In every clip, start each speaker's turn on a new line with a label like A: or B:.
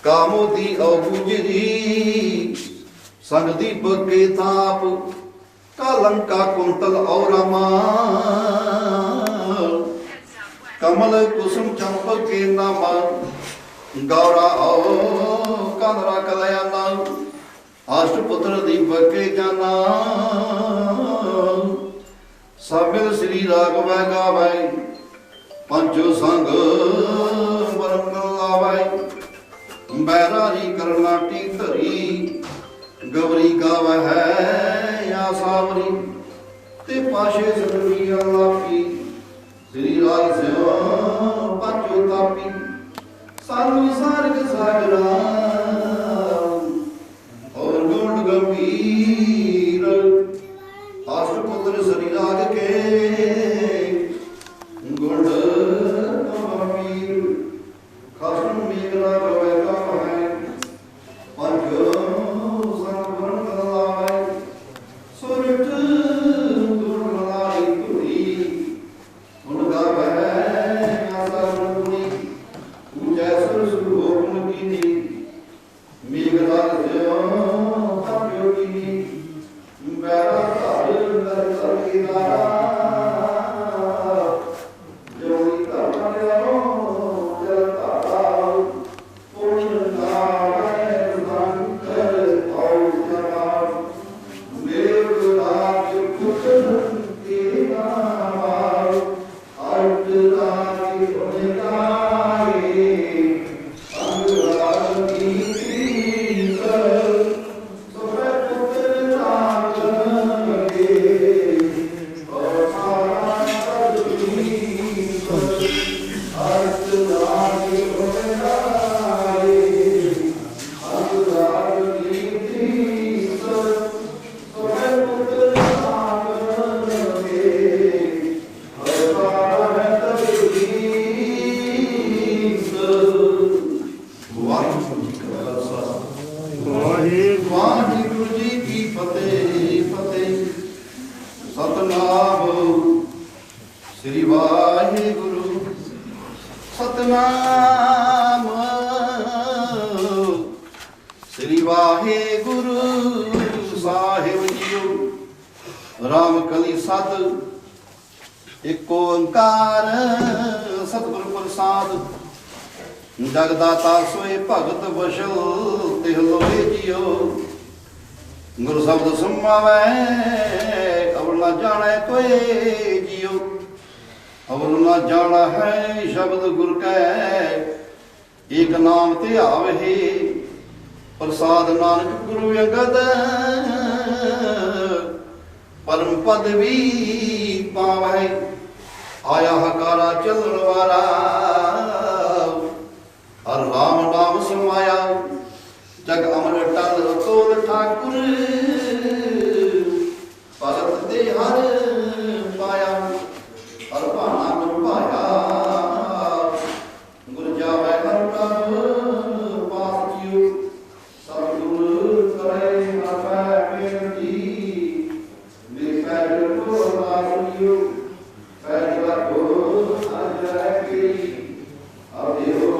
A: कामोदी अबुजरी संग दीपक के ताप कालंका कुंतल और कमल कुसुम चंपक के नाम गौरा कंदरा कलयाना अष्टपुत्र दीपक के जाना सबिल श्री राघव गावै पंचो संग बरंगलावै बैरारी करनाटी धरी गवरी गावै है या सावरी ते पाशे सुरवी अलापी श्री राज से पंचो तापी सारू सार्ग सागरा और गुण गंभीर अष्टपुत्र श्री राग के गुण गंभीर खसम मेघला गवेगा है पंचो संगुण कलावे सुरट गुण लाई तुरी उनका वह आसा गुणी पूजा सुर गुण की मेघला जो पंचो की मेरा तारे अंदर सरकीदारा जगदाता सोए भगत बशल तिह लोहे जियो गुरु शब्द सुमावै अवल न जाने कोई जियो अवल न जाना है शब्द गुरु कै एक नाम ते आवे प्रसाद नानक गुरु अंगद परम पद भी पावै आया हकारा चलन वाला और राम नाम समाया जग अमर टल तोल ठाकुर भगत दे हर पाया और भाना गुर पाया गुर जावै हर प्रभ पास जियो सतगुर करे आपै बेनती मेरे पैर को लासियो पैर को अजय की अब देव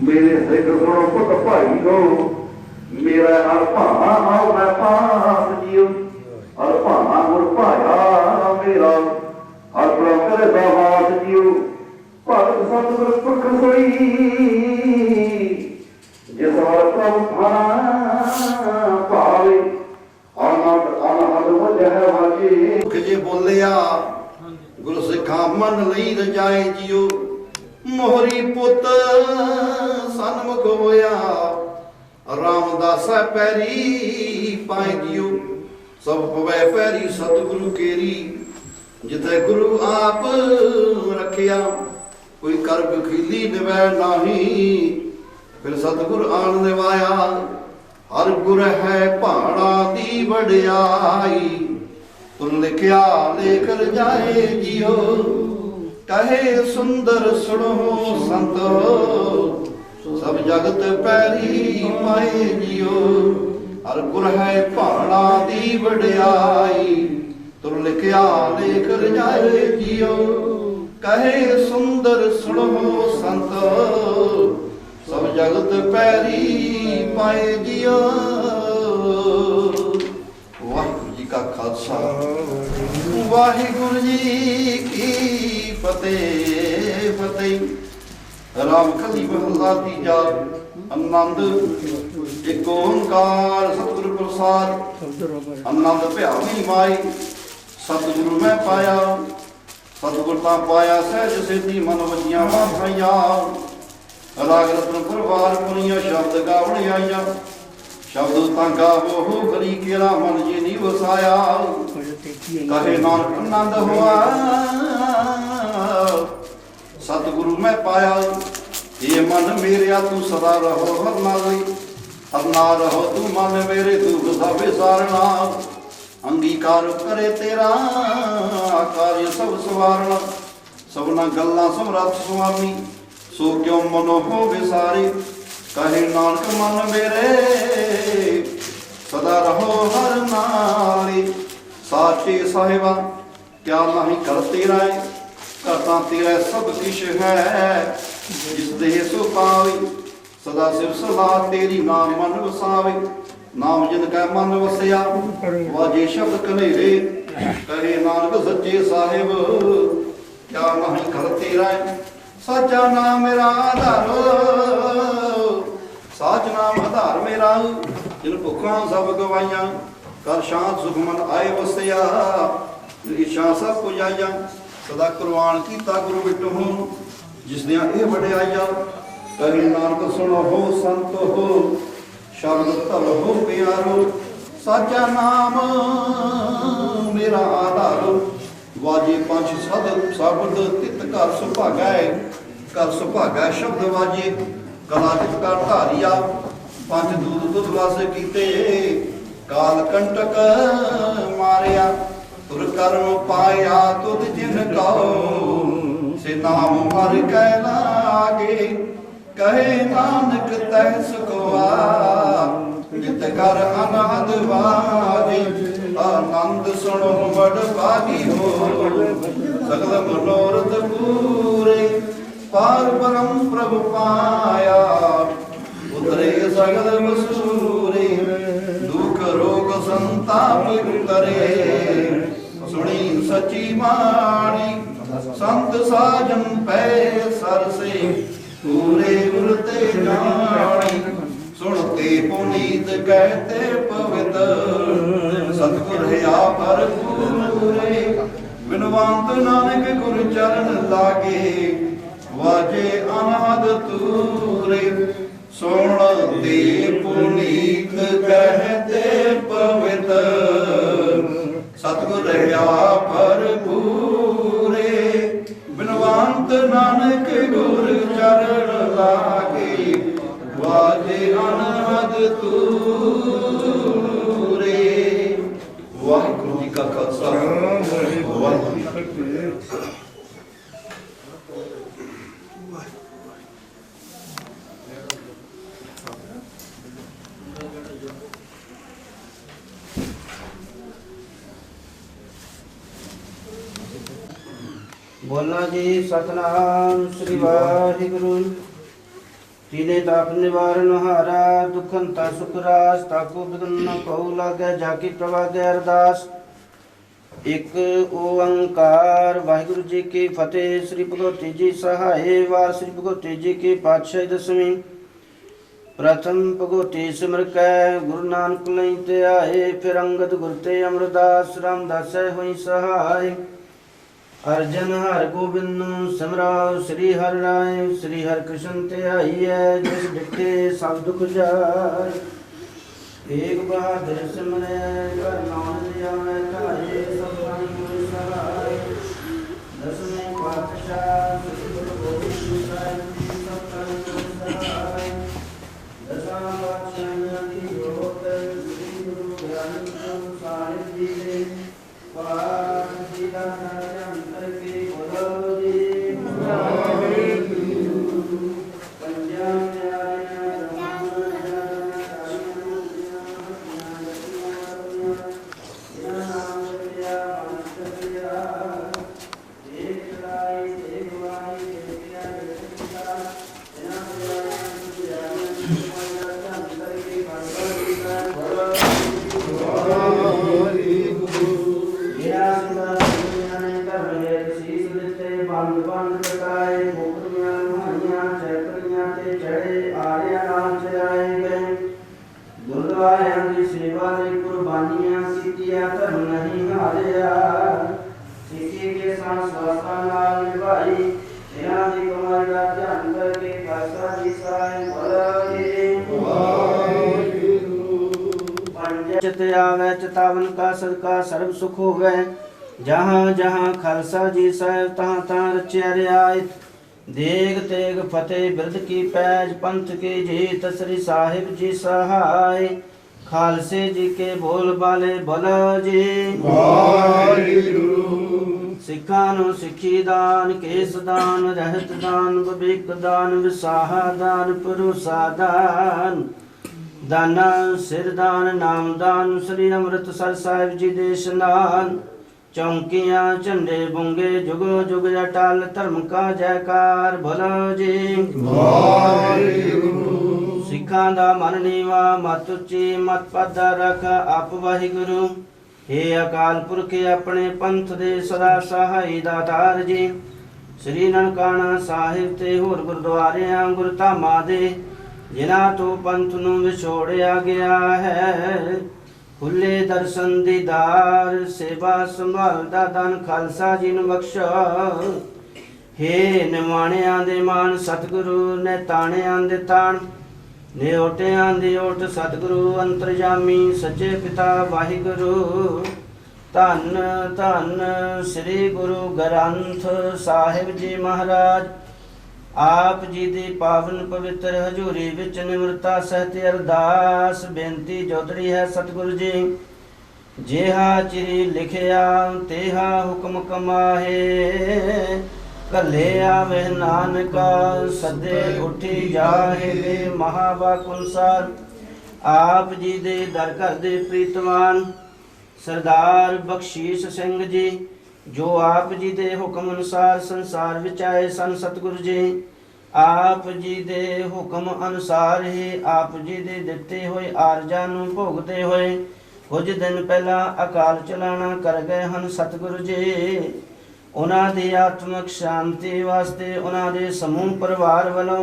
A: मेरे सिख सुनो पुत भाई हो मेरा हर भाना आओ मैं पास जियो हर भाना गुर भाया मेरा हर प्रभ करे दास जियो भगत सतगुर पुरख सोई जिस हर प्रभ भाना पावे आनंद आनंद वजह वाजे जे बोलिया गुरु सिखा मन लई रजाए जियो मोहरी पुत सन्मुख होया रामदास पैरी पाए जियो सब पवै पैरी सतगुरु केरी जिथे गुरु आप रखिया कोई कर बखीली निवै नाही फिर सतगुर आन निवाया गुर है पहाड़ा दी वड्याई, तुम लिखिया लेकर जाए जियो, कहे सुंदर सुनो संतो, सब जगत पैरी पाए जियो। हर गुर है पहाड़ा दी वड्याई, तुम लिखिया लेकर जाए जियो, कहे सुंदर सुनो संतो, सब जगत पैरी पाए जियो। वाहिगुरू जी का खालसा, वाहिगुरू जी की फतेह फतेह। राम कली महला तीजा। आनंद एक ओंकार सतगुरु प्रसाद। आनंद भ्यावी माई सतगुरु मैं पाया, सतगुर ता पाया सहज सिद्धि मन वजिया माथाइया। राग रत्न परवार पुनिया शब्द गावण आइया, शब्द ता गावो हो करी केरा मन जी नी वसाया। कहे नानक आनंद हुआ सतगुरु मैं पाया, ये मन मेरे तू सदा रहो हर नाली, हर ना रहो तू मन मेरे दुख सब विसारना। अंगीकार करे तेरा कार्य सब सवारना, सबना गल्ला समरथ स्वामी, सो क्यों मनो हो विसारे। कहे नानक मन मेरे सदा रहो हर नाली। साचे साहिबा क्या नहीं कर तेरा, करता तेरा सब किश है, जिस देह सो पावे। सदा शिव सलाह तेरी नाम मन वसावे, नाम जिनका मन वसया वाजे शब्द कनेरे। कहे नानक सच्चे साहिब क्या नहीं कर तेरा, सच्चा नाम मेरा आधार, साच नाम आधार मेरा। जिन भुखा सब गवाइया, कर शांत सुख मन आए वसया, इच्छा सब पुजाइया। सदा कुर्बान कीता गुरु बिटू हूँ, जिस दिया ये वड्याइया। कहे नानक सुनो हो संत हो, शब्द धर हो प्यारो, साचा नाम मेरा आधार। वाजे पंच सद शब्द तित कर सुभागा, कर सुभागा शब्द वाजे। गला चित कर धारिया, पंच दूध दुध रस कीते, काल कंटक मारिया। तुर कर्म पाया तुद जिन कहो, से नाम मर कै लागे। कहे नानक तह सुखवा, जित कर अनाद वाजे। आनंद सुनो बड़ भागी हो, सकल मनोरथ पूरे। पार ब्रह्म प्रभु पाया, उतरे सगल वसूरे। दुख रोग संताप उतरे, सुनी सची माणी। संत साजन पै सर से, पूरे उरते जानी। सुनते पुनीत कहते पवित्र, सतगुर है पर पूरे। बिनवंत नानक गुर चरण लागे, वाजे अनाद तूरे। सुनते पुनीत कहते पवित्र, सतगुर पर पूरे। बिनवंत नानक गुर चरण लागे, वाजे अनाद तूरे। वाहिगुरू जी का खालसा, वाहिगुरू जी की फतेह।
B: बोला जी सतनाम श्री वाहिगुरु। तीने ताप निवारण हारा, दुखंता सुखरास। ताको बिघन कहु लागे, जाकी प्रभागे अरदास। एक ओंकार वाहिगुरु जी की फतेह। श्री भगवती जी सहाय। वार श्री भगवती जी की पातशाही दसवीं। प्रथम भगवती सिमर कै, गुरु नानक लई ते आए। फिर अंगद गुर ते अमरदास, रामदास होई सहाय। अर्जन हर गोबिंद सिमराओ, श्री हर राय। श्री हर कृष्ण ते आइए, जिस डिठे सब दुख जाय। एक बहादुर सिमरे, कर नाम लिया मैं ताए। सब प्राणी मोहि सहाय। दसवें पातशाह श्री गुरु गोबिंद साहिब जी, सब प्राणी मोहि सहाय। दसां पातशाह की जोत चित आवे चितावन का सदका सर्व सुख होवे जहाँ जहाँ खालसा जी साहिब तहाँ तहाँ रचिया रियायत देग तेग फतेह बिरद की पैज पंथ की जीत श्री साहिब जी सहाय खालसे जी के बोल बाले भला जी सिखा नु सिखी दान केस दान रहत दान विवेक दान विसाहा दान परोसा दान दाना सिर दान नाम दान श्री अमृतसर साहिब जी दे स्नान चौंकियां झंडे बुंगे जुगो जुग अटल धर्म का जयकार भला जी सिखा दा मन नीवा मत उच्ची मत पदा रख आप वाहिगुरु हे अकाल पुरख अपने पंथ दे सदा सहाई दातार जी श्री ननकाना साहिब ते होर गुरुद्वारियां गुरधामां दे जिन्हां तो पंथ नूं विछोड़िया गया है खुले दर्शन दीदार सेवा संभाल दा दान खालसा जी ਨੂੰ ਬਖਸ਼ਾ हे ਨਿਵਾਣਿਆਂ ਦੇ ਮਾਨ ਸਤਿਗੁਰੂ ਨੇ ਤਾਣਿਆਂ ਦੇ ਤਾਣ ਨਿਓਟਿਆਂ ਦੀ ਓਟ ਸਤਿਗੁਰੂ ਅੰਤਰਜਾਮੀ ਸੱਚੇ ਪਿਤਾ ਵਾਹਿਗੁਰੂ ਧੰਨ ਧੰਨ ਸ੍ਰੀ ਗੁਰੂ ਗ੍ਰੰਥ ਸਾਹਿਬ ਜੀ ਮਹਾਰਾਜ आप जी दी पावन पवित्र हजूरी विच निमरता सहत अरदास बेनती जोदड़ी है सतगुरु जी जेहा चिरी लिखिया तेहा हुक्म कमाहे कले आवे नानका सदे उठी जाहे वे महावाकुंसार आप जी दे दर घर दे प्रीतवान सरदार बख्शीश सिंह जी जो आप जी दे हुक्म अनुसार संसार विच आए सन सतगुरु जी आप जी दे हुक्म अनुसार ही आप जी दे दिते होए आरजा नूं भोगते होए कुछ दिन पहला अकाल चलाना कर गए हन सतगुरु जी उन्हां दी आत्मक शांति वास्ते उन्हां दे समूह परिवार वालों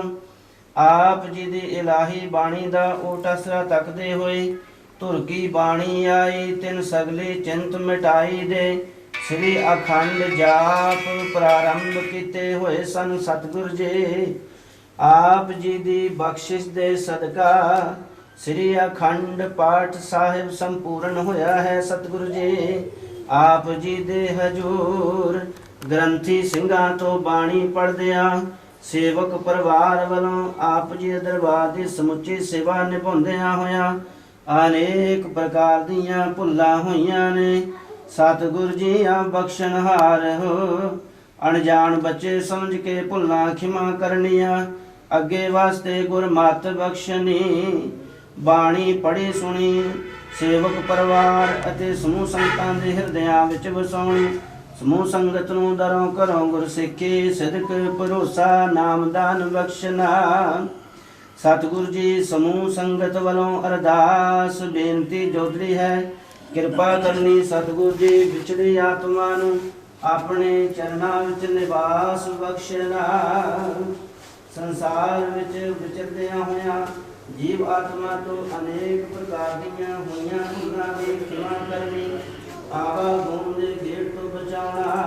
B: आप जी दी इलाही बाणी दा ओट आसरा तकदे होए धुर की बाणी आई तिन सगली चिंत मिटाई दे श्री अखंड जाप प्रारंभ किते होए सन सतगुरु जी आप जी दी बख्शिश दे सदका श्री अखंड पाठ साहिब संपूर्ण होया है सतगुरु जी आप जी दे हजूर ग्रंथी ਸਿੰਘਾਂ तो बाणी पढ़दिया सेवक परिवार वालों आप जी दरबार दी समुची सेवा निभाउंदियां होया अनेक प्रकार दीयां भुल्लां होईयां ने सतगुरु जी आप बख्शनहार हो अनजान बच्चे समझ के भुल्लां खिमा करनिया अगे वास्ते गुरमत बख्शनी बाणी पढ़ी सुनी सेवक परिवार अते समूह संगतां दे हिरदियां विच वसाउणी समूह संगत नूं दरों घरों गुरसिੱਖੀ सिदक भरोसा नामदान बख्शना सतगुरु जी समूह संगत वालों अरदास बेनती जोदरी है किरपा करनी सतगुरु जी विछड़ी आत्मा नूं अपने चरनां विच निवास बख्शना संसार विच विचरदियां होइयां जीव आत्मा तो अनेक प्रकार दीयां होइयां भुल्लां दी खिमा करनी आवागुण दे गेट तो बचाउणा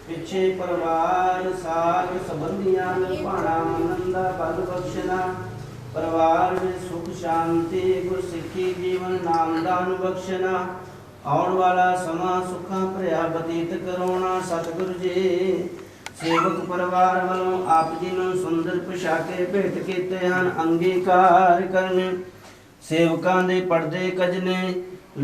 B: पिछे परिवार साग संबंधियां नूं भाणा मनन दा बल बख्शना परिवार में सुख शांति गुरसिੱਖੀ जीवन नामदान बख्शना आउण वाला समा सुखा भरिया बतीत करवाना सतगुरु जी सेवक परिवार वालों आप जी नूं सुंदर पोशाके भेंट कीते हन अंगीकार करने सेवकां दे पड़दे कजने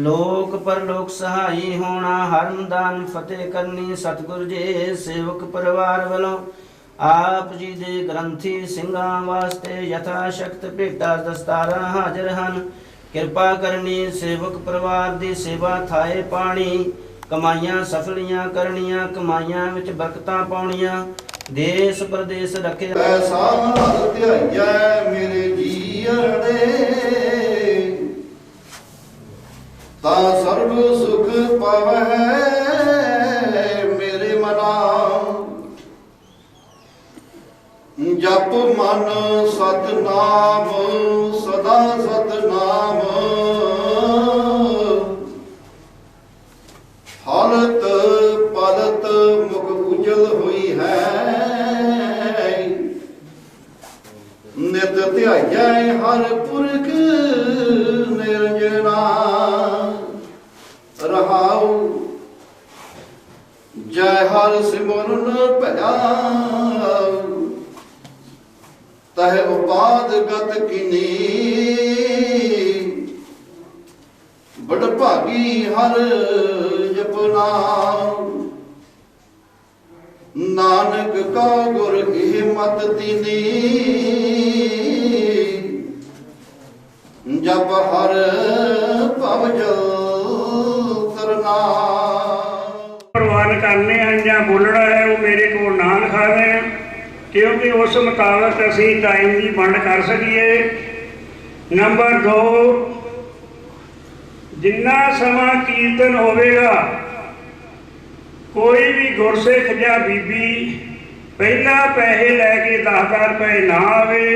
B: लोक परलोक सहाई होना हरमदान फतेह करनी सतगुरु जी सेवक परिवार वालों आप जी दे ग्रंथी ਸਿੰਘਾਂ वास्ते यथाशक्त भेटा दस्तारा हाजिर हन किरपा करनी सेवक परिवार दी सेवा थाए पानी कमाइयां सफलियां करनियां कमाइयां विच बरकतां पाउणियां देश प्रदेश रखे
A: ऐसा हर ध्याइया मेरे जीवन दे ता सर्व सुख पावै मेरे मना जप मन सतनाम सदा सतनाम हालत पलत मुख उजल हुई है नित ध्याय हर पुरख निरंजना हर सिमरन भया तह उपाद गत किनी बड़ भागी हर जपना नानक का गुर एह मत दीनी जब हर भव जल तरना।
C: प्रवान करने या बोलना है वो मेरे को ना लिखावे क्योंकि उस मुताबिक असी टाइम की वंड कर सकीए। नंबर 2 जिन्ना समा कीर्तन होवेगा कोई भी गुरसिख या बीबी पहला पैसे लैके 10 रुपए ना आवे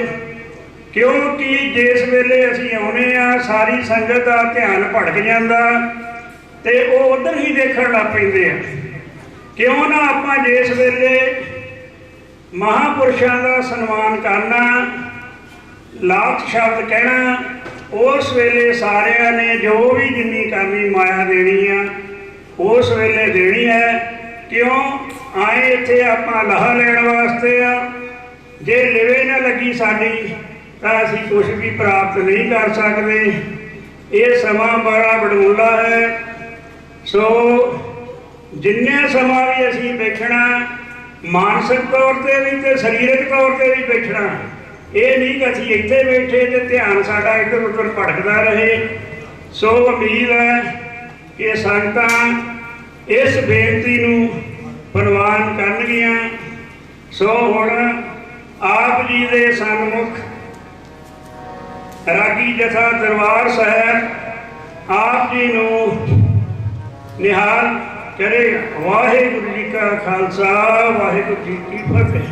C: क्योंकि जिस वेले असी आने सारी संगत का ध्यान भड़क जाता तो वो उधर ही देखण लग पैंदे आ। क्यों ना आपां जिस वेले महापुरुषों का सन्मान करना लाख शब्द कहना उस वेले सारिया ने जो भी जिन्नी करनी माया देनी है उस वेले देनी है। क्यों आए इत्थे आपां लाह लैण वास्ते आ। जे लिवे ना लगी साडी तां असीं कुछ भी प्राप्त नहीं कर सकते। ये समा बड़ा बड़मूला है। सो जिन्ने समा भी असीं बैठना मानसिक तौर पर भी तो सरीरक तौर पर भी बैठना ये नहीं कि असीं इत्थे बैठे तो ध्यान साडा इधर उधर भटकदा रहे। सो उम्मीद है कि संगतां इस बेनती नूं प्रवान करनगियां। सो हुण आप जी दे सन्मुख रागी जथा दरबार साहब आप जी नूं निहाल करेगा। वाहिगुरू जी का खालसा वाहिगुरू जी की फतेह।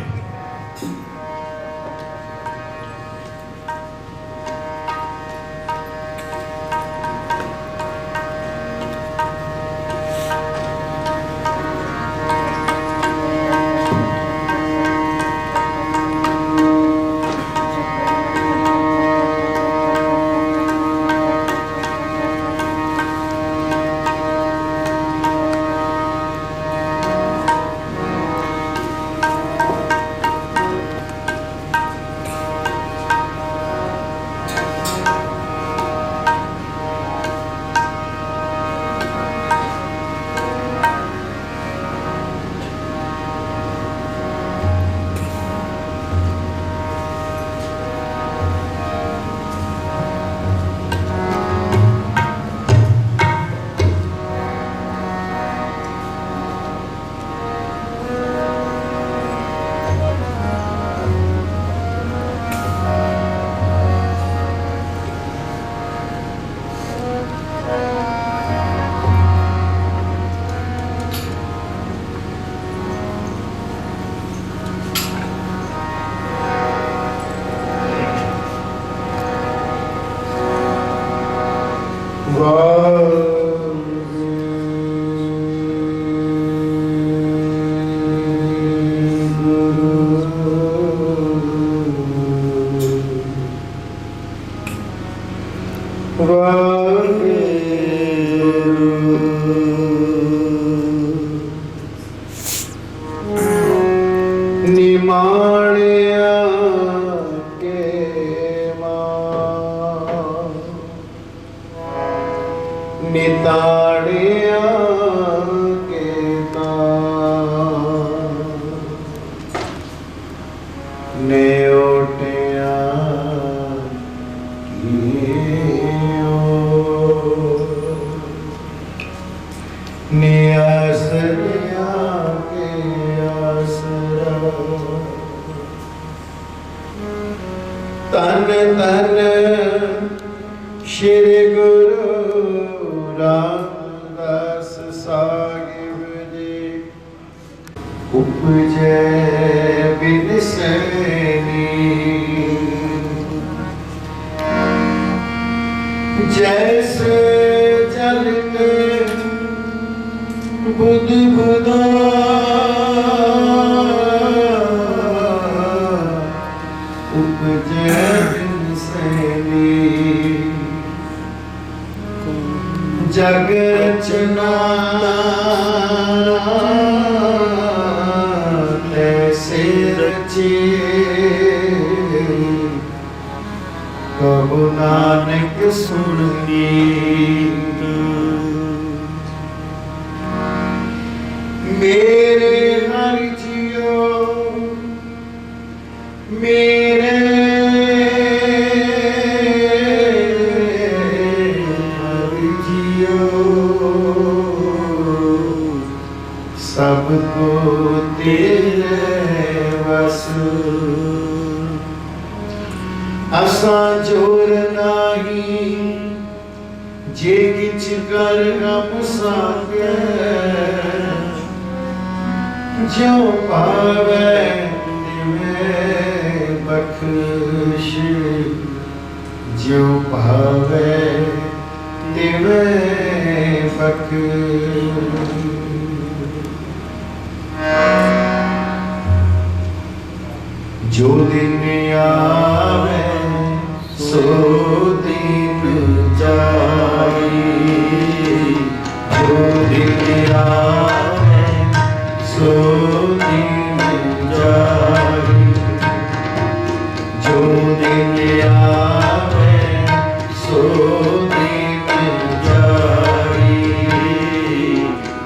D: जग रचना नानक सुन कीत। मेरे हरि जियो मेरे हरि जियो सबको तेरे वस। असा जोर नाही जे किछ कर हम साके जो पावे तिवें बख्श जो पावे तिवें बख्श। जो दिन आवे सो दिन जाई जो दिन आवे सो दिन जाई जो दिन आवे सो दिन जाई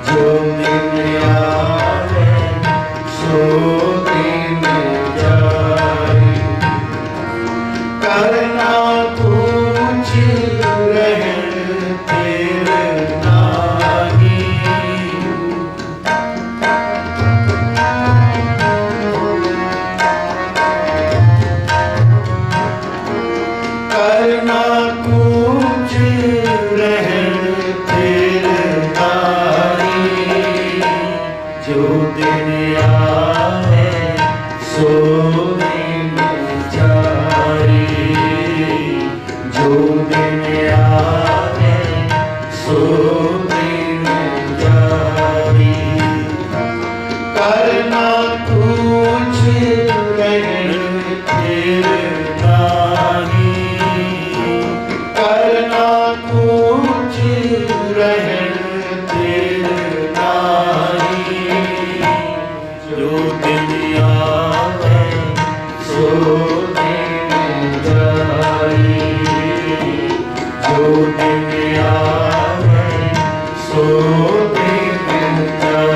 D: जो दिन आवे सो दिन जाई। करना कुछ रहन तेरे नाही करना कुछ रहन तेरे नाही जो दिन आवे सो दिन जाई जो दिन आवे सो दिन जाई। करना कुछ रहन तेरे नाही करना कुछ रहन तेरे नाही जो दिन आवे सो दिन जाई जो दिन आवे सो दिन जाई।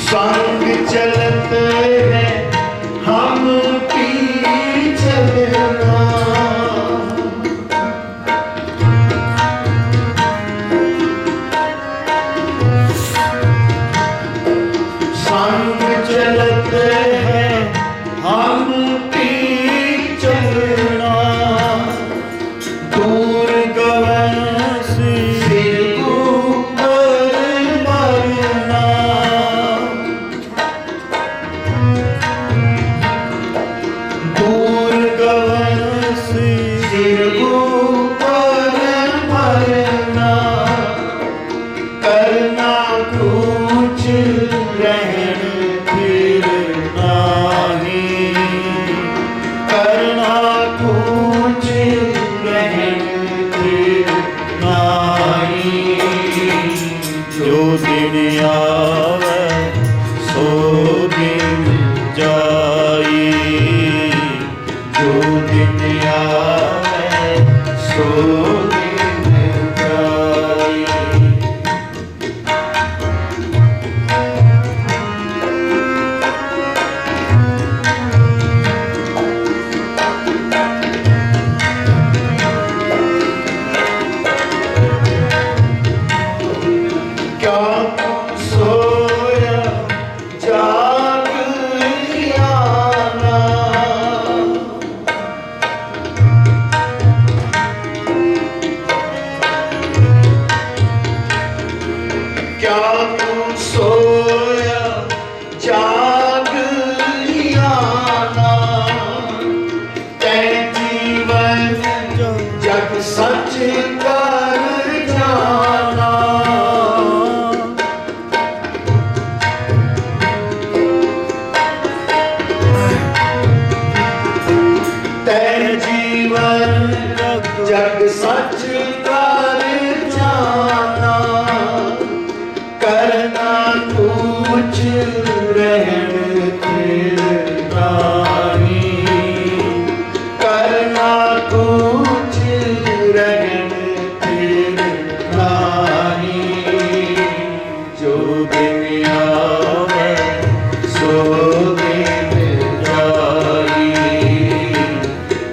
D: संग चलते हैं हम पी चलना संग चलते हैं हम पी चलना दूर गए सिर ऊपर मरना दूर गए सिर ऊपर मरना करना कुछ रहन फिर नाही करना कुछ रहन फिर नाही जो दिन आवे सो दिन जाई जो दिन आवे सो दिन जाई। क्या सोया जाग लियाना क्या तू सोया जाग लियाना तै जीवन जग सच कर जाना तै जीवन जग सच कर जाना, करना कुछ रहन फिर नाही, करना कुछ रहन फिर नाही। जो दिन आवे सो दिन जाई,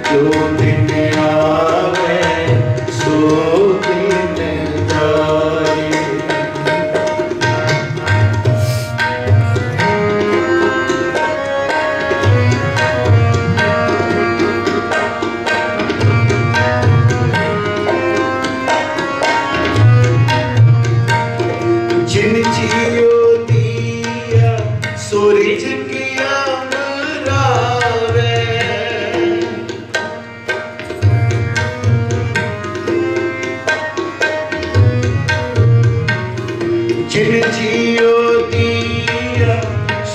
D: जो दिन आवे सो दिन जाई। जिन जियो दिया सूरज किया मरावे, जिन जियो दिया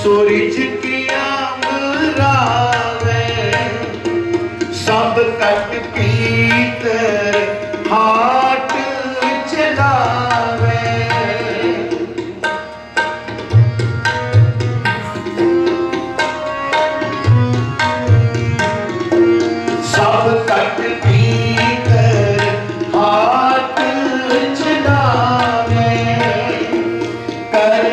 D: सूरज किया मरावे, सब कट पीतर हाट चलावे। सब कट पीतर हाथ चलावे, कर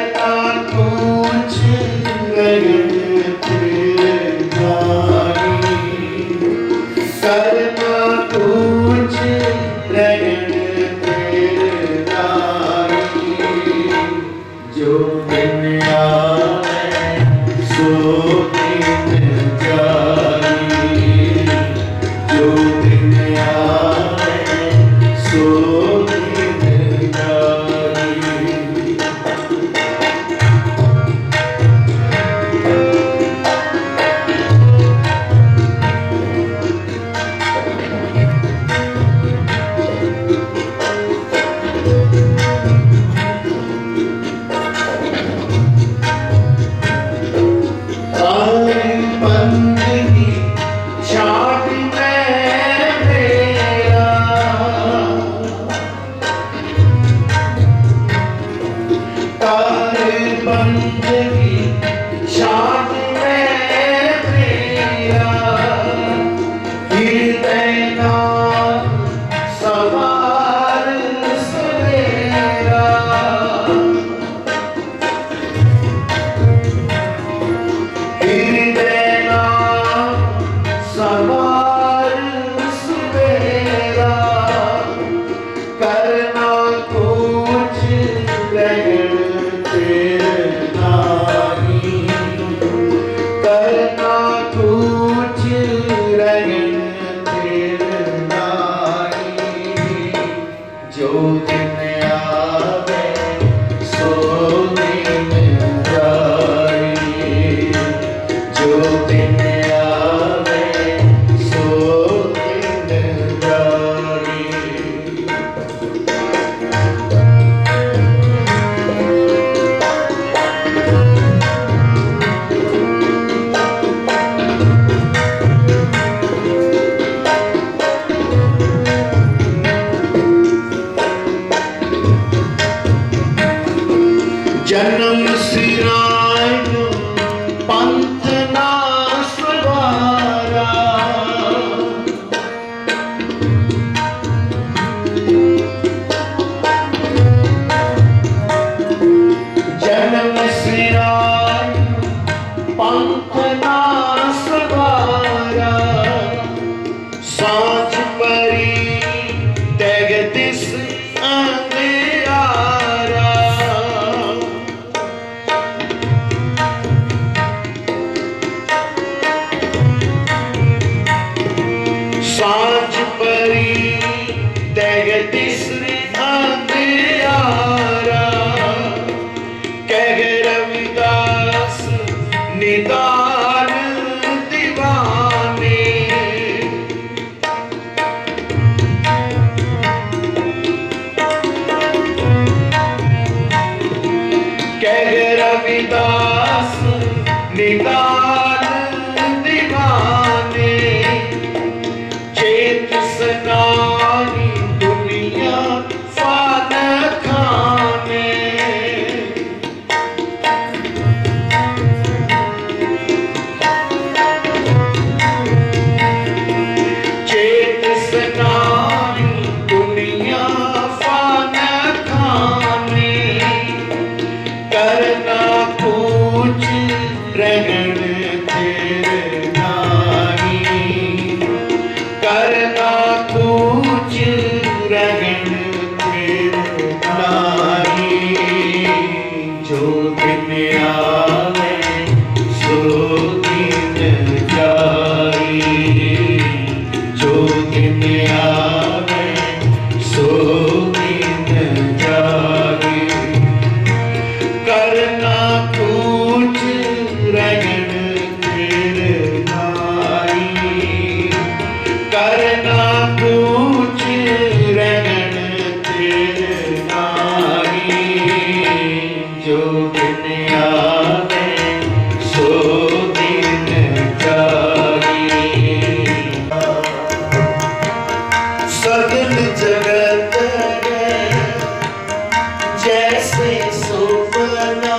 D: सगल जगत है जैसे सुपना,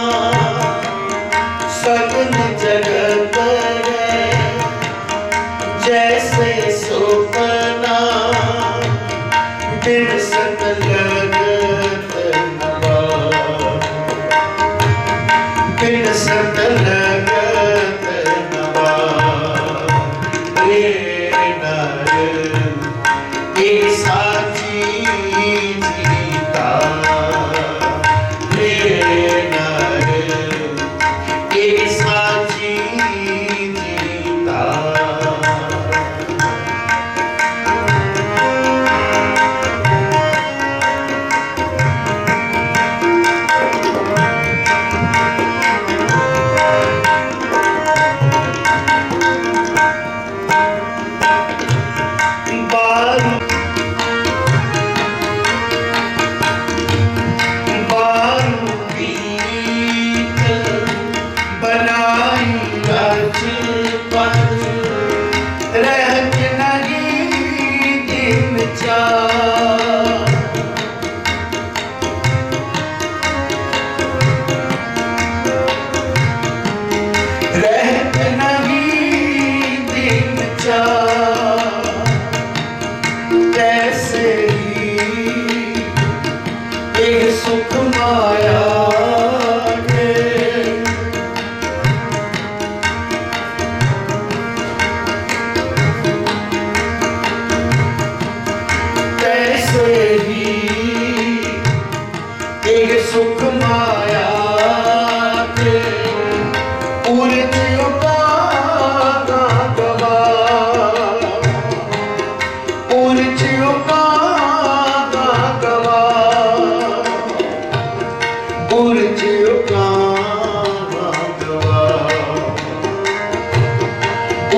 D: सगल जगत है जैसे सुपना, बिन सत लगत नवा, बिन सत लगत नवा। रे नर एक साची जीता, रे नर एक साची जीता। सुख माया तैसे ही एक सुख माया के उलझ उपागा गवा, उलझ उपागा गवा, उलझ उपागा गवा,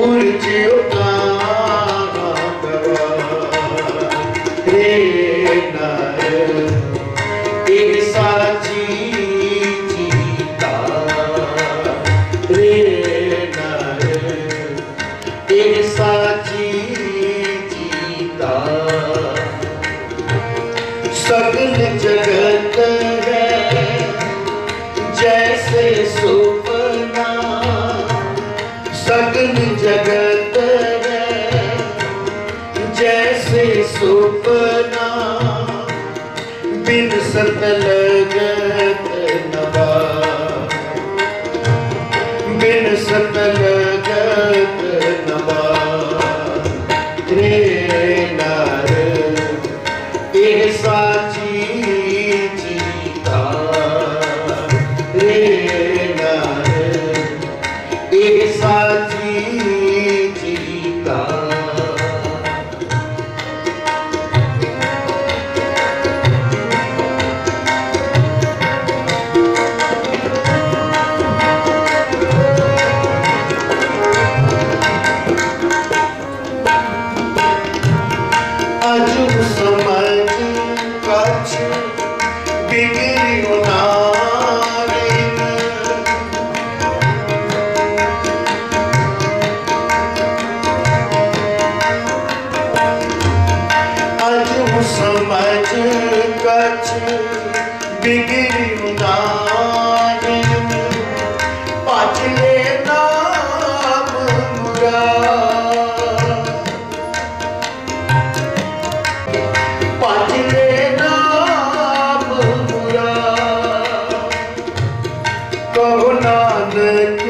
D: उलझ उपागा गवा। रे नर एक साची जीता, रे नर एक साची जीता। सगल जगत है जैसे सुपना, सगल जगत है जैसे सुपना, बिन सत लगत नवा, बिन सत लगत नवा। रे नर एक साची जीता, रे नर एक साची जीता। अजुब समझ कछ बिगड़ियो नारिन, अजुब समझ कछ बिगड़ियो नारिन, पाछले नाम मुरा, पाछले नाम मुरा। कहो नानक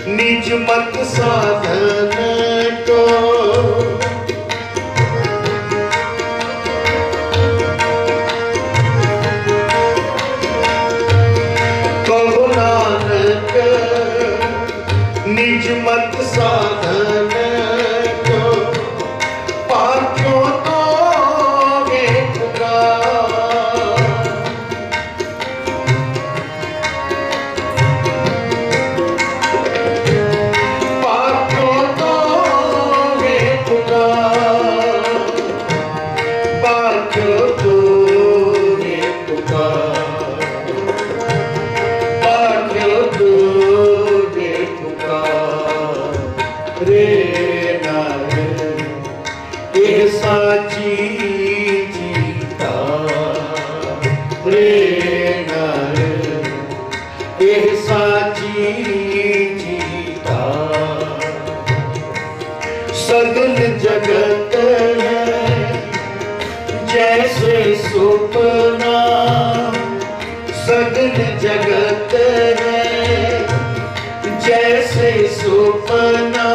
D: निज मत साधन को, साची जीता रे नर एह साची जीता सगल जगत है जैसे सुपना सगल जगत है जैसे सुपना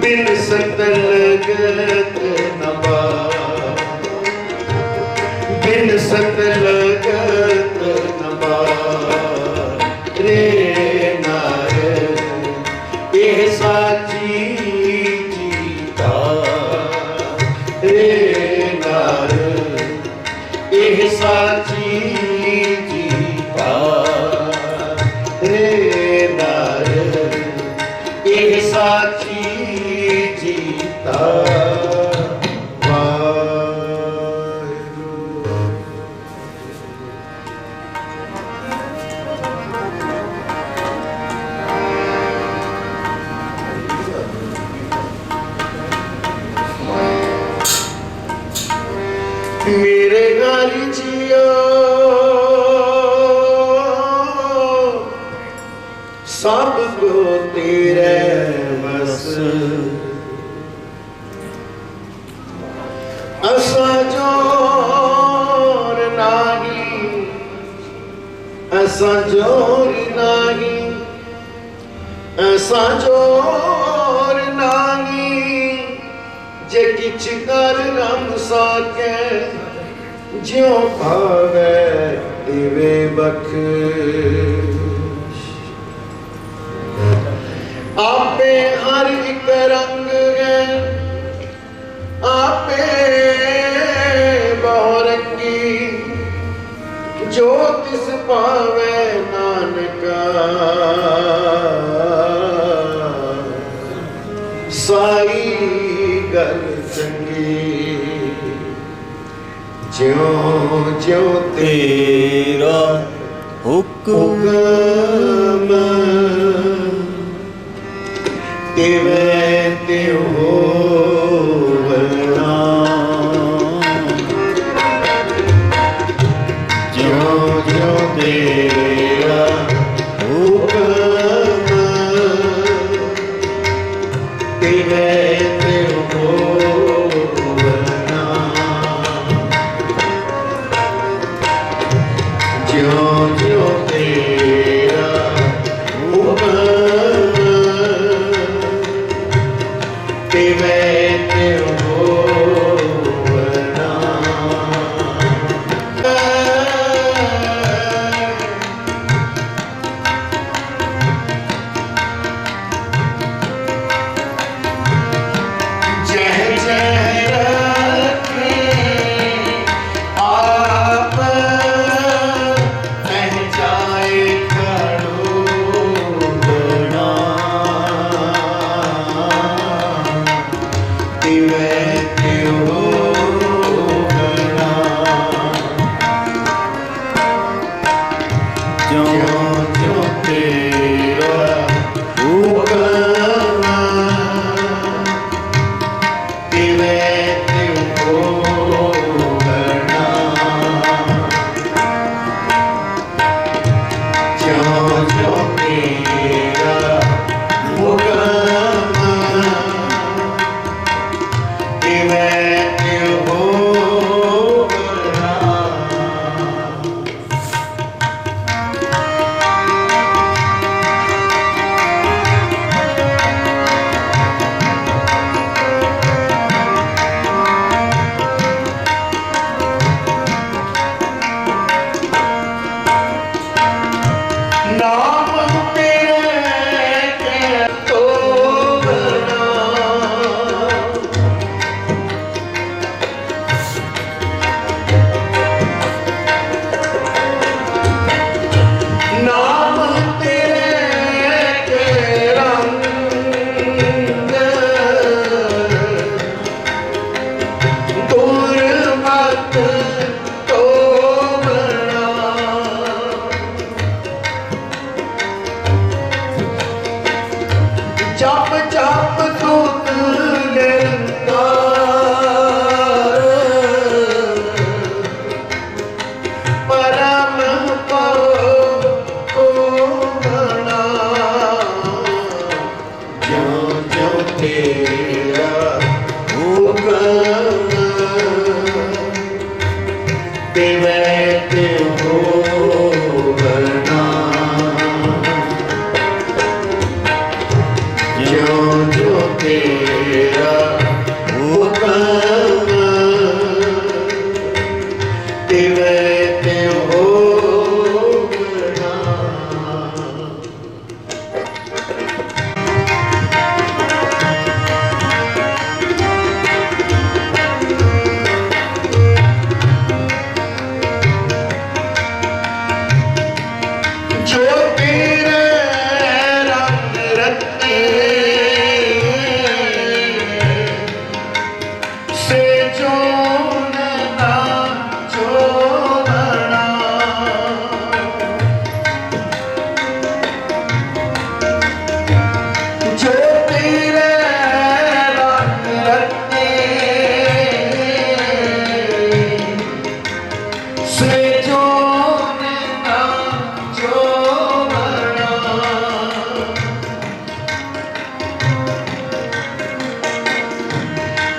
D: बिन सत लगत नबा बिन सत लगत नबा रे नार एह साची जीता रे नार एह साची जीता रे नार एह साची जीता मेरे घर जियो सब को तेरे बस असा जोर नाही असा जोर नाही असा जोर नाही जे किछ कर रंग साके ज्यों भावे दिवे बख्श आपे हर एक रंग है आपे बहुरंगी जो तिस पावे नानका साई गल चंगी ज्यों ज्यों तेरा हुक्म तिवे त्यों होवना ज्यों ज्यों तेरा हुक्म तिवे त्यों होवना ज्यों ज्यों तेरा हुक्म तिवे त्यों होवना जह जह रखे आप तह जाए खड़ोना तिवे त्यों होवना ज्यों ज्यों तेरा हुक्म तिवे त्यों होवना ज्यों ज्यों तेरा हुक्म तिवे त्यों होवना से जोन ना जोड़ना जो तेरे रंग रत्ते से जोन ना जोड़ना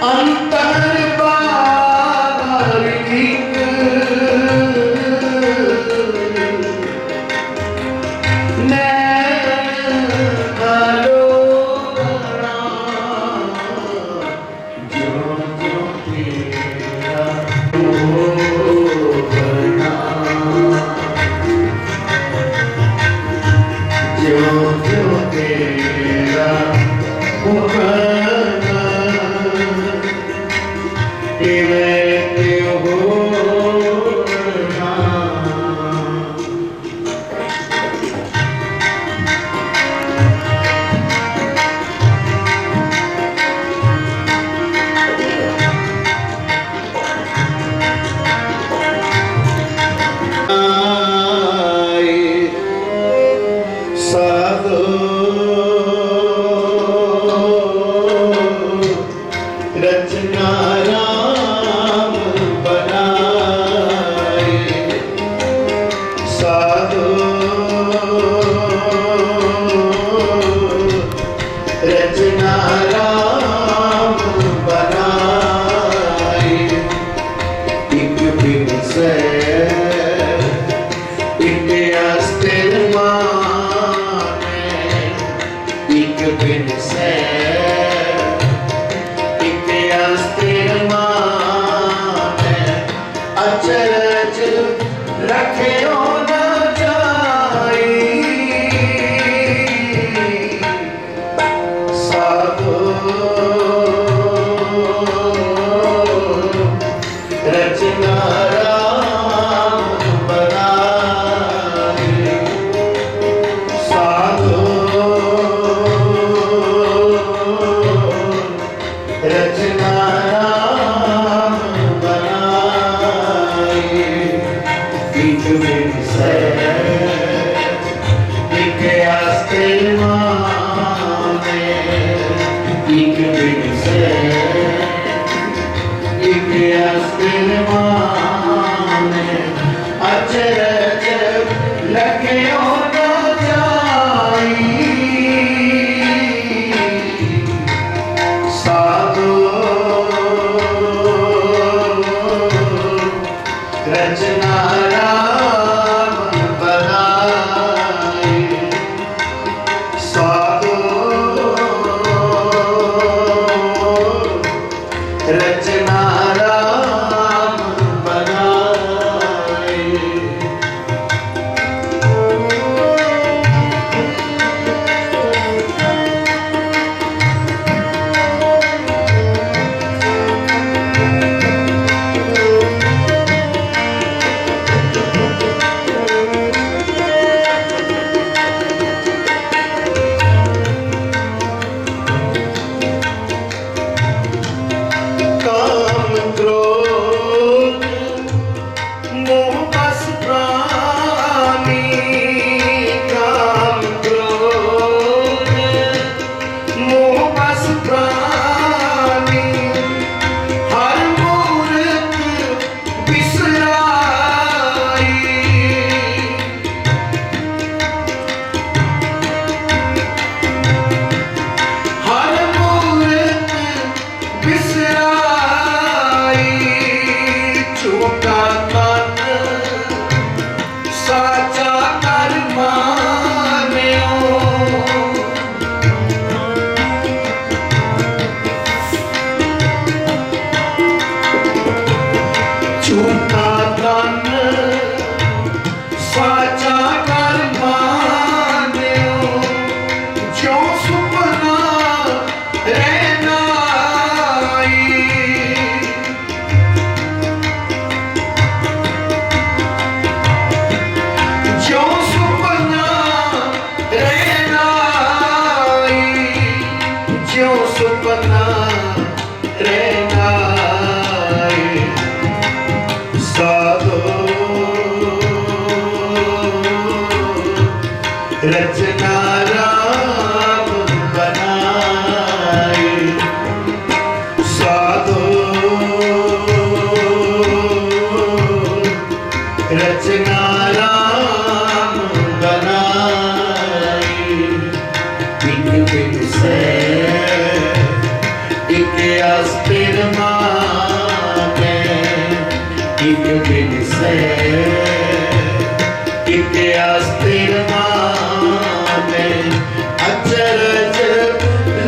D: अंतर बाहर एक नैन अलोकना जो जो तेरा होना जो जो तेरा होना साधो रचना राम बनाए साधो रचना राम बनाए एक बिन से एक अस्थिर माने एक बिन से एक अस्थिर माने अचरज रखियो न जाई साधो रचना राम बनाए साधो रचना राम बनाए एक बिन से एक अस्थिर माने एक बिन से एक अस्थिर माने अचरज लखियो न जाई साधो रचना राम बनाए साधो रचना राम बनाए काम क्रोध मोह बस प्राणी काम क्रोध मोह बस प्राणी हर मूर्ख बिसराई हर मूर्ख बिसराई एक बिन से एक अस्थिर माने अचरज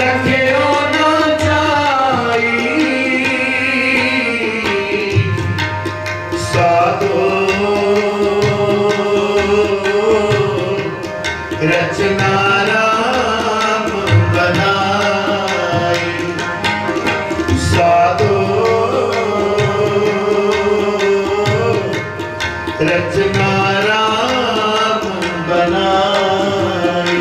D: लखियो न जाई साधो रचना राम बनाई साधो रचना राम बनाई।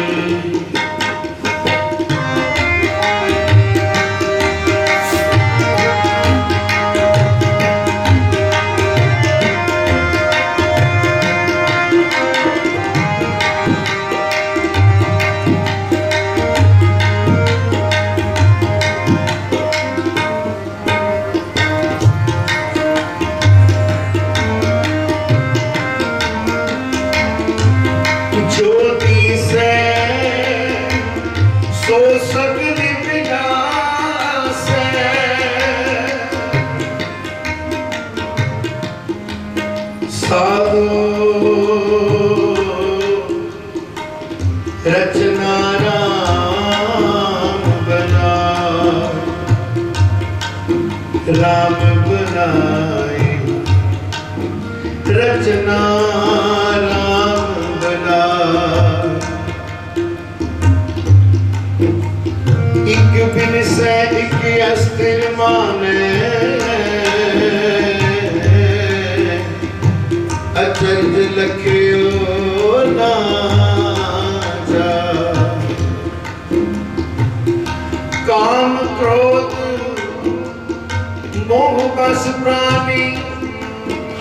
D: ज्योति से सो सकल विनाश साधो रचना राम बना राम बनाए रचना राम बना एक बिन से एक अस्थिर माने अचरज लखियो ना जा काम क्रोध मोह बस प्राणी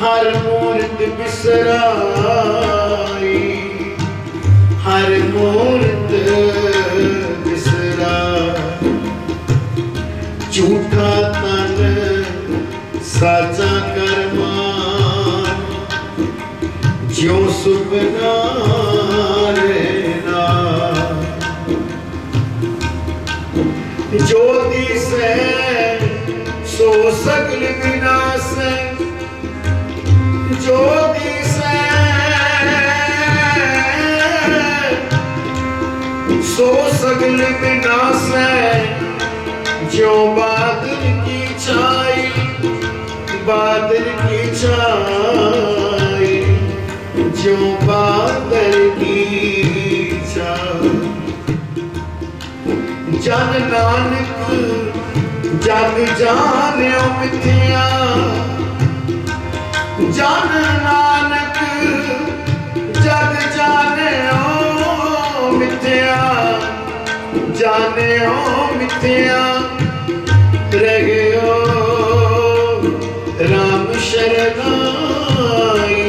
D: हर मूर्त बिसराई हर मूर्त बिसरा झूठा तन साचा कर्मान ज्यो सुपना लेना ज्योति से सो सकल विनाश ज्योति से सो सकल विनाश जो बादल की छाई बादल की छाई जो बादल की छाई जन नानक जग जान्यो मिथ्या जन नानक जग जान्यो मिथ्या जान्यो मिथ्या रहियो राम शरणाई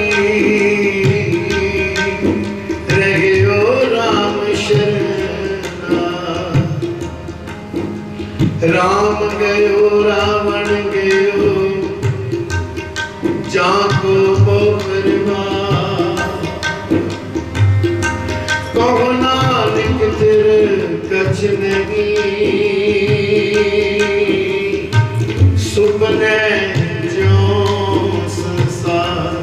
D: रहियो राम शरणाई राम गयो रावण गयो जाको बोकरमा कहो नानक तिर कछ नहीं सुपने जो संसार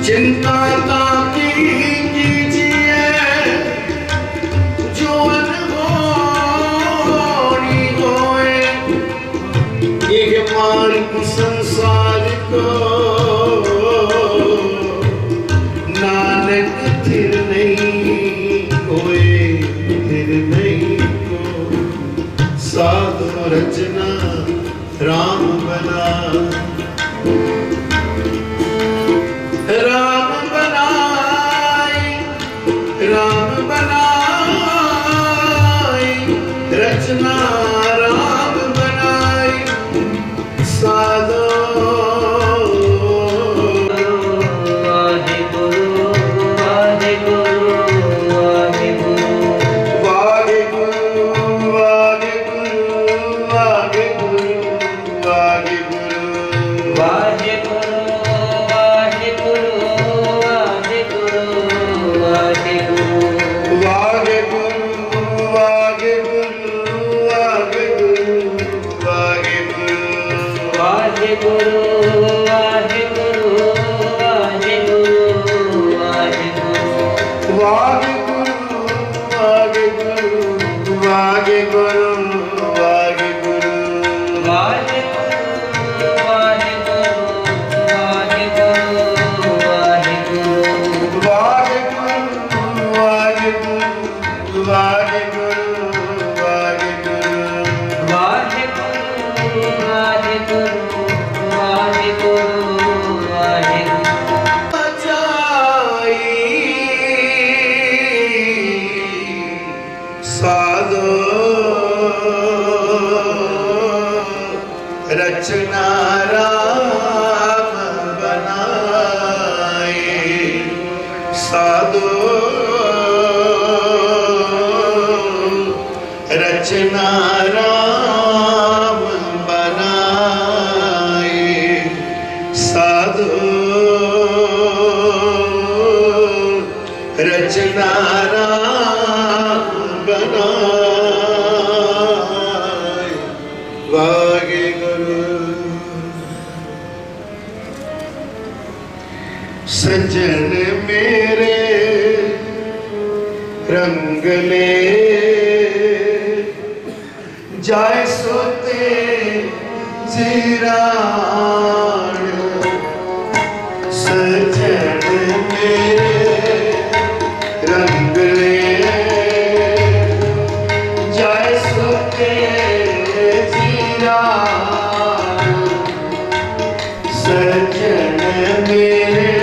D: चिंता ताकी कीजिए जो अनहोनी होए एक मार्ग संसार को नानक थिर नहीं कोई थिर नहीं को साधु रचना राम बना राम बनाई राम बनाई रचना राम बनाई साधो
E: ਵਾਹਿਗੁਰੂ ਵਾਹਿਗੁਰੂ ਵਾਹਿਗੁਰੂ ਵਾਹਿਗੁਰੂ
D: ਵਾਹਿਗੁਰੂ ਵਾਹਿਗੁਰੂ ਵਾਹਿਗੁਰੂ रचना राम बनाए साधो रचना राम बनाए साधो रचना राम बनाए वाहिगुरु सज्जन मेरे रंग ले जाय सोते जीरान सज्जन मेरे रंग ले जाय सोते जीरान सज्जन मेरे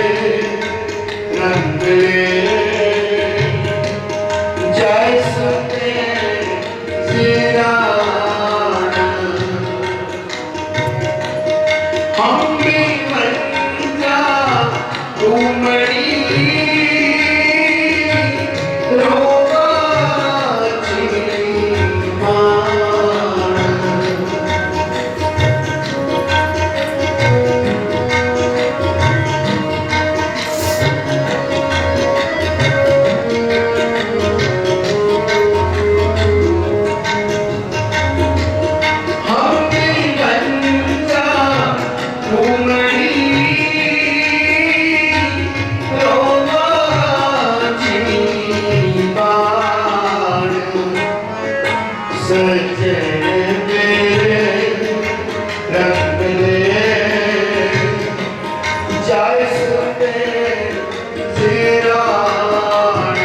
D: रंग ले जाय सोते जीरान हम भी मंजा घूमड़ी रोगा चिड़ी मान हम भी मंजा घूमड़ी रोगा चिड़ी मान सज्जन मेरे रंग ले जाय सुते जीरान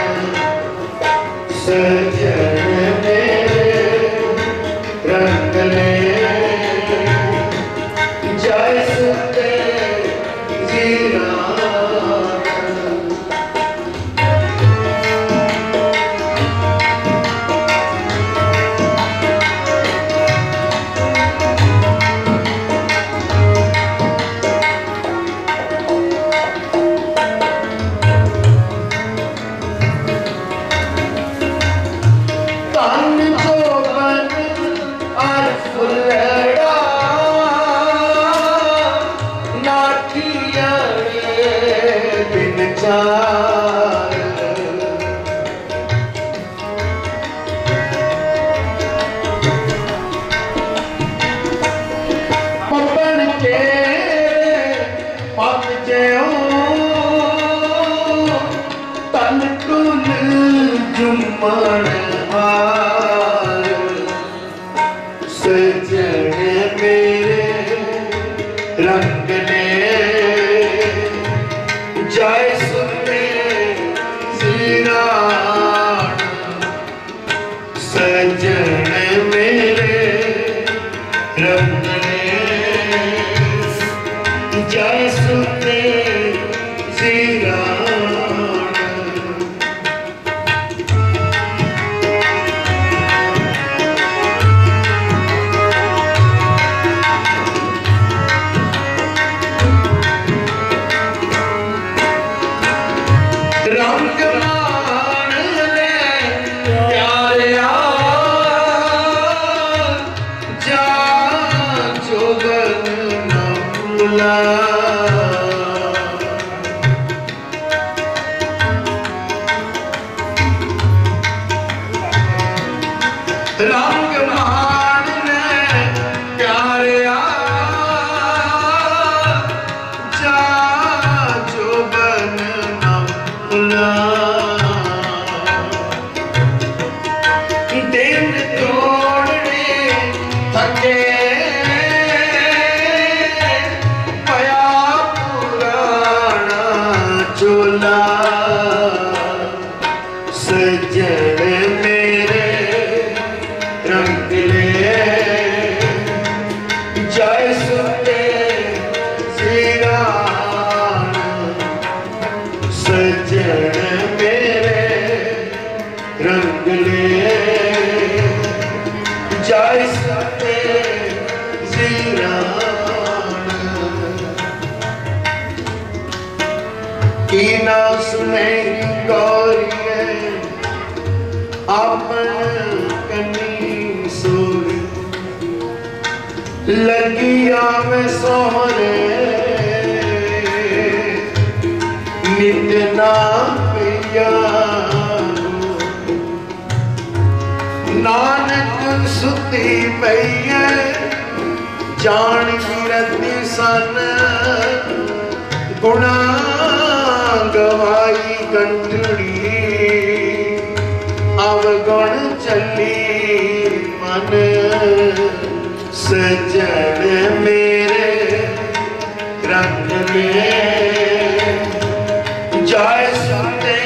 D: सज्जन मेरे रंग ले जाय सुते जीरान तन जोबन अर फुलड़ा नाठियारे बिन चार पवन के पग ज्यों तन कुल जुम्मन हार सज्जन मेरे रंग ले जाय सुते जीरान सज्जन मेरे रंग ले जाय सुते जीरान रंग मान ले प्यारिया जा जोगन न भूला रंग मान ले प्यारिया की ना सुने गौरिए आपन कनी सोर लगिया में सोहरे नित ना पिया नानक सुती पई जान गिरती सन गुणा गवाई गंढड़ी अवगुण चली मन सजन मेरे रंग ले जाय सुते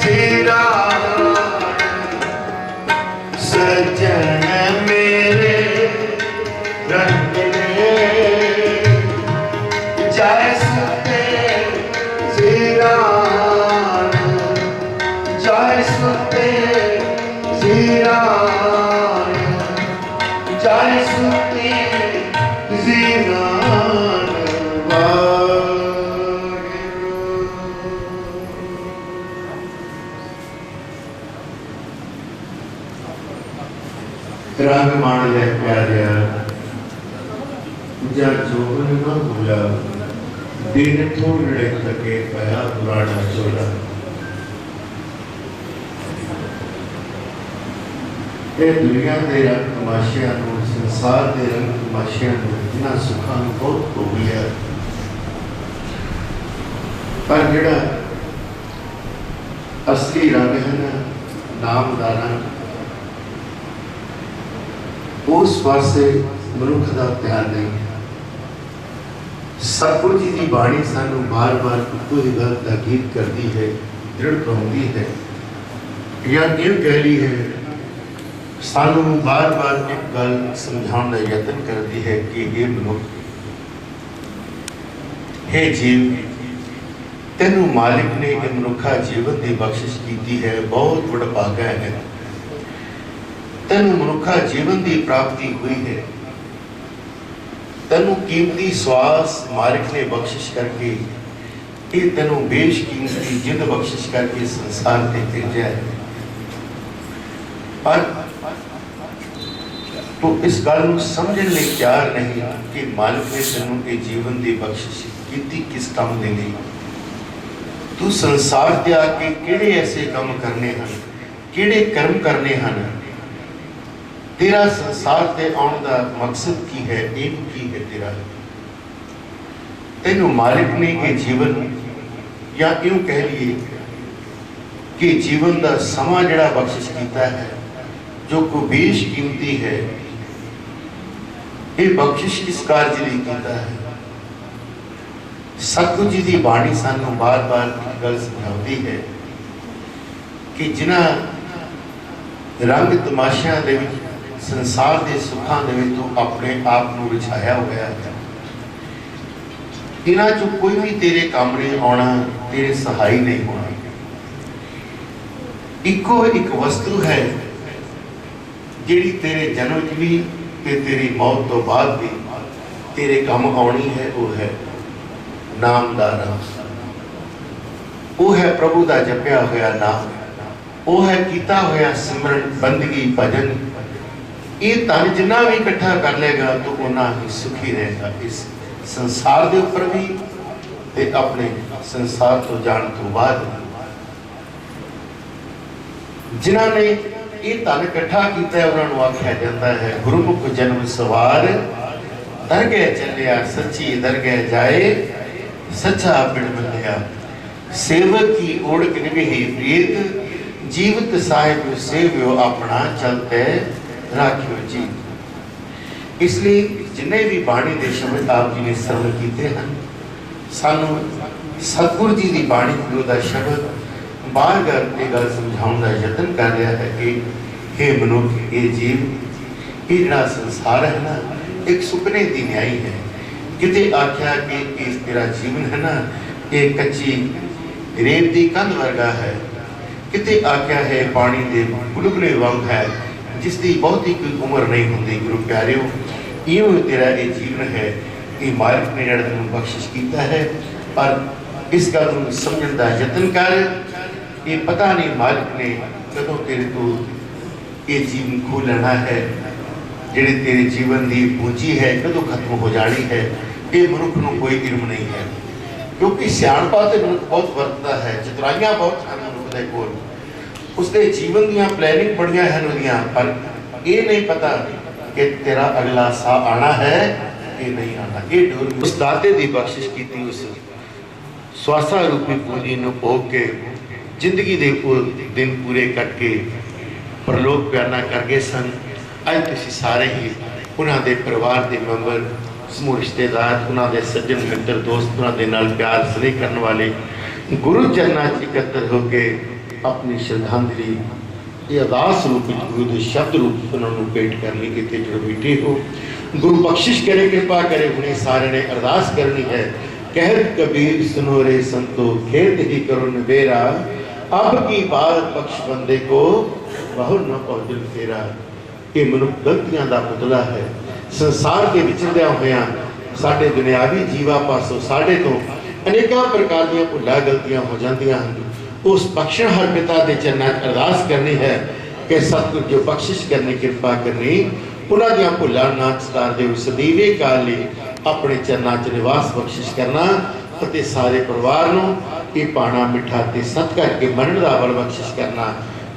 D: जीरा सजन मेरे रंग ले जाय सुते जीरा जाय सुते जीरा जाय सुते जीरा रंग मान ले प्यारिया जा जोगन न भूला दिन थोड़े तके पया पुराना चोला ये दुनिया के रंग तमाशिया संसार के रंग तमाशिया इन्होंने सुखा बहुत हो गया पर जिहड़ा असली रंग है ना नाम का रंग उस पासे मनुख का ध्यान नहीं है। सतगुरु जी की बाणी सानू बार बार इको ही गल ताकीद करती है, दृढ़ कराती है, या यूं कह ली है सानू बार बार एक गल समझाने का यत्न करती है कि ये मनुख, हे जीव, तेनू मालिक ने ये मनुखा जीवन की बख्शिश की है, बहुत बड़ा भागा है। तेनू मनुखा जीवन की प्राप्ति हुई है, तेनू कीमती श्वास मालिक ने बख्शिश करके ये तेनू बेशकीमती जिंद बख्शिश करके संसार से भेजा है। पर तो इस गल को समझने लिए तैयार नहीं कि मालिक ने तेनू के जीवन की बख्शिश की किस काम के लिए। तू संसार से आके किहड़े ऐसे काम करने हैं, किहड़े कर्म करने हैं, तेरा संसार से आने का मकसद की है, एम की है तेरा। तेनू मालिक ने ये जीवन, या यूं कह लिए कि जीवन का समा जिहड़ा बख्शिश किया है, जो को बेशकीमती है, ये बख्शिश किस कार्य लिए किया है। सतगुरु जी की बाणी सानू बार बार गल समझाती है कि जिन्हां रंग तमाशियां दे विच संसार के सुखों के तो अपने आप को रिझाया हुआ है, इन्हां चों कोई भी तेरे काम नहीं आना, तेरे सहाय नहीं होना। इको एक वस्तु है जिहड़ी तेरे जन्म च भी ते तेरी मौत तो बाद भी तेरे काम आनी है, वो है नाम दा रंग, वो है प्रभु का जपया हुआ नाम, वो है किया हुआ सिमरन बंदगी भजन। ये तन जिन्ना भी इकट्ठा कर लेगा तो उन्ना ही सुखी रहेगा इस संसार के उपर भी ते अपने संसार तो जाने तो बाद। जिन्होंने ये तन इकट्ठा किया उन्होंने आख्या जाता है, गुरुमुख जन्म सवार दरगह चलिया, सच्ची दरगह जाए सच्चा पिंड मिलिया, सेवक की ओढ़ निभे प्रीत, जीवित साहिब सेव्यो अपना चलते राखियो जी। इसलिए जिन्हें भी बाणी के शब्द आप जी ने सरल किए हैं, सानू सतगुरु जी की बाणी का शब्द बार बार ये गल समझाने का यत्न कर रहा है कि हे मनुख, ये जीव, ये जिहड़ा संसार है ना, एक सुपने की न्याई है। किते आख्या कि इस तेरा जीवन है ना, ये कच्ची रेत की कंध वर्गा है, किते आख्या है पानी के बुलबुले वांग है, जिसकी बहुती कोई उम्र नहीं होती। गुरु प्यारिओ, इवें तेरा ये जीवन है, ये मालिक ने जड़ा तेन बख्शिश किया है। पर इस गल को समझने का यतन कर। ये पता नहीं मालिक ने कदों तेरे को ये जीवन खो लेना है, जिहड़ी तेरे जीवन की पूंजी है कदों खत्म हो जानी है, ये मनुख को कोई इल्म नहीं है। क्योंकि सियाणपा तो मनुख बहुत वरतता है, चतुराइयां बहुत हैं मनुख के कोल, उसके जीवन दीयां प्लैनिंग बड़ियां हैं उहदियां, पर ये नहीं पता कि तेरा अगला सा आना है कि नहीं आना। ये डोर उस दाते की बख्शिश की, उस स्वासा रूपी पूंजी नूं भोग के जिंदगी के दिन पूरे करके परलोक प्याना कर गए सन। अज तुसीं सारे ही उन्होंने परिवार के मैंबर, समूह रिश्तेदार, उन्होंने सज्जन मित्र दोस्त, उन्होंने नाल प्यार स्नेह करने वाले गुरु चरणों एकत्र होकर अपनी श्रद्धांजलि ये अरदास रूप गुरु के शब्द रूप उन्होंने भेंट करनी इतने जो बैठे हो। गुरु बख्शिश करे, कृपा करे। उन्हें सारे ने अरदास करनी है। कहत कबीर सुनो रे संतो, खेत ही करो नबेरा, अब की बात बख्श बंदे को बहु न पहुँचल तेरा। ये मनुख गलतियां का पुतला है। संसार के विचरद्या होया साडे दुनियावी जीवा पासों साडे तो अनेकों प्रकार दी भुला गलतियां हो जांदियां हैं। उस बख्शण हर पिता के चरणों अरदास करनी है कि सतगुर जो बख्शिश करनी, कृपा करनी, उन्हां दियां भुलां ना सतार दे। सदीवे काल लई अपने चरणों च निवास बख्शिश करना ਅਤੇ सारे परिवार ਨੂੰ ये पाना मिठा ते सत करके मनण दा बल बख्शिश करना।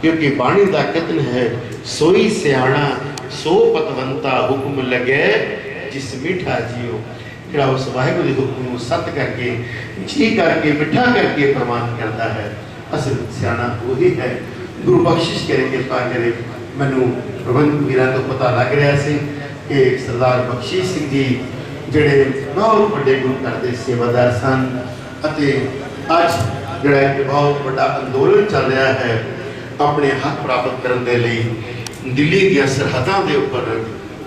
D: क्योंकि बाणी दा कथन है, सोई सियाणा सो पतवंता, हुक्म लगे जिस मीठा जियो। जिहड़ा उस वाहिगुरू दे हुक्म नूं सत करके जी करके मिठा करके प्रमाण करता है, असल सियाणा वही है। गुरु बख्शिश करे, कृपा करे। मैनूं प्रबंध वीरां तो पता लग रहा सी कि सरदार बख्शीश सिंह जी ਜਿਹੜੇ बहुत ਵੱਡੇ ਗੁਰੂ ਘਰ ਦੇ ਸੇਵਾਦਾਰ ਸਨ ਅਤੇ ਅੱਜ ਜਿਹੜਾ ਇੱਕ ਬਹੁਤ ਵੱਡਾ ਅੰਦੋਲਨ ਚੱਲ ਰਿਹਾ ਹੈ ਆਪਣੇ ਹੱਕ ਪ੍ਰਾਪਤ ਕਰਨ ਦੇ ਲਈ ਦਿੱਲੀ ਦੀਆਂ ਸਰਹੱਦਾਂ ਦੇ ਉੱਪਰ,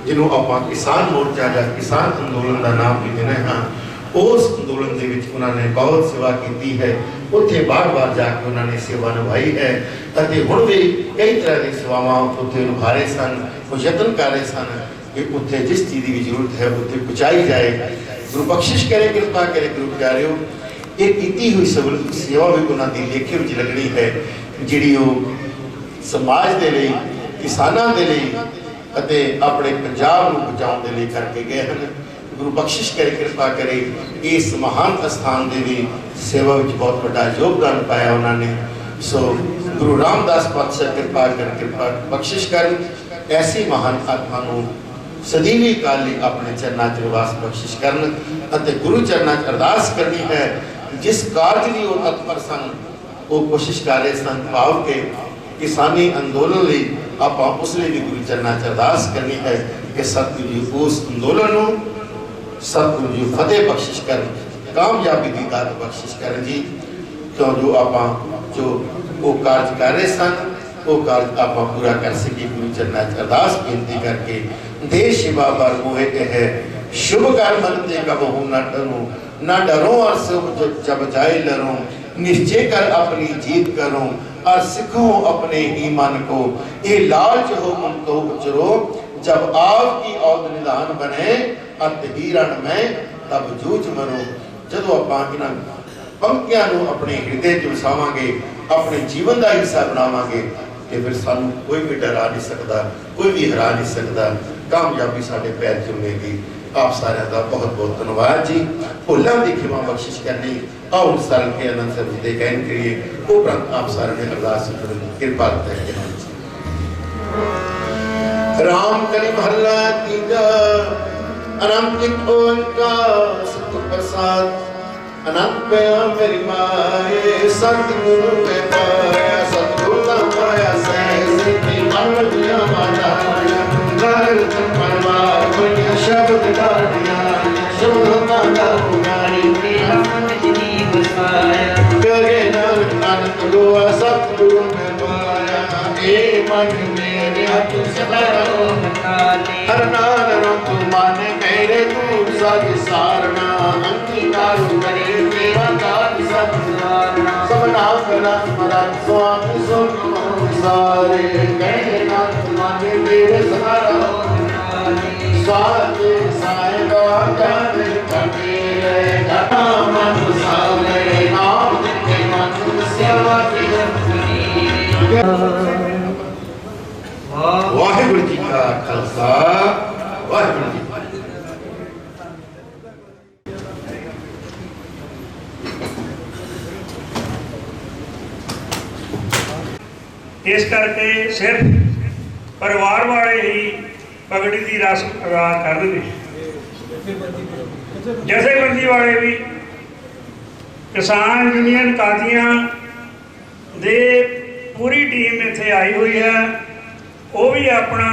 D: ਜਿਹਨੂੰ ਆਪਾਂ ਕਿਸਾਨ ਮੋਰਚਾ ਜਾਂ ਕਿਸਾਨ ਅੰਦੋਲਨ ਦਾ ਨਾਮ ਵੀ ਦਿੰਦੇ ਹਾਂ। ਉਸ ਅੰਦੋਲਨ ਦੇ ਵਿੱਚ ਉਹਨਾਂ ਨੇ ਬਹੁਤ ਸੇਵਾ ਕੀਤੀ ਹੈ। ਉੱਥੇ ਬਾਰ-ਬਾਰ ਜਾ ਕੇ ਉਹਨਾਂ ਨੇ ਸੇਵਾ ਨਿਭਾਈ ਹੈ ਅਤੇ ਹੁਣ ਵੀ ਕਈ ਤਰ੍ਹਾਂ ਦੀ ਸੇਵਾਵਾਂ ਉੱਥੇ ਨਿਭਾ ਰਹੇ ਸਨ। ਉਹ ਯਤਨ ਕਰ ਰਹੇ ਸਨ कि उत्थे जिस चीज़ की जरूरत है उत्थे पहुँचाई जाए। गुरु बख्शिश करे, कृपा करे। गुरु प्यारिओ, ये की हुई सेवा भी उन्होंने लेखे में लगनी है, जिहड़ी समाज के लिए, किसानों के लिए अते अपने पंजाब को बचाने के लिए करके गए हैं। गुरु बख्शिश करे, कृपा करे। इस महान स्थान के भी सेवा में बहुत बड़ा योगदान पाया उन्होंने। सो गुरु रामदास पातशाह कृपा कर, कृपा बख्शिश कर। ऐसी महान आत्मा को सदीवी काल ਲਈ अपने चरणों च निवास बख्शिश करन ਅਤੇ गुरु चरणों च अरदास करनी है। जिस कार्य की वो तत्पर सन, वो कोशिश कर रहे सन, भाव के किसानी अंदोलन ਲਈ ਆਪਾਂ ਉਸ ਲਈ भी गुरु चरणों च अरदास करनी है कि सतगुरु जी उस अंदोलन ਨੂੰ सतगुरु जी फतेह बख्शिश कर, कामयाबी की दात बख्शिश कर जी। क्यों जो ਆਪਾਂ जो वो कार्य कर रहे सन वो कार्य आप पूरा कर सके। गुरु चरणों च अरदास बेनती करके देश सेवा पर मोहे है, शुभ कर्म मनते कबहू न डरो, न डरो और शुभ जब जाए लरो, निश्चय कर अपनी जीत करो और सिखो अपने ही मन को, ये लालच हो मन तो उचरो, जब आपकी औद निदान बने अत हीरण में तब जूझ मरो। जदों आप इन्हां पंक्तियां नूं अपने हृदय च वसावांगे, अपने जीवन का हिस्सा बनावांगे, कि फिर सानू कोई भी डरा नहीं सकता, कोई भी हरा नहीं सकता। कामयाबी साढ़े पैर चुमेगी। आप सारे का बहुत बहुत धन्यवाद जी। भुलों की खिमा बख्शिश करनी। आओ सरल के आनंद से बुद्धे कहन करिए। उपरंत आप सारे ने अरदास कृपा करके राम कली महला तीजा अनंत ओंकार सतगुर प्रसाद अनंत पया मेरी माए सतगुरु में पाया सतगुरु का पाया सहसी मन दिया माना घर परवार बनिया शब्द गाड़िया शब्द का पुरानी तेरा मन जिनी बसाया प्यारे नानक लोआ सतगुरु में पाया ए मन मेरे तू सदा रहो मकाले हर नाम तू माने मेरे तू सद सारना अंगीकार करे तेरा दान सब सारना सब नाम करा स्मरण स्वामी सुन सारे कहना माने मेरे सदा रहो मकाले साजे साएगा जान कबीरे घटा मन सावे नाम के मन सेवा की वाहिगुरु जी का खालसा वाहिगुरु जी
C: इस करके सिर्फ परिवार वाले ही पगड़ी की रस्म अदा करनगे। जथेबंदी वाले भी किसान यूनियन कादियां दे पूरी टीम इत्थे आई हुई है, वो भी अपना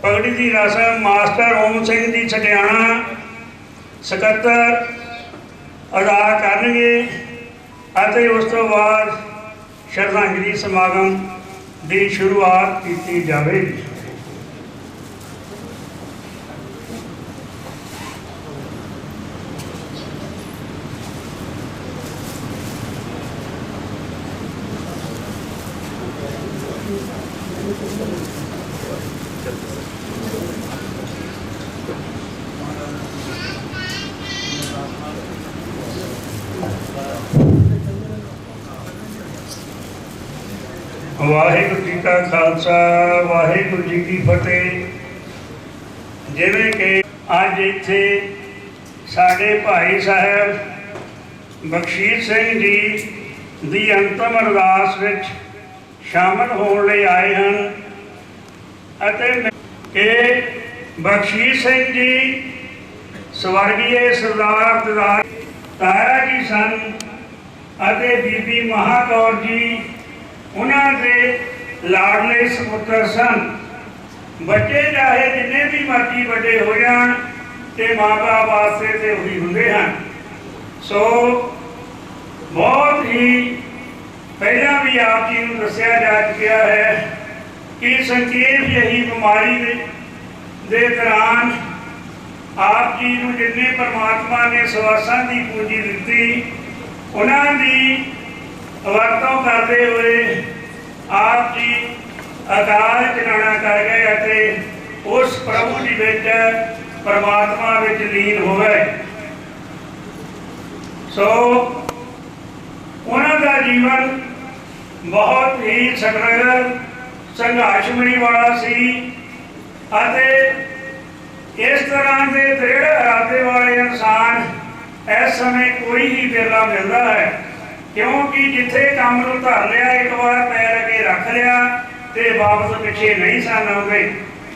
C: पगड़ी की रस्म मास्टर ओम सिंह जी छटियाणा सकत्तर अदा करनगे ਅਤੇ उस तो बाद श्रद्धांजलि समागम की शुरुआत की जाएगी। वाहिगुरु जी का खालसा वाहिगुरु जी की फतेह। जिवें कि अज इत्थे साडे भाई साहब बख्शीश सिंह जी दी अंतिम अरदास विच शामिल होने लई आए हैं अते कि बख्शीश सिंह जी स्वर्गीय सरदार ददार तारा जी सन अते बीबी महाकौर जी उन्होंने लाडले सपुत्र सन। बच्चे चाहे जिन्ने भी मर्जी बड़े हो जान ते माँ बाप वास्ते तो वही होंगे हैं। सो बहुत ही पहला भी आप जी को दसिया जा चुका है कि संकेत यही बीमारी दे दौरान आप जी को जिन्ने परमात्मा ने सवासा की पूंजी दी उन्होंने वरतों करते हुए आप जी अकाल चलाना कर गए उस प्रभु जी विच परमात्मा विच लीन हो गए। सो उन्हों का जीवन बहुत ही संघर्ष संघर्षमई वाला सी अते इस तरह के दृढ़ इरादे वाले इंसान इस समय कोई ही बिरला मिलता है, क्योंकि जिथे काम नूं धर लिया एक बार पैर अगे रख लिया तो वापस पिछे नहीं सन आउंदे।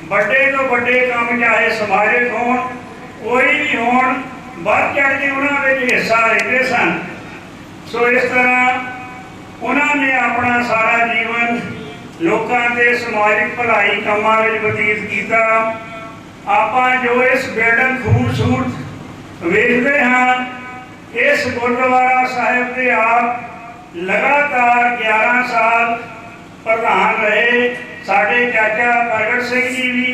C: बड़े तो बड़े काम चाहे समाजिक होण कोई भी होण बढ़ चढ़ के उन्होंने हिस्सा लेते सन। सो इस तरह उन्होंने अपना सारा जीवन लोगों के समाजिक भलाई कामां विच बतीत किया। आपां जो इस बिल्डिंग खूबसूरत वेखते हाँ इस गुरुद्वारा साहिब के आप लगातार 11 साल प्रधान रहे। साढ़े चाचा प्रगट सिंह जी भी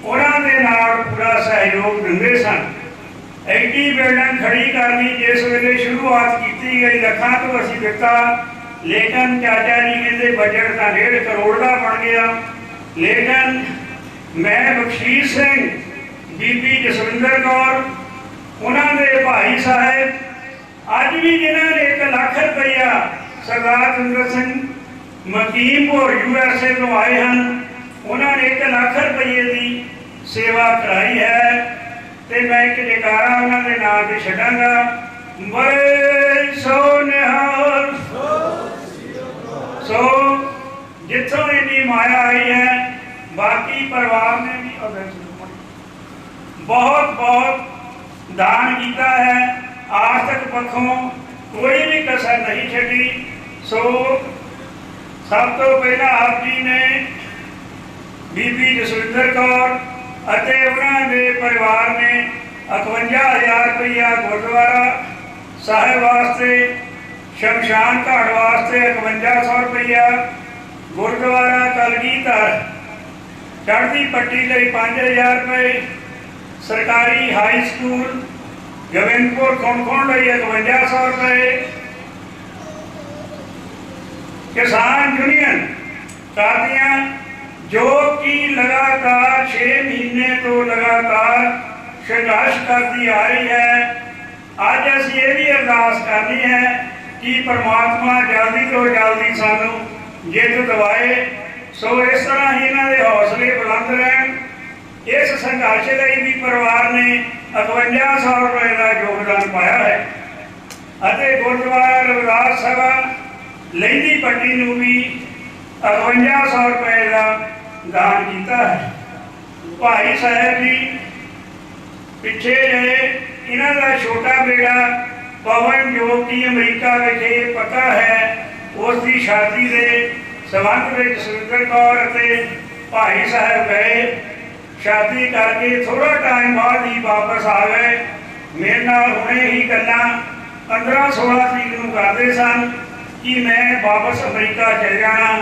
C: उन्होंने नाल पूरा सहयोग देंगे सन। एडी बिल्डिंग खड़ी करनी जिस वेले शुरुआत की गई लखा तो असी दिता, लेकिन चाचा जी कहते बजट का 1.5 करोड़ का बन गया। लेकिन मैं बख्शीश सिंह बीबी जसविंदर कौर उन्होंने भाई साहब अज भी जिन्होंने 1 लाख रुपया सरदार सुंदर सिंह मकीमपुर USA तो आए हैं, उन्होंने 1 लाख रुपये की सेवा कराई है। तो मैं एक जयकारा उन्होंने नाम से छड़ांगा, बड़े सो निहाल। सो जितों इन्नी माया आई है, बाकी परिवार ने भी बहुत बहुत दान किया है, आर्थिक पक्षों कोई भी कसर नहीं छड़ी। सो सब तो पहला आप जी ने बीबी जसविंदर कौर अते उन्होंने परिवार ने 51,000 रुपया गुरुद्वारा साहिब वास्ते, शमशान घाट वास्ते 5100 रुपया, गुरुद्वारा कलगीधर चढ़ती पट्टी लिए 5000 रुपये, सरकारी हाई स्कूल गोविंदपुर खुणखुण लिए 5100 रुपये, किसान यूनियन कादियां ਜੋ ਕਿ ਲਗਾਤਾਰ 6 ਮਹੀਨੇ ਤੋਂ ਲਗਾਤਾਰ ਸੰਘਰਸ਼ ਕਰਦੀ ਆ ਰਹੀ ਹੈ। ਅੱਜ ਅਸੀਂ ਇਹ ਵੀ ਅਰਦਾਸ ਕਰਨੀ ਹੈ ਕਿ ਪਰਮਾਤਮਾ ਜਲਦੀ ਤੋਂ ਜਲਦੀ ਸਾਨੂੰ ਜਿੱਤ ਦਿਵਾਏ। ਸੋ ਇਸ ਤਰ੍ਹਾਂ ਹੀ ਇਹਨਾਂ ਦੇ ਹੌਸਲੇ ਬੁਲੰਦ ਰਹਿਣ। ਇਸ ਸੰਘਰਸ਼ ਲਈ ਵੀ ਪਰਿਵਾਰ ਨੇ 5100 ਰੁਪਏ ਦਾ ਯੋਗਦਾਨ ਪਾਇਆ ਹੈ ਅਤੇ ਗੁਰਦੁਆਰਾ ਰਵਿਦਾਸ ਸਭਾ ਲਹਿੰਦੀ ਪੱਟੀ ਨੂੰ ਵੀ 5100 ਰੁਪਏ ਦਾ ਦਾਨ ਕੀਤਾ ਹੈ। ਭਾਈ ਸਾਹਿਬ ਜੀ ਪਿੱਛੇ ਜਿਹੇ ਇਹਨਾਂ ਦਾ ਛੋਟਾ ਬੇਟਾ ਪਵਨ ਜੋ ਕਿ ਅਮਰੀਕਾ ਵਿਖੇ ਪੱਕਾ ਹੈ, ਉਸ ਦੀ ਸ਼ਾਦੀ ਦੇ ਸੰਬੰਧ ਵਿੱਚ ਸੁਰਿੰਦਰ ਕੌਰ ਅਤੇ ਭਾਈ ਸਾਹਿਬ ਗਏ। ਸ਼ਾਦੀ ਕਰਕੇ ਥੋੜਾ ਟਾਈਮ ਬਾਅਦ ਹੀ ਵਾਪਸ ਆ ਗਏ। ਮੇਰੇ ਨਾਲ ਹੁਣੇ ਹੀ ਗੱਲਾਂ 15-16 ਤਰੀਕ ਨੂੰ ਕਰਦੇ ਸਨ ਕਿ ਮੈਂ ਵਾਪਸ ਅਮਰੀਕਾ ਚਲ ਜਾਣਾ,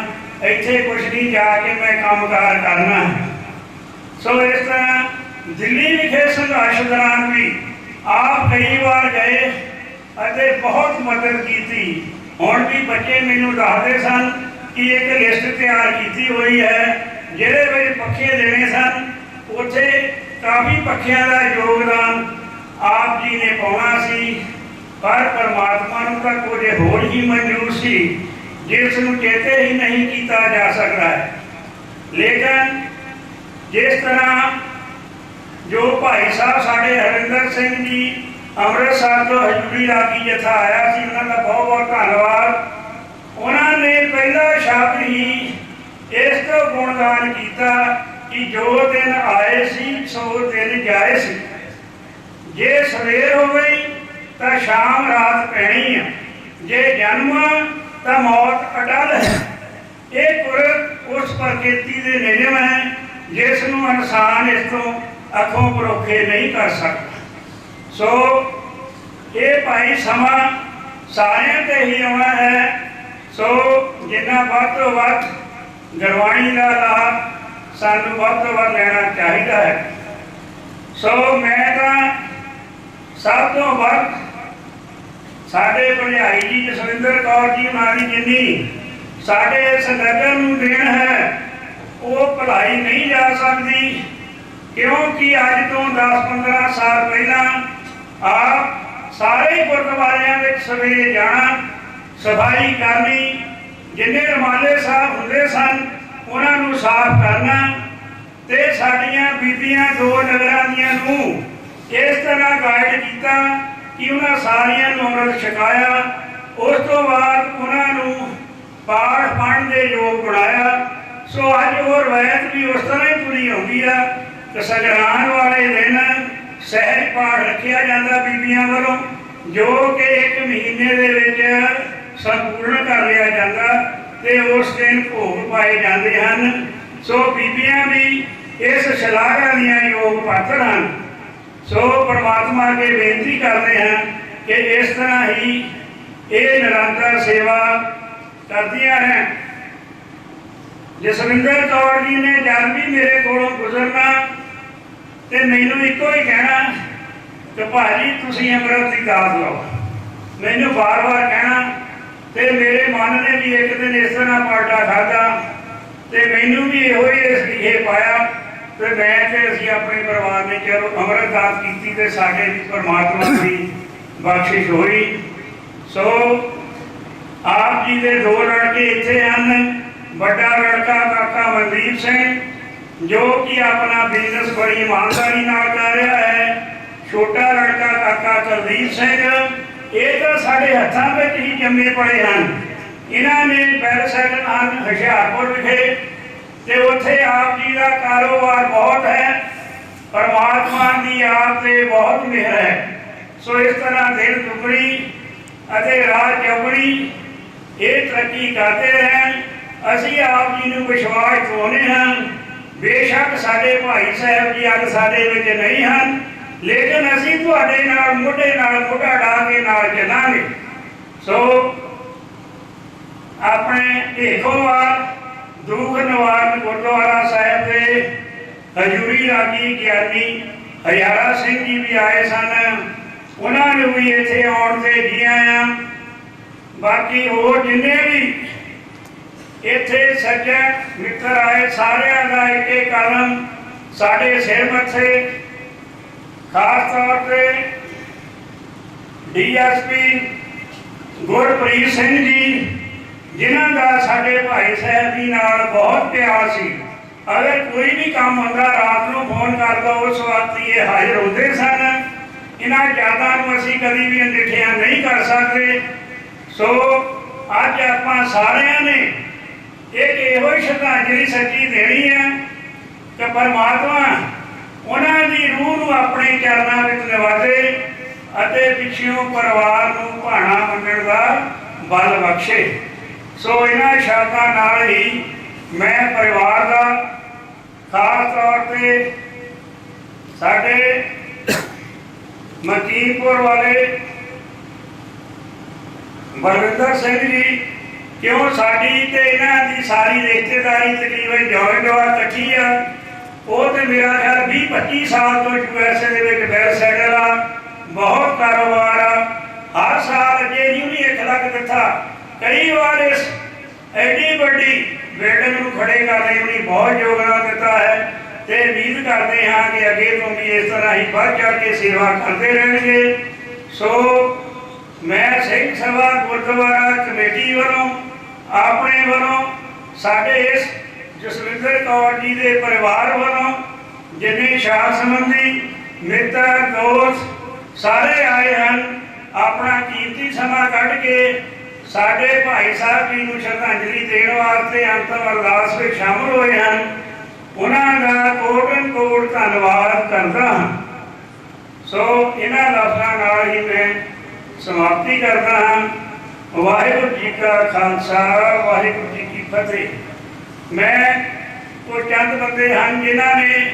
C: ਇੱਥੇ ਕੁਛ ਨਹੀਂ, ਜਾ ਕੇ ਮੈਂ ਕੰਮਕਾਰ ਕਰਨਾ। ਸੋ ਇਸ ਤਰ੍ਹਾਂ ਦਿੱਲੀ ਵਿਖੇ ਸੰਘਰਸ਼ ਦੌਰਾਨ ਵੀ ਆਪ ਕਈ ਵਾਰ ਗਏ ਅਤੇ ਬਹੁਤ ਮਦਦ ਕੀਤੀ। ਹੁਣ ਵੀ ਬੱਚੇ ਮੈਨੂੰ ਦੱਸਦੇ ਸਨ ਕਿ ਇੱਕ ਲਿਸਟ ਤਿਆਰ ਕੀਤੀ ਹੋਈ ਹੈ ਜਿਹਦੇ ਵਿੱਚ ਪੱਖੇ ਦੇਣੇ ਸਨ। ਉੱਥੇ ਕਾਫੀ ਪੱਖਿਆਂ ਦਾ ਯੋਗਦਾਨ ਆਪ ਜੀ ਨੇ ਪਾਉਣਾ ਸੀ, ਪਰ ਪਰਮਾਤਮਾ ਨੂੰ ਤਾਂ ਕੁਝ ਹੋਰ ਹੀ ਮਨਜ਼ੂਰ ਸੀ ਜਿਸ ਨੂੰ ਚੇਤੇ ਹੀ ਨਹੀਂ ਕੀਤਾ ਜਾ ਸਕਦਾ ਹੈ। ਲੇਕਿਨ ਜਿਸ ਤਰ੍ਹਾਂ ਜੋ ਭਾਈ ਸਾਹਿਬ ਸਾਡੇ ਹਰਿੰਦਰ ਸਿੰਘ ਜੀ ਅੰਮ੍ਰਿਤਸਰ ਤੋਂ ਹਜ਼ੂਰੀ ਰਾਗੀ ਜਥਾ ਆਇਆ ਸੀ, ਉਹਨਾਂ ਦਾ ਬਹੁਤ ਬਹੁਤ ਧੰਨਵਾਦ। ਉਹਨਾਂ ਨੇ ਪਹਿਲਾ ਸ਼ਬਦ ਹੀ ਇਸ ਤੋਂ ਗੁਣਗਾਨ ਕੀਤਾ ਕਿ ਜੋ ਦਿਨ ਆਏ ਸੀ ਸੋ ਦਿਨ ਜਾਏ ਸੀ। ਜੇ ਸਵੇਰ ਹੋ ਗਈ ਤਾਂ ਸ਼ਾਮ ਰਾਤ ਪੈਣੀ ਆ, ਜੇ ਜਨਮ ਤਾਂ ਮੌਤ ਅਟਲ ਹੈ। ਇਹ ਕੁਦਰਤ ਉਸ ਪ੍ਰਕਿਰਤੀ ਦੇ ਨਿਯਮ ਹੈ ਜਿਸ ਨੂੰ ਇਨਸਾਨ ਇਸ ਤੋਂ ਅੱਖੋਂ ਪਰੋਖੇ ਨਹੀਂ ਕਰ ਸਕਦਾ। ਸੋ ਇਹ ਭਾਈ ਸਮਾਂ ਸਾਰਿਆਂ ਤੇ ਹੀ ਆਉਣਾ ਹੈ। ਸੋ ਜਿੰਨਾ ਵੱਧ ਤੋਂ ਵੱਧ ਗੁਰਬਾਣੀ ਦਾ ਲਾਭ ਸਾਨੂੰ ਵੱਧ ਤੋਂ ਵੱਧ ਲੈਣਾ ਚਾਹੀਦਾ ਹੈ। ਸੋ ਮੈਂ ਤਾਂ ਸਭ ਤੋਂ ਵੱਧ ਸਾਡੇ ਭਰਜਾਈ ਜੀ ਜਸਵਿੰਦਰ ਕੌਰ ਜੀ ਉਹਨਾਂ ਦੀ ਜਿੰਨੀ ਸਾਡੇ ਇਸ ਨਗਰ ਨੂੰ ਦੇਣ ਹੈ ਉਹ ਭੁਲਾਈ ਨਹੀਂ ਜਾ ਸਕਦੀ, ਕਿਉਂਕਿ ਅੱਜ ਤੋਂ 10-15 ਸਾਲ ਪਹਿਲਾਂ ਆਪ ਸਾਰੇ ਗੁਰਦੁਆਰਿਆਂ ਵਿੱਚ ਸਵੇਰੇ ਜਾਣਾ, ਸਫਾਈ ਕਰਨੀ, ਜਿੰਨੇ ਰਮਾਲੇ ਸਾਹਿਬ ਹੁੰਦੇ ਸਨ ਉਹਨਾਂ ਨੂੰ ਸਾਫ਼ ਕਰਨਾ ਤੇ ਸਾਡੀਆਂ ਬੀਬੀਆਂ 2 ਨਗਰਾਂ ਦੀਆਂ ਨੂੰ ਇਸ ਤਰ੍ਹਾਂ ਗਾਈਡ ਕੀਤਾ ਕਿ ਉਹਨਾਂ ਸਾਰੀਆਂ ਨੂੰ ਅੰਮ੍ਰਿਤ ਛਕਾਇਆ। ਉਸ ਤੋਂ ਬਾਅਦ ਉਹਨਾਂ ਨੂੰ ਪਾਠ ਪੜ੍ਹਨ ਦੇ ਯੋਗ ਬਣਾਇਆ। ਸੋ ਅੱਜ ਉਹ ਰਵਾਇਤ ਵੀ ਉਸ ਤਰ੍ਹਾਂ ਹੀ ਪੂਰੀ ਹੁੰਦੀ ਆ ਕਿ ਸੰਗਰਾਂਦ ਵਾਲੇ ਦਿਨ ਸਹਿਜ ਪਾਠ ਰੱਖਿਆ ਜਾਂਦਾ ਬੀਬੀਆਂ ਵੱਲੋਂ, ਜੋ ਕਿ 1 ਮਹੀਨੇ ਦੇ ਵਿੱਚ ਸੰਪੂਰਨ ਕਰ ਲਿਆ ਜਾਂਦਾ ਤੇ ਉਸ ਦਿਨ ਭੋਗ ਪਾਏ ਜਾਂਦੇ ਹਨ। ਸੋ ਬੀਬੀਆਂ ਵੀ ਇਸ ਸ਼ਲਾਘਾ ਦੀਆਂ ਯੋਗ ਪਾਤਰ ਹਨ। ਸੋ ਪਰਮਾਤਮਾ ਅੱਗੇ ਬੇਨਤੀ ਕਰਦੇ ਹਾਂ ਕਿ ਇਸ ਤਰ੍ਹਾਂ ਹੀ ਇਹ ਨਿਰੰਤਰ ਸੇਵਾ ਕਰਦੀਆਂ ਰਹਿਣ। ਜਸਵਿੰਦਰ ਕੌਰ ਜੀ ਨੇ ਜਦ ਵੀ ਮੇਰੇ ਕੋਲੋਂ ਗੁਜ਼ਰਨਾ ਤੇ ਮੈਨੂੰ ਇੱਕੋ ਹੀ ਕਹਿਣਾ ਕਿ ਭਾਜੀ ਤੁਸੀਂ ਅੰਮ੍ਰਿਤ ਦੀ ਦਾਤ ਲਓ। ਮੈਨੂੰ ਵਾਰ-ਵਾਰ ਕਹਿਣਾ ਤੇ ਮੇਰੇ ਮਨ ਨੇ ਵੀ ਇੱਕ ਦਿਨ ਇਸ ਤਰ੍ਹਾਂ ਪਾਲਟਾ ਖਾਧਾ ਤੇ ਮੈਨੂੰ ਵੀ ਇਹੋ ਹੀ ਇਹ ਪਾਇਆ ਤੇ ਮੈਂ ਤੇ ਅਸੀਂ ਆਪਣੇ ਪਰਿਵਾਰ ਨੇ ਚਲੋ ਅੰਮ੍ਰਿਤ ਦਾਤ ਕੀਤੀ ਤੇ ਸਾਡੇ ਵੀ ਪਰਮਾਤਮਾ ਦੀ ਬਖਸ਼ਿਸ਼ ਹੋਈ। ਸੋ ਆਪ ਜੀ ਦੇ 2 ਲੜਕੇ ਇੱਥੇ ਹਨ। ਵੱਡਾ ਲੜਕਾ ਕਾਕਾ ਮਨਦੀਪ ਸਿੰਘ ਜੋ ਕਿ ਆਪਣਾ ਬਿਜ਼ਨਸ ਬੜੀ ਇਮਾਨਦਾਰੀ ਨਾਲ ਕਰ ਰਿਹਾ ਹੈ। ਛੋਟਾ ਲੜਕਾ ਕਾਕਾ ਕੁਲਦੀਪ ਸਿੰਘ, ਇਹ ਤਾਂ ਸਾਡੇ ਹੱਥਾਂ ਵਿੱਚ ਹੀ ਜੰਮੇ ਪੜੇ ਹਨ। ਇਹਨਾਂ ਨੇ ਬੈਰਸੈਟ ਹਨ ਹੁਸ਼ਿਆਰਪੁਰ ਵਿਖੇ ਤੇ ਉੱਥੇ ਆਪ ਜੀ ਦਾ ਕਾਰੋਬਾਰ ਬਹੁਤ ਹੈ। ਪਰਮਾਤਮਾ ਦੀ ਆਪ ਤੇ ਬਹੁਤ ਮਿਹਰ ਹੈ। ਸੋ ਇਸ ਤਰ੍ਹਾਂ ਦਿਨ ਦੁਗਣੀ ਅਤੇ ਰਾਤ ਚੌਗਣੀ ਇਹ ਤਰੱਕੀ ਕਰਦੇ ਰਹਿਣ। ਅਸੀਂ ਆਪ ਜੀ ਨੂੰ ਵਿਸ਼ਵਾਸ ਦਿਵਾਉਂਦੇ ਹਾਂ। ਬੇਸ਼ੱਕ ਸਾਡੇ ਭਾਈ ਸਾਹਿਬ ਜੀ ਅੱਜ ਸਾਡੇ ਵਿੱਚ ਨਹੀਂ ਹਨ, ਲੇਕਿਨ ਅਸੀਂ ਤੁਹਾਡੇ ਨਾਲ ਮੋਢੇ ਨਾਲ ਮੋਢਾ ਢਾ ਕੇ ਨਾਲ ਚੱਲਾਂਗੇ। ਸੋ ਆਪਣੇ ਢੇਕੋਵਾਲ ਦੁੱਖ ਨਿਵਾਰਨ ਗੁਰਦੁਆਰਾ ਸਾਹਿਬ ਦੇ ਹਜ਼ੂਰੀ ਰਾਗੀ ਗਿਆਨੀ ਹਰਿਆਣਾ ਸਿੰਘ ਜੀ ਵੀ ਆਏ ਸਨ। ਉਹਨਾਂ ਨੂੰ ਵੀ ਇੱਥੇ ਆਉਣ ਤੇ ਜੀ ਆਇਆਂ। ਬਾਕੀ ਹੋਰ ਜਿੰਨੇ ਵੀ ਇੱਥੇ ਸੱਜਣ ਮਿੱਤਰ ਆਏ ਸਾਰਿਆਂ ਦਾ ਇੱਕ ਇੱਕ ਕਦਮ ਸਾਡੇ ਸਿਰ ਮੱਥੇ। ਖਾਸ ਤੌਰ ਤੇ ਡੀਐਸਪੀ ਗੁਰਪ੍ਰੀਤ ਸਿੰਘ ਜੀ, ਜਿਨ੍ਹਾਂ ਦਾ ਸਾਡੇ ਭਾਈ ਸਾਹਿਬ ਜੀ ਨਾਲ ਬਹੁਤ ਪਿਆਰ ਸੀ। ਅਗਰ ਕੋਈ ਵੀ ਕੰਮ ਹੁੰਦਾ ਰਾਤ ਨੂੰ ਫੋਨ ਕਰਦਾ, ਉਸ ਵਕਤ ਹੀ ਇਹ ਹਾਜ਼ਰ ਹੁੰਦੇ ਸਨ। ਇਹਨਾਂ ਯਾਦਾਂ ਨੂੰ ਅਸੀਂ ਕਦੀ ਵੀ ਅਣਡਿੱਠਿਆ ਨਹੀਂ ਕਰ ਸਕਦੇ। ਸੋ ਅੱਜ ਆਪਾਂ ਸਾਰਿਆਂ ਨੇ ਇੱਕ ਇਹੋ ਹੀ ਸ਼ਰਧਾਂਜਲੀ ਸੱਚੀ ਦੇਣੀ ਹੈ ਕਿ ਪਰਮਾਤਮਾ ਉਹਨਾਂ ਦੀ ਰੂਹ ਨੂੰ ਆਪਣੇ ਚਰਨਾਂ ਵਿੱਚ ਨਿਵਾਜੇ ਅਤੇ ਪਿੱਛੋਂ ਪਰਿਵਾਰ ਨੂੰ ਭਾਣਾ ਮੰਨਣ ਦਾ ਬਲ ਬਖਸ਼ੇ। ਸੋ ਇਹਨਾਂ ਸ਼ਬਦਾਂ ਨਾਲ ਹੀ ਮੈਂ ਪਰਿਵਾਰ ਦਾ, ਖਾਸ ਤੌਰ ਤੇ ਸਾਡੇ ਮਕੀਮਪੁਰ ਵਾਲੇ ਬਲਵਿੰਦਰ ਸਿੰਘ ਜੀ, ਕਿਉਂ ਸਾਡੀ ਤੇ ਇਹਨਾਂ ਦੀ ਸਾਰੀ ਰਿਸ਼ਤੇਦਾਰੀ ਤਕਰੀਬਨ ਜੋੜ ਇਕੱਠੀ ਆ। ਉਹ ਤੇ ਮੇਰਾ ਖਿਆਲ 20-25 ਸਾਲ ਤੋਂ USA ਦੇ ਵਿੱਚ ਬੈਰ ਸੈਟਲ ਆ, ਬਹੁਤ ਕਾਰੋਬਾਰ ਆ। ਹਰ ਸਾਲ ਅੱਗੇ ਨਹੀਂ ਉਹਨੇ 1 ਲੱਖ ਦਿੱਤਾ। ਕਈ ਵਾਰ ਇਸ ਐਡੀ ਵੱਡੀ ਬਿਲਡਿੰਗ ਨੂੰ ਖੜੇ ਕਰਨ ਲਈ ਉਹਨੇ ਬਹੁਤ ਯੋਗਦਾਨ ਦਿੱਤਾ ਹੈ ਤੇ ਉਮੀਦ ਕਰਦੇ ਹਾਂ ਕਿ ਅੱਗੇ ਤੋਂ ਵੀ ਇਸ ਤਰ੍ਹਾਂ ਹੀ ਵੱਧ ਚੜ੍ਹ ਕੇ ਸੇਵਾ ਕਰਦੇ ਰਹਿਣਗੇ। ਸੋ ਮੈਂ ਸਿੰਘ ਸਭਾ ਗੁਰਦੁਆਰਾ ਕਮੇਟੀ ਵੱਲੋਂ, ਆਪਣੇ ਵੱਲੋਂ, ਸਾਡੇ ਇਸ ਜਸਵਿੰਦਰ ਕੌਰ ਜੀ ਦੇ ਪਰਿਵਾਰ ਵੱਲੋਂ, ਜਿੰਨੇ ਸ਼ਾਹ ਸੰਬੰਧੀ ਮਿੱਤਰ ਦੋਸਤ ਸਾਰੇ ਆਏ ਹਨ, ਆਪਣਾ ਕੀਮਤੀ ਸਮਾਂ ਕੱਢ ਕੇ ਸਾਡੇ ਭਾਈ ਸਾਹਿਬ ਜੀ ਨੂੰ ਸ਼ਰਧਾਂਜਲੀ ਦੇਣ ਵਾਸਤੇ ਅੰਤਮ ਅਰਦਾਸ ਵਿੱਚ ਸ਼ਾਮਲ ਹੋਏ ਹਨ। ਉਹਨਾਂ ਦਾ ਕੋਟਨ ਕੋਟ ਧੰਨਵਾਦ ਕਰਦਾ ਹਾਂ। ਸੋ ਇਹਨਾਂ ਲਫ਼ਜ਼ਾਂ ਨਾਲ ਹੀ ਮੈਂ ਸਮਾਪਤੀ ਕਰਦਾ ਹਾਂ। ਵਾਹਿਗੁਰੂ ਜੀ ਕਾ ਖਾਲਸਾ, ਵਾਹਿਗੁਰੂ ਜੀ ਕੀ ਫਤਿਹ। ਮੈਂ ਉਹ ਚੰਦ ਬੰਦੇ ਹਨ ਜਿਨ੍ਹਾਂ ਨੇ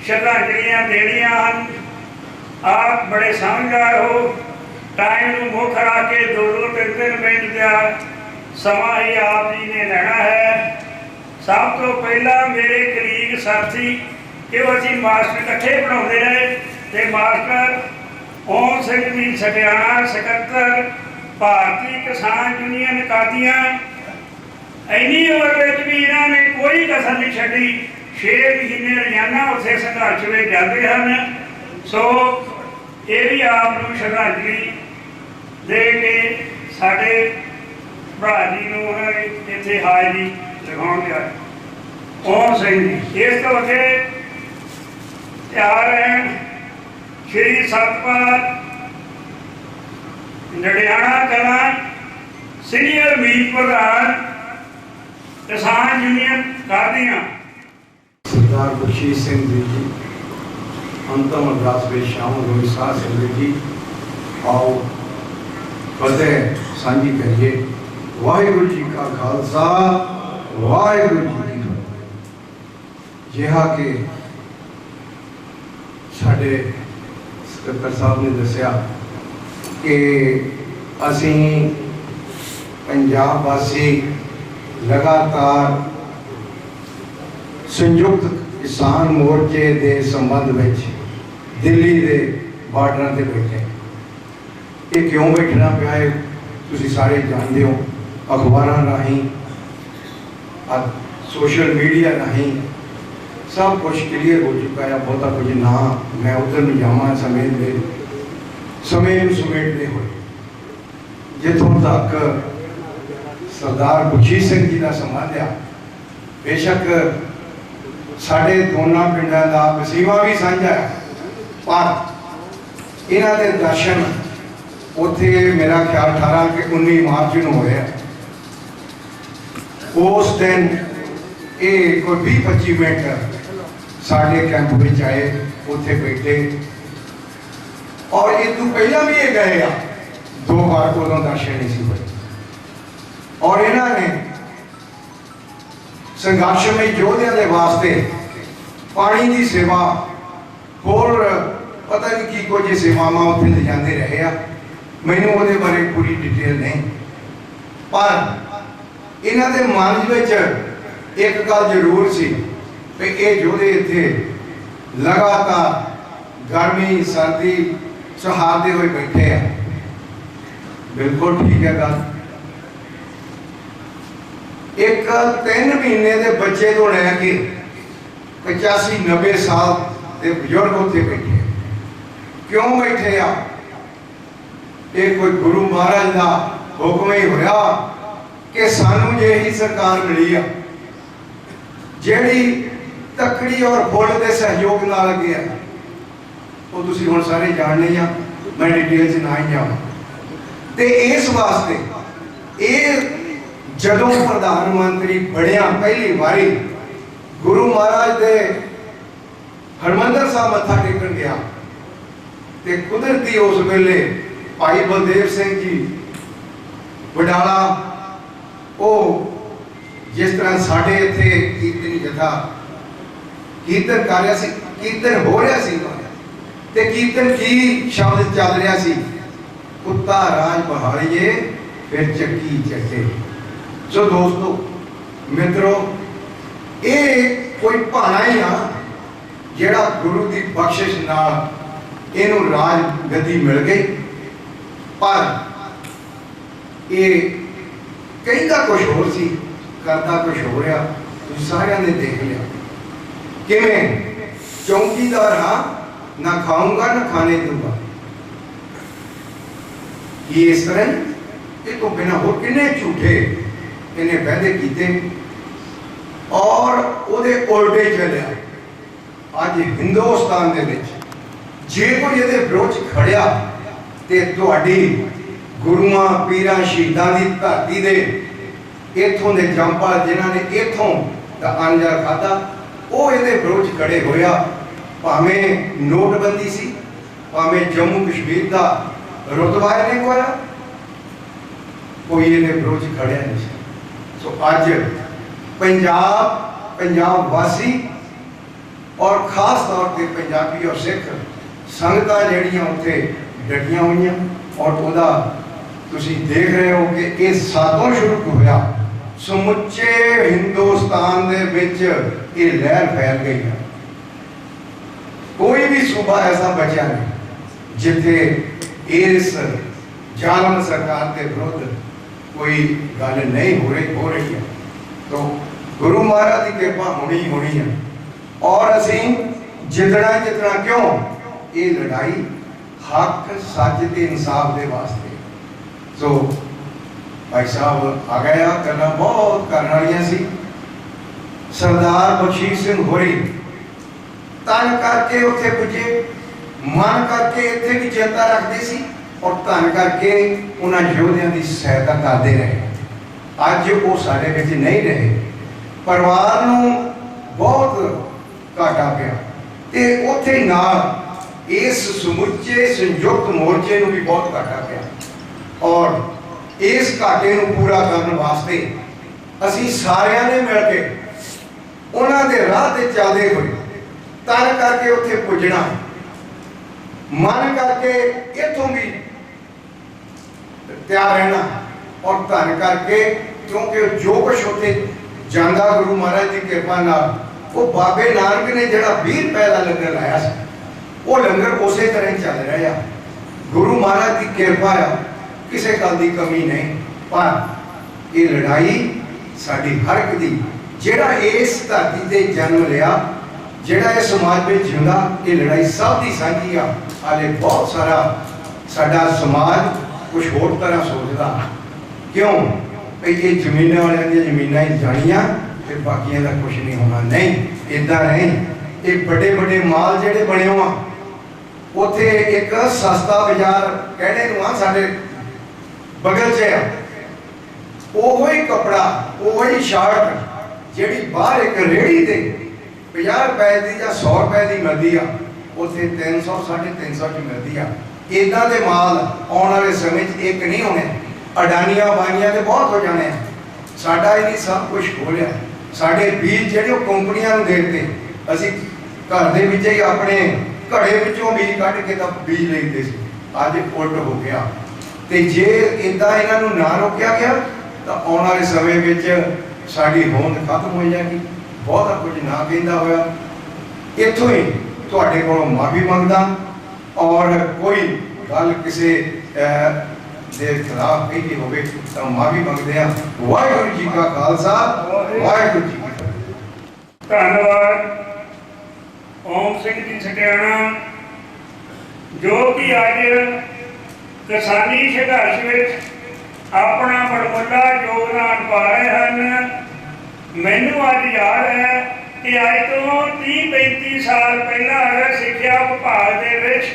C: ਸ਼ਰਧਾਂਜਲੀਆਂ ਦੇਣੀਆਂ ਹਨ। ਆਪ ਬੜੇ ਸਮਝਦਾਰ ਹੋ, ਟਾਈਮ ਨੂੰ ਮੁੱਖ ਰੱਖ ਕੇ 2-3 ਮਿੰਟ ਦਾ ਸਮਾਂ ਹੀ ਆਪ ਜੀ ਨੇ ਲੈਣਾ ਹੈ। ਸਭ ਤੋਂ ਪਹਿਲਾਂ ਮੇਰੇ ਕਲੀਗ ਸਾਥੀ, ਕਿ ਅਸੀਂ ਮਾਸਟਰ ਇਕੱਠੇ ਪੜ੍ਹਾਉਂਦੇ ਰਹੇ, ਤੇ ਮਾਸਟਰ ਓਮ ਸਿੰਘ ਜੀ ਸਟਿਆਣਾ, ਸਕੱਤਰ ਭਾਰਤੀ ਕਿਸਾਨ ਯੂਨੀਅਨ ਕਾਦੀਆਂ। ਇੰਨੀ ਉਮਰ ਵਿੱਚ ਵੀ ਇਹਨਾਂ ਨੇ ਕੋਈ ਕਸਰ ਨਹੀਂ ਛੱਡੀ। 6 ਮਹੀਨੇ ਰੋਜ਼ਾਨਾ ਉੱਥੇ ਸੰਘਰਸ਼ ਵਿੱਚ ਜਾਂਦੇ ਹਨ। ਸੋ ਇਹ ਵੀ ਆਪ ਨੂੰ ਸ਼ਰਧਾਂਜਲੀ ਦੇ ਕੇ ਸਾਡੇ ਭਰਾ ਜੀ ਨੂੰ ਉਹਨਾਂ ਨੇ ਇੱਥੇ ਹਾਜ਼ਰੀ ਲਗਾਉਣ ਲਿਆ। ਓਮ ਸਿੰਘ ਜੀ ਇਸ ਤੋਂ ਅੱਗੇ ਤਿਆਰ ਰਹਿਣ ਸ਼੍ਰੀ ਸਤਪਾਲ ਨੜਿਆਣਾ ਕਲਾਂ, ਸੀਨੀਅਰ ਮੀਤ ਪ੍ਰਧਾਨ ਕਿਸਾਨ ਯੂਨੀਅਨ ਕਾਦੀਆਂ।
F: सरदार बख्शीश सिंह जी अंतम अरदास में शामिल हुए। साथ संगत जी आओ फतेह सांझी करिए। वाहिगुरू जी का खालसा, वाहिगुरू जी की फतेह। जिहा के साडे सकत्तर साहब ने दसिया कि असी पंजाब वासी लगातार संयुक्त किसान मोर्चे के संबंध में दिल्ली के बार्डर से बैठे। ये क्यों बैठना पिया है तुसी सारे जानते हो। अखबार राही, सोशल मीडिया राही सब कुछ क्लीयर हो चुका है। बहुता कुछ ना मैं उधर में जावा समय समेटते हुए जितों तक सरदार बख्शीश सिंह जी का संबंध आ, बेशक साढ़े दोनों पिंडा का वसीवा भी साझा है, पर इन्हों के दर्शन उत्थे मेरा ख्याल 18 के 19 मार्च में होया। उस दिन ये कोई 20-25 मिनट साढ़े कैंप में आए, उत्थे बैठे और इस तू पहला भी ये गए 2 बार उदों दर्शन नहीं हुए। और इन्होंने संघर्ष में योद्धा के वास्ते पानी की सेवा होर पता नहीं की कुछ सेवावां उत्थे ले जाते रहे आ। मैनूं उहदे बारे पूरी डिटेल नहीं, पर इन्हां दे मन विच एक गल जरूर सी कि ये योद्धे इत्थे लगातार गर्मी सर्दी सहारते हुए बैठे हैं। बिल्कुल ठीक है गल, एक 3 महीने के बच्चे तो लैके 85-90 साल के बजुर्ग उत्थे बैठे। क्यों बैठे आ? ये कोई गुरु महाराज का हुक्म ही होया कि सानू जे ही सरकार मिली आ जेड़ी तकड़ी और फुल के सहयोग नाल लगे आ, वो तुसीं हुण सारे जानने आ, मैं डिटेल च ना ही जावां। ते इस वास्ते ये जदों प्रधानमंत्री बनया पहली बारी गुरु महाराज दे हरमंदर साहब मत्था टेकन गया ते कुदरती उस वेले भाई बलदेव सिंह जी वडाला वो जिस तरह साढ़े इत्थे कीर्तनी जथा कीर्तन कर रहा सी, कीर्तन हो रहा सी ते कीर्तन की शब्द चल रहा सी, कुत्ता राज बहारिए फिर चक्की चटे। सो दोस्तों मित्रों, ये कोई भाना ही आ जेड़ा गुरु की बख्शिश नाल इनू राज गद्दी मिल गई। पर ये कहता कुछ होर सी, करता कुछ हो रहा, तुम सारिਆਂ ने देख लिया। किवें चौकीदार हाँ, ना खाऊंगा ना खाने दूंगा, ये इस तरह ये तो बिना होर किन्ने झूठे इन्हें वादे कीते और उहदे उल्टे चलिया। अज हिंदुस्तान दे विच जे कोई इहदे विरोध खड़िया ते तुहाडी गुरुआं पीरां शहीदां दी धरती दे इत्थों दे जंपाल जिन्हां ने इत्थों दा अंजार खाधा वो इहदे विरोध खड़े होया। भावें नोटबंदी सी, भावें जम्मू कश्मीर का रुतबा नहीं होया, कोई इहदे विरोध खड़िया नहीं सी। सो अज पंजाब वासी और खास तौर पर पंजाबी और सिख संगतां जिहड़ियां उत्थे डटियां होईयां और उहदा तुसीं देख रहे हो कि ये सातों शुरू होया, समुचे हिंदुस्तान दे विच ये लहर फैल गई है। कोई भी सूबा ऐसा बचा नहीं जिथे इस जालम सरकार के विरुद्ध कोई गल नहीं हो रही है। तो गुरु महाराज की कृपा होनी है और असी जितना क्यों ये लड़ाई हक सच ते इंसाफ के वास्ते। सो भाई साहब आ गया, गल्लां बहुत करन वालियां सी। सरदार बख्शीश सिंह होरी तन करके उत्थे पुजे, मन करके इत्थे भी चेता रखते सी और धन करके उन्हां योद्धियां दी सहायता करते रहे। अज वो साडे विच नहीं रहे, परिवार नूं बहुत घाटा पिया ते उत्थे नाल इस समुचे संयुक्त मोर्चे नूं भी बहुत घाटा पिया और इस घाटे नूं पूरा करने वास्ते असीं सारिਆਂ ने मिल के उन्हां दे राह ते चलदे होए तन करके उत्थे पुजना, मन करके इत्थों भी तैयार रहना और धन करके, क्योंकि जो कुछ उत्थे जांदा गुरु महाराज की कृपा नाल वो बाबे नानक ने जिहड़ा 20 रुपए का लंगर लाया सी वो लंगर उसे तरह चल रहा। गुरु महाराज की कृपा आ, किसी गल की कमी नहीं। पर ये लड़ाई साडी हर एक दी जिहड़ा इस धरती ते जन्म लिया, जिहड़ा इस समाज में जिंदा, ये लड़ाई सब की साझी आ। हाले बहुत सारा साडा समाज कुछ होर तरह सोचदा, क्यों भाई ये जमीन वालियां दी जमीनां ही जानियां फिर बाकियां दा कुछ नहीं होना। नहीं, इदां नहीं। ये बड़े बड़े माल जिहड़े बने हो उत्थे एक सस्ता बाजार कहने नूं आ साडे बगल च आ, ओहो ही कपड़ा ओहो ही शर्ट जिहड़ी बाहर एक रेहड़ी ते 50 रुपए की या 100 रुपए की मिलती आ, उत्थे 300 350 की मिलती आ। इदां दे माल आने वाले समय एक नहीं होने, अडानियां बानियां ते बहुत हो जाने। साडा ही सब कुछ हो लिया, साडे बीज जिहड़े कंपनियां नूं देते, असीं घर दे विच ही अपने घड़े विचों बीज कढ के तां बीज लैंदे सी। अज उल्ट हो गया ते जे इदां इन्हां नूं ना रोकिया गया तां आने वाले समय विच साडी होंद खत्म हो जाएगी। बहुत कुछ ना कहंदा होया इत्थों ही तुहाडे कोलों माफी मंगदा और कोई गल किसी ਦੇ ਖਿਲਾਫ ਕਹੀ ਹੋਵੇ ਤਾਂ ਮਾਫੀ ਮੰਗਦੇ ਹਾਂ। ਵਾਹਿਗੁਰੂ ਜੀ ਕਾ ਖਾਲਸਾ, ਵਾਹਿਗੁਰੂ ਜੀ ਕੀ ਫਤਿਹ।
C: ਧੰਨਵਾਦ ਓਮ ਸਿੰਘ ਜੀ ਸਟਿਆਣਾ, ਜੋ ਕਿ ਅੱਜ ਕਿਸਾਨੀ ਸੰਘਰਸ਼ ਵਿੱਚ ਆਪਣਾ ਬੜਮੁੱਲਾ ਯੋਗਦਾਨ ਪਾ ਰਹੇ ਹਨ। ਮੈਨੂੰ ਅੱਜ ਯਾਦ ਹੈ ਕਿ ਅੱਜ ਤੋਂ 30-35 ਸਾਲ ਪਹਿਲਾਂ ਸਿੱਖਿਆ ਵਿਭਾਗ ਦੇ ਵਿੱਚ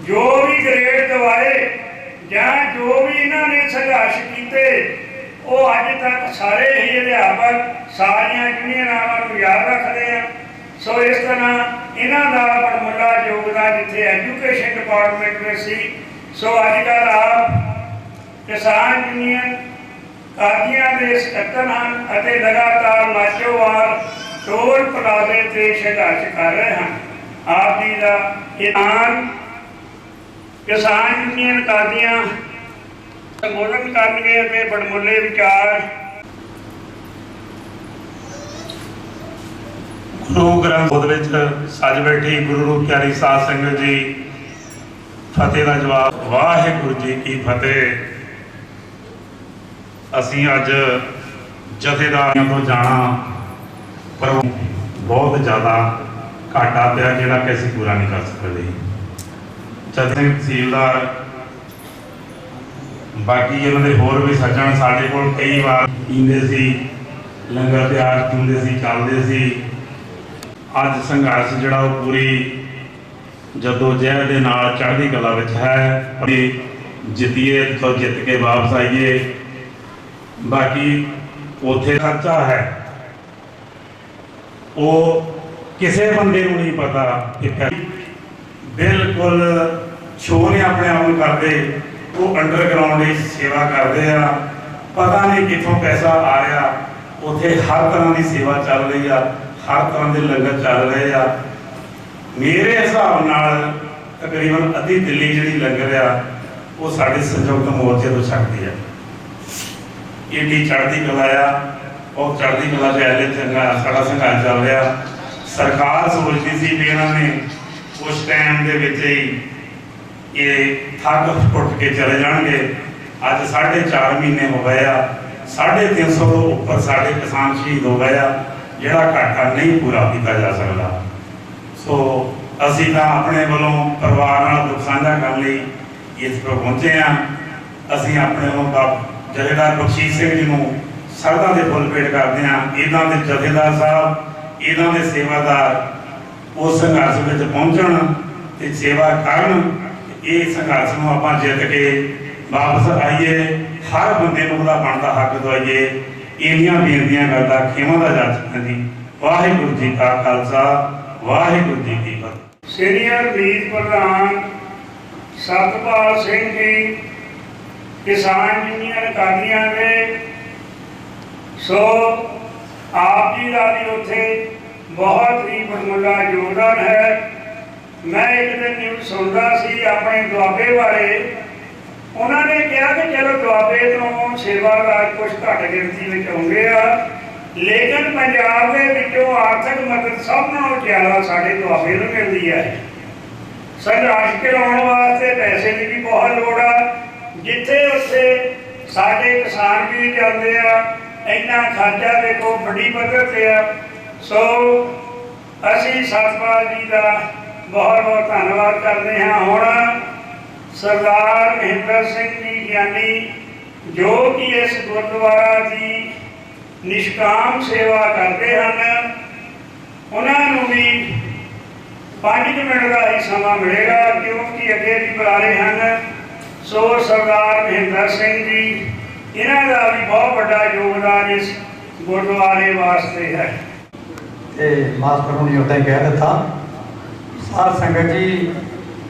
C: ਜੋ ਵੀ ਗ੍ਰੇਡ ਦਿਵਾਏ ਜਾਂ ਜੋ ਵੀ ਇਹਨਾਂ ਨੇ ਸੰਘਰਸ਼ ਕੀਤੇ, ਉਹ ਅੱਜ ਤੱਕ ਸਾਰੇ ਹੀ ਅਧਿਆਪਕ ਸਾਰੀਆਂ ਯੂਨੀਅਨਾਂ ਨੂੰ ਯਾਦ ਰੱਖਦੇ ਆ। ਸੋ ਇਸ ਤਰ੍ਹਾਂ ਇਹਨਾਂ ਦਾ ਬੜਮੁੱਲਾ ਯੋਗਦਾਨ ਜਿੱਥੇ ਐਜੂਕੇਸ਼ਨ ਡਿਪਾਰਟਮੈਂਟ ਵਿੱਚ ਸੀ, ਸੋ ਅੱਜ ਕੱਲ੍ਹ ਆਪ ਕਿਸਾਨ ਯੂਨੀਅਨ ਕਾਦੀਆਂ ਦੇ ਸਕੱਤਰ ਹਨ ਅਤੇ ਲਗਾਤਾਰ ਮਾਝੋਵਾਲ ਟੋਲ ਪਲਾਜ਼ੇ ਤੇ ਸੰਘਰਸ਼ ਕਰ ਰਹੇ ਹਨ। ਆਪ ਜੀ ਦਾ ਐਲਾਨ ਕਿਸਾਨ ਯੂਨੀਅਨ ਕਾਦੀਆਂ ਸੰਬੋਧਨ ਕਰਨਗੇ ਅਤੇ ਬੜਮੁੱਲੇ ਵਿਚਾਰ
G: ਗੁਰੂ ਗ੍ਰੰਥ ਸਾਹਿਬ ਵਿੱਚ ਸੱਜ ਬੈਠੀ ਗੁਰੂ ਰੂਪ ਪਿਆਰੀ ਸਾਧ ਸੰਗਤ ਜੀ, ਫਤਿਹ ਦਾ ਜਵਾਬ। ਵਾਹਿਗੁਰੂ ਜੀ ਕੀ ਫਤਿਹ। ਅਸੀਂ ਅੱਜ ਜਥੇਦਾਰੀਆਂ ਤੋਂ ਜਾਣਾ ਪਰ ਬਹੁਤ ਜ਼ਿਆਦਾ ਘਾਟਾ ਪਿਆ ਜਿਹੜਾ ਕਿ ਅਸੀਂ ਪੂਰਾ ਨਹੀਂ ਕਰ ਸਕਦੇ। ਤਹਿਸੀਲਦਾਰ ਬਾਕੀ ਇਹਨਾਂ ਦੇ ਹੋਰ ਵੀ ਸੱਜਣ ਸਾਡੇ ਕੋਲ ਕਈ ਵਾਰ ਆਉਂਦੇ ਸੀ, ਲੰਗਰ ਤਿਆਰ ਹੁੰਦੇ ਸੀ, ਚੱਲਦੇ ਸੀ। ਅੱਜ ਸੰਘਰਸ਼ ਜਿਹੜਾ ਉਹ ਪੂਰੀ ਜਦੋਜਹਿਦ ਦੇ ਨਾਲ ਚੜ੍ਹਦੀ ਕਲਾ ਵਿੱਚ ਹੈ। ਅਸੀਂ ਜਿੱਤੀਏ ਤੋਂ ਜਿੱਤ ਕੇ ਵਾਪਸ ਆਈਏ। ਬਾਕੀ ਉੱਥੇ ਖਰਚਾ ਹੈ ਉਹ ਕਿਸੇ ਬੰਦੇ ਨੂੰ ਨਹੀਂ ਪਤਾ ਕਿ ਬਿਲਕੁਲ ਸ਼ੋਅ ਨੇ ਆਪਣੇ ਆਪ ਨੂੰ ਕਰਦੇ। ਉਹ ਅੰਡਰਗਰਾਉਂਡ ਦੀ ਸੇਵਾ ਕਰਦੇ ਆ, ਪਤਾ ਨਹੀਂ ਕਿੱਥੋਂ ਪੈਸਾ ਆ ਰਿਹਾ। ਉੱਥੇ ਹਰ ਤਰ੍ਹਾਂ ਦੀ ਸੇਵਾ ਚੱਲ ਰਹੀ ਆ, ਹਰ ਤਰ੍ਹਾਂ ਦੇ ਲੰਗਰ ਚੱਲ ਰਹੇ ਆ। ਮੇਰੇ ਹਿਸਾਬ ਨਾਲ ਤਕਰੀਬਨ ਅੱਧੀ ਦਿੱਲੀ ਜਿਹੜੀ ਲੰਗਰ ਆ ਉਹ ਸਾਡੇ ਸੰਯੁਕਤ ਮੋਰਚੇ ਤੋਂ ਛਕਦੀ ਆ। ਇਹਦੀ ਚੜ੍ਹਦੀ ਕਲਾ ਆ, ਉਹ ਚੜ੍ਹਦੀ ਕਲਾ 'ਚ ਐਲੇ ਚੰਗਾ ਸਾਡਾ ਸੰਘਰਸ਼ ਚੱਲ ਰਿਹਾ। ਸਰਕਾਰ ਸੋਚਦੀ ਸੀ ਵੀ ਇਹਨਾਂ ਨੇ ਉਸ ਟਾਈਮ ਦੇ ਵਿੱਚ ਹੀ ਇਹ ਥੱਕ ਟੁੱਟ ਕੇ ਚਲੇ ਜਾਣਗੇ। ਅੱਜ 4.5 ਮਹੀਨੇ ਹੋ ਗਏ ਆ, 350 ਤੋਂ ਉੱਪਰ ਸਾਡੇ ਕਿਸਾਨ ਸ਼ਹੀਦ ਹੋ ਗਏ ਆ, ਜਿਹੜਾ ਘਾਟਾ ਨਹੀਂ ਪੂਰਾ ਕੀਤਾ ਜਾ ਸਕਦਾ। ਸੋ ਅਸੀਂ ਤਾਂ ਆਪਣੇ ਵੱਲੋਂ ਪਰਿਵਾਰ ਨਾਲ ਦੁੱਖ ਸਾਂਝਾ ਕਰਨ ਲਈ ਇਸ ਤੋਂ ਪਹੁੰਚੇ ਹਾਂ। ਅਸੀਂ ਆਪਣੇ ਵੱਲੋਂ ਜਥੇਦਾਰ ਬਖਸ਼ੀਸ਼ ਸਿੰਘ ਜੀ ਨੂੰ ਸਰਦਾ ਦੇ ਫੁੱਲ ਭੇਟ ਕਰਦੇ ਹਾਂ। ਇਹਨਾਂ ਦੇ ਜਥੇਦਾਰ ਸਾਹਿਬ, ਇਹਨਾਂ ਦੇ ਸੇਵਾਦਾਰ ਉਸ ਸੰਘਰਸ਼ ਵਿੱਚ ਪਹੁੰਚਣ ਤੇ ਸੇਵਾ ਕਰਨ। ਇਹ ਸੰਘਰਸ਼ ਨੂੰ ਆਪਾਂ ਜਿੱਤ ਕੇ ਵਾਪਸ ਆਈਏ, ਹਰ ਬੰਦੇ ਨੂੰ ਉਹਦਾ ਬਣਦਾ ਹੱਕ ਦਵਾਈਏ। ਇੰਨੀਆਂ ਬੇਨਤੀਆਂ ਕਰਦਾ ਖੇਮਾਂ ਦਾ ਜੱਜ ਜੀ। ਵਾਹਿਗੁਰੂ ਜੀ ਕਾ ਖਾਲਸਾ, ਵਾਹਿਗੁਰੂ ਜੀ ਕੀ ਫਤਿਹ।
C: ਸੀਨੀਅਰ ਮੀਤ ਪ੍ਰਧਾਨ ਸਤਪਾਲ ਸਿੰਘ ਜੀ, ਕਿਸਾਨ ਯੂਨੀਅਨ ਕਾਦੀਆਂ ਦੇ। ਸੋ ਆਪ ਜੀ ਦਾ ਵੀ ਉੱਥੇ ਬਹੁਤ ਹੀ ਬੜਮੁੱਲਾ ਯੋਗਦਾਨ ਹੈ। ਮੈਂ ਇੱਕ ਦਿਨ ਨਿਊਜ਼ ਸੁਣਦਾ ਸੀ ਆਪਣੇ ਦੁਆਬੇ ਬਾਰੇ। ਉਹਨਾਂ ਨੇ ਕਿਹਾ ਕਿ ਚਲੋ ਦੁਆਬੇ ਤੋਂ ਸੇਵਾਦਾਰ ਕੁਝ ਘੱਟ ਗਿਣਤੀ ਵਿੱਚ ਆਉਂਦੇ ਆ, ਲੇਕਿਨ ਪੰਜਾਬ ਦੇ ਵਿੱਚੋਂ ਆਰਥਿਕ ਮਦਦ ਸਭ ਨਾਲੋਂ ਜ਼ਿਆਦਾ ਸਾਡੇ ਦੁਆਬੇ ਨੂੰ ਮਿਲਦੀ ਹੈ। ਸੰਘਰਸ਼ ਚਲਾਉਣ ਵਾਸਤੇ ਪੈਸੇ ਦੀ ਵੀ ਬਹੁਤ ਲੋੜ ਆ। ਜਿੱਥੇ ਉੱਥੇ ਸਾਡੇ ਕਿਸਾਨ ਵੀ ਜਾਂਦੇ ਆ, ਇੰਨਾ ਖਰਚਾ ਦੇਖੋ ਵੱਡੀ ਪੱਧਰ ਤੇ ਆ। ਸੋ ਅਸੀਂ ਸਤਪਾਲ ਜੀ ਦਾ ਬਹੁਤ ਬਹੁਤ ਧੰਨਵਾਦ ਕਰਦੇ ਹਾਂ। ਹੁਣ ਸਰਦਾਰ ਮਹਿੰਦਰ ਸਿੰਘ ਜੀ ਗਿਆਨੀ, ਜੋ ਕਿ ਇਸ ਗੁਰਦੁਆਰਾ ਦੀ ਨਿਸ਼ਕਾਮ ਸੇਵਾ ਕਰਦੇ ਹਨ, ਉਹਨਾਂ ਨੂੰ ਵੀ 5 ਮਿੰਟ ਦਾ ਹੀ ਸਮਾਂ ਮਿਲੇਗਾ ਕਿਉਂਕਿ ਅੱਗੇ ਵੀ ਬੁਲਾਰੇ ਹਨ। ਸੋ ਸਰਦਾਰ ਮਹਿੰਦਰ ਸਿੰਘ ਜੀ, ਇਹਨਾਂ ਦਾ ਵੀ ਬਹੁਤ ਵੱਡਾ ਯੋਗਦਾਨ ਇਸ ਗੁਰਦੁਆਰੇ ਵਾਸਤੇ ਹੈ।
H: ਤੇ ਮਾਸਟਰ ਨੂੰ ਨਹੀਂ ਉੱਦਾਂ ਕਹਿ ਦਿੱਤਾ। ਸਾਧ ਸੰਗਤ ਜੀ,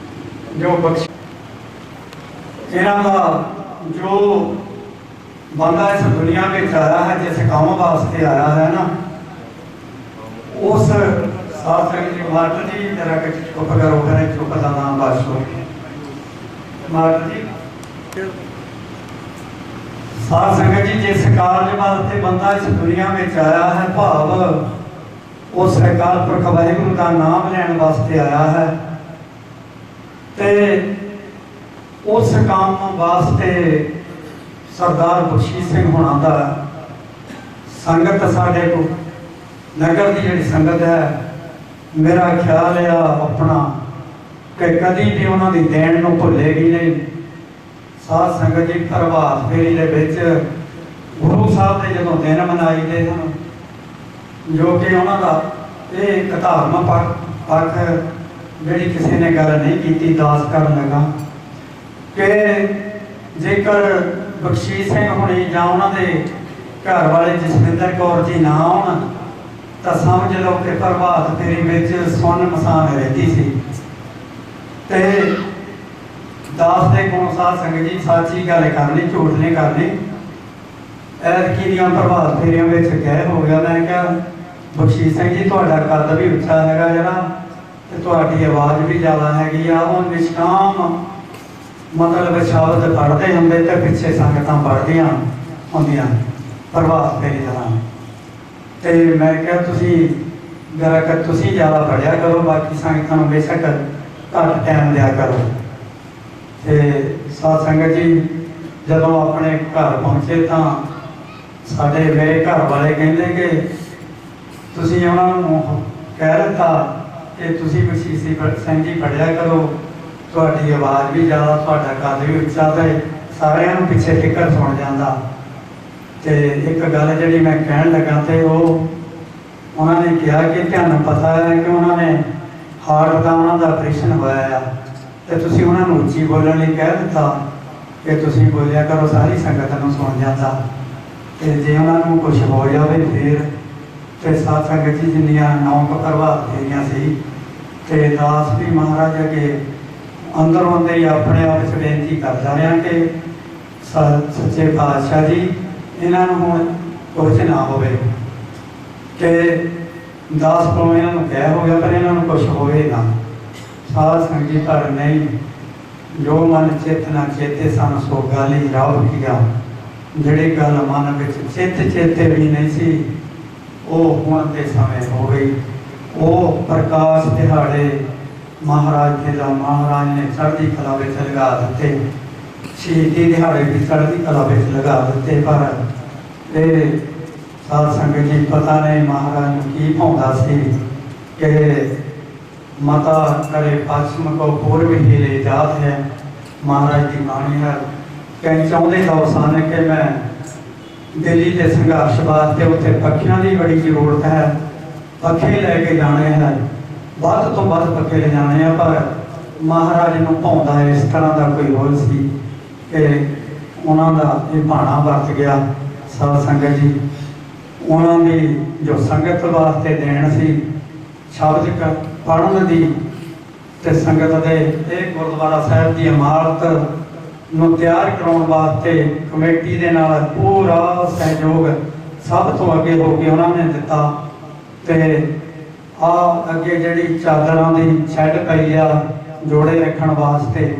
H: ਜੋ ਬਖਸ਼ ਇਹਨਾਂ ਦਾ ਜੋ ਬੰਦਾ ਇਸ ਦੁਨੀਆ ਵਿੱਚ ਆਇਆ ਹੈ, ਜਿਸ ਕੰਮ ਵਾਸਤੇ ਆਇਆ ਹੈ ਨਾ, ਉਸ ਸਾਧ ਸੰਗਤ ਜੀ, ਮਾਸਟਰ ਜੀ ਜਰਾ ਕਿ ਚੁੱਪ ਕਰੋ, ਫਿਰ ਚੁੱਪ ਦਾ ਨਾਮ ਬਾਸ਼ੋ। ਮਾਸਟਰ ਜੀ, ਸਾਧ ਸੰਗਤ ਜੀ, ਜਿਸ ਕਾਰਜ ਵਾਸਤੇ ਬੰਦਾ ਇਸ ਦੁਨੀਆ ਵਿੱਚ ਆਇਆ ਹੈ, ਭਾਵ ਉਹ ਸਰਕਾਰ ਪੁਰਖ ਵਾਹਿਗੁਰੂ ਦਾ ਨਾਮ ਲੈਣ ਵਾਸਤੇ ਆਇਆ ਹੈ, ਤੇ ਉਸ ਕੰਮ ਵਾਸਤੇ ਸਰਦਾਰ ਬਖਸ਼ੀਸ਼ ਸਿੰਘ ਹੋਣਾ ਦਾ ਸੰਗਤ ਸਾਡੇ ਕੋ ਨਗਰ ਦੀ ਜਿਹੜੀ ਸੰਗਤ ਹੈ, ਮੇਰਾ ਖਿਆਲ ਆ ਆਪਣਾ ਕਿ ਕਦੀ ਵੀ ਉਹਨਾਂ ਦੀ ਦੇਣ ਨੂੰ ਭੁੱਲੇਗੀ ਨਹੀਂ। ਸਾਧ ਸੰਗਤ ਜੀ ਪ੍ਰਭਾਤ ਫੇਰੀ ਦੇ ਵਿੱਚ ਗੁਰੂ ਸਾਹਿਬ ਦੇ ਜਦੋਂ ਦਿਨ ਮਨਾਈਦੇ ਹਨ, ਜੋ ਕਿ ਉਹਨਾਂ ਦਾ ਇਹ ਇੱਕ ਧਾਰਮਿਕ ਪੱਖ ਜਿਹੜੀ ਕਿਸੇ ਨੇ ਗੱਲ ਨਹੀਂ ਕੀਤੀ, ਦਾਸ ਕਰਨ ਲੱਗਾ ਕਿ ਜੇਕਰ ਬਖਸ਼ੀਸ਼ ਸਿੰਘ ਹੋਣੀ ਜਾਂ ਉਹਨਾਂ ਦੇ ਘਰ ਵਾਲੇ ਜਸਵਿੰਦਰ ਕੌਰ ਜੀ ਨਾ ਆਉਣ ਤਾਂ ਸਮਝ ਲਓ ਕਿ ਪ੍ਰਭਾਤ ਫੇਰੀ ਵਿੱਚ ਸੁੰਨ ਮਸਾਨ ਰਹਿੰਦੀ ਸੀ। ਤੇ ਦਾਸ ਦੇ ਗੁਣ ਸਾਧ ਸੰਗਤ ਜੀ ਸੱਚੀ ਗੱਲ ਕਰਨੀ, ਝੂਠ ਨਹੀਂ ਕਰਨੀ। ਐਤਕੀ ਦੀਆਂ ਪ੍ਰਭਾਤ ਫੇਰੀਆਂ ਵਿੱਚ ਕਹਿ ਹੋ ਗਿਆ, ਮੈਂ ਕਿਹਾ ਬਖਸ਼ੀਸ਼ ਸਿੰਘ ਜੀ ਤੁਹਾਡਾ ਕੱਦ ਵੀ ਉੱਚਾ ਹੈਗਾ ਜਿਹੜਾ, ਤੇ ਤੁਹਾਡੀ ਆਵਾਜ਼ ਵੀ ਜ਼ਿਆਦਾ ਹੈਗੀ ਆ। ਉਹ ਨਿਸ਼ਕਾਮ ਮਤਲਬ ਸ਼ਬਦ ਪੜ੍ਹਦੇ ਹੁੰਦੇ ਤੇ ਪਿੱਛੇ ਸੰਗਤਾਂ ਪੜ੍ਹਦੀਆਂ ਹੁੰਦੀਆਂ ਪ੍ਰਭਾਤ ਫੇਰੀ ਦੌਰਾਨ। ਤੇ ਮੈਂ ਕਿਹਾ ਤੁਸੀਂ ਜ਼ਿਆਦਾ ਪੜ੍ਹਿਆ ਕਰੋ, ਬਾਕੀ ਸੰਗਤਾਂ ਨੂੰ ਬੇਸ਼ੱਕ ਘੱਟ ਟਾਈਮ ਦਿਆ ਕਰੋ। ਤੇ ਸਾਧ ਸੰਗਤ ਜੀ ਜਦੋਂ ਆਪਣੇ ਘਰ ਪਹੁੰਚੇ ਤਾਂ ਮੇਰੇ ਘਰ ਵਾਲੇ ਕਹਿੰਦੇ ਕਿ ਤੁਸੀਂ ਉਹਨਾਂ ਨੂੰ ਕਹਿ ਦਿੱਤਾ ਕਿ ਤੁਸੀਂ ਬਖਸ਼ੀਸ਼ ਸਿੰਘ ਜੀ ਪੜ੍ਹਿਆ ਕਰੋ, ਤੁਹਾਡੀ ਆਵਾਜ਼ ਵੀ ਜ਼ਿਆਦਾ, ਤੁਹਾਡਾ ਕੱਦ ਵੀ ਉੱਚਾ, ਤੇ ਸਾਰਿਆਂ ਨੂੰ ਪਿੱਛੇ ਫਿਕਰ ਸੁਣ ਜਾਂਦਾ। ਤੇ ਇੱਕ ਗੱਲ ਜਿਹੜੀ ਮੈਂ ਕਹਿਣ ਲੱਗਾ ਤੇ ਉਹਨਾਂ ਨੇ ਕਿਹਾ ਕਿ ਤੁਹਾਨੂੰ ਪਤਾ ਹੈ ਕਿ ਉਹਨਾਂ ਨੇ ਹਾਰਟ ਦਾ ਉਹਨਾਂ ਦਾ ਆਪਰੇਸ਼ਨ ਹੋਇਆ ਆ, ਤੇ ਤੁਸੀਂ ਉਹਨਾਂ ਨੂੰ ਉੱਚੀ ਬੋਲਣ ਲਈ ਕਹਿ ਦਿੱਤਾ ਕਿ ਤੁਸੀਂ ਬੋਲਿਆ ਕਰੋ, ਸਾਰੀ ਸੰਗਤ ਨੂੰ ਸੁਣ ਜਾਂਦਾ। ਤੇ ਜੇ ਉਹਨਾਂ ਨੂੰ ਕੁਝ ਹੋ ਜਾਵੇ ਫਿਰ ਤੇ ਸਾਧ ਸੰਗਤ ਜੀ ਜਿੰਨੀਆਂ 9 ਪ੍ਰਭਾਤ ਫੇਰੀਆਂ ਸੀ ਤੇ ਦਾਸ ਵੀ ਮਹਾਰਾਜ ਅੱਗੇ ਅੰਦਰੋਂ ਅੰਦਰ ਹੀ ਆਪਣੇ ਆਪ ਵਿੱਚ ਬੇਨਤੀ ਕਰਦਾ ਰਿਹਾ ਕਿ ਸੱਚੇ ਪਾਤਸ਼ਾਹ ਜੀ ਇਹਨਾਂ ਨੂੰ ਹੁਣ ਕੁਝ ਨਾ ਹੋਵੇ। ਤੇ ਦਾਸ ਕੋਲੋਂ ਇਹਨਾਂ ਨੂੰ ਕਹਿ ਹੋ ਗਿਆ ਪਰ ਇਹਨਾਂ ਨੂੰ ਕੁਝ ਹੋਵੇ ਨਾ। ਸਾਧ ਸੰਗਤ ਜੀ ਪਰ ਨਹੀਂ, ਜੋ ਮਨ ਚਿੱਤ ਨਾ ਚੇਤੇ ਸਨ ਸੋ ਗਾਲੀ ਰਾਵ ਕੀਆ। ਜਿਹੜੀ ਗੱਲ ਮਨ ਵਿੱਚ ਚੇਤੇ ਵੀ ਨਹੀਂ ਸੀ ਉਹ ਹੁਣ ਦੇ ਸਮੇਂ ਹੋ ਗਈ। ਉਹ ਪ੍ਰਕਾਸ਼ ਦਿਹਾੜੇ ਮਹਾਰਾਜ ਜੀ ਦਾ ਮਹਾਰਾਜ ਨੇ ਚੜ੍ਹਦੀ ਕਲਾ ਵਿੱਚ ਲਗਾ ਦਿੱਤੇ, ਸ਼ਹੀਦੀ ਦਿਹਾੜੇ ਵੀ ਚੜ੍ਹਦੀ ਕਲਾ ਵਿੱਚ ਲਗਾ ਦਿੱਤੇ। ਪਰ ਇਹ ਸਾਧ ਸੰਗਤ ਜੀ ਪਤਾ ਨਹੀਂ ਮਹਾਰਾਜ ਨੂੰ ਕੀ ਭਾਉਂਦਾ ਸੀ ਕਿ ਮਾਤਾ ਕਰੇ ਪश्चिम को पूर्व ही ले जात है। ਮਹਾਰਾਜ ਦੀ ਬਾਣੀ ਹੈ ਕਿ ਚਾਹੁੰਦੇ ਤਾਂ ਸਨ ਕਿ ਮੈਂ ਦਿੱਲੀ ਦੇ ਸੰਘਰਸ਼ ਵਾਸਤੇ ਉੱਥੇ ਪੱਖਿਆਂ ਦੀ ਬੜੀ ਜ਼ਰੂਰਤ ਹੈ, ਪੱਖੇ ਲੈ ਕੇ ਜਾਣੇ ਹੈ, ਵੱਧ ਤੋਂ ਵੱਧ ਪੱਖੇ ਲੈ ਜਾਣੇ ਆ। ਪਰ ਮਹਾਰਾਜ ਨੂੰ ਭਾਉਂਦਾ ਇਸ ਤਰ੍ਹਾਂ ਦਾ ਕੋਈ ਹੋਰ ਸੀ ਕਿ ਉਹਨਾਂ ਦਾ ਇਹ ਭਾਣਾ ਵਰਤ ਗਿਆ। ਸਾਧ ਸੰਗਤ ਜੀ ਉਹਨਾਂ ਦੀ ਜੋ ਸੰਗਤ ਵਾਸਤੇ ਦੇਣ ਸੀ ਸ਼ਬਦ ਪੜ੍ਹਨ ਦੀ ਤੇ ਸੰਗਤ ਦੇ ਇਹ ਗੁਰਦੁਆਰਾ ਸਾਹਿਬ ਦੀ ਇਮਾਰਤ ਨੂੰ ਤਿਆਰ ਕਰਾਉਣ ਵਾਸਤੇ ਕਮੇਟੀ ਦੇ ਨਾਲ ਪੂਰਾ ਸਹਿਯੋਗ ਸਭ ਤੋਂ ਅੱਗੇ ਹੋ ਕੇ ਉਹਨਾਂ ਨੇ ਦਿੱਤਾ। ਤੇ ਅੱਗੇ ਜਿਹੜੀ ਚਾਦਰਾਂ ਦੀ ਸ਼ੈੱਡ ਪਈ ਆ ਜੋੜੇ ਰੱਖਣ ਵਾਸਤੇ,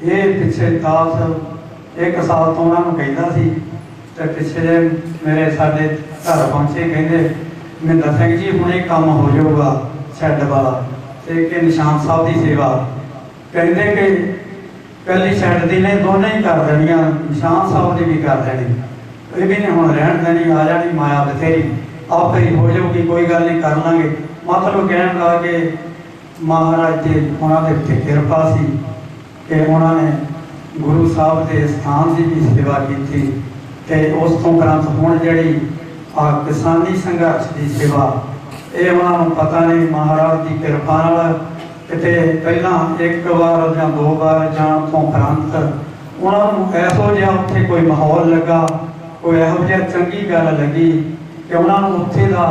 H: ਇਹ ਪਿੱਛੇ ਦਾਸ 1 ਸਾਲ ਤੋਂ ਉਹਨਾਂ ਨੂੰ ਕਹਿੰਦਾ ਸੀ। ਤੇ ਪਿੱਛੇ ਮੇਰੇ ਸਾਡੇ ਘਰ ਪਹੁੰਚੇ, ਕਹਿੰਦੇ ਮਹਿੰਦਰ ਸਿੰਘ ਜੀ ਹੁਣ ਇਹ ਕੰਮ ਹੋ ਜਾਊਗਾ ਸ਼ੈੱਡ ਵਾਲਾ ਤੇ ਕਿ ਨਿਸ਼ਾਨ ਸਾਹਿਬ ਦੀ ਸੇਵਾ, ਕਹਿੰਦੇ ਕਿ ਪਹਿਲੀ ਸ਼ੈੱਡ ਦੀ ਨੇ ਦੋਨੇ ਹੀ ਕਰ ਦੇਣੀਆਂ, ਨਿਸ਼ਾਨ ਸਾਹਿਬ ਦੀ ਵੀ ਕਰ ਦੇਣੀ, ਇਹ ਵੀ ਨਹੀਂ ਹੁਣ ਰਹਿਣ ਦੇਣੀ, ਆ ਜਾਣੀ ਮਾਇਆ ਬਥੇਰੀ, ਆਪੇ ਹੀ ਹੋ ਜਾਊਗੀ, ਕੋਈ ਗੱਲ ਨਹੀਂ ਕਰ ਲਾਂਗੇ। ਮਤਲਬ ਕਹਿਣ ਦਾ ਕਿ ਮਹਾਰਾਜ ਦੇ ਉਹਨਾਂ ਦੇ ਉੱਤੇ ਕਿਰਪਾ ਸੀ ਕਿ ਉਹਨਾਂ ਨੇ ਗੁਰੂ ਸਾਹਿਬ ਦੇ ਸਥਾਨ ਦੀ ਵੀ ਸੇਵਾ ਕੀਤੀ। ਤੇ ਉਸ ਤੋਂ ਉਪਰੰਤ ਹੁਣ ਜਿਹੜੀ ਕਿਸਾਨੀ ਸੰਘਰਸ਼ ਦੀ ਸੇਵਾ, ਇਹ ਉਹਨਾਂ ਨੂੰ ਪਤਾ ਨਹੀਂ ਮਹਾਰਾਜ ਦੀ ਕਿਰਪਾ ਨਾਲ ਕਿਤੇ ਪਹਿਲਾਂ 1 ਵਾਰ ਜਾਂ 2 ਵਾਰ ਜਾਣ ਤੋਂ ਉਪਰੰਤ ਉਹਨਾਂ ਨੂੰ ਇਹੋ ਜਿਹਾ ਉੱਥੇ ਕੋਈ ਮਾਹੌਲ ਲੱਗਾ, ਕੋਈ ਇਹੋ ਜਿਹਾ ਚੰਗੀ ਗੱਲ ਲੱਗੀ ਕਿ ਉਹਨਾਂ ਨੂੰ ਉੱਥੇ ਦਾ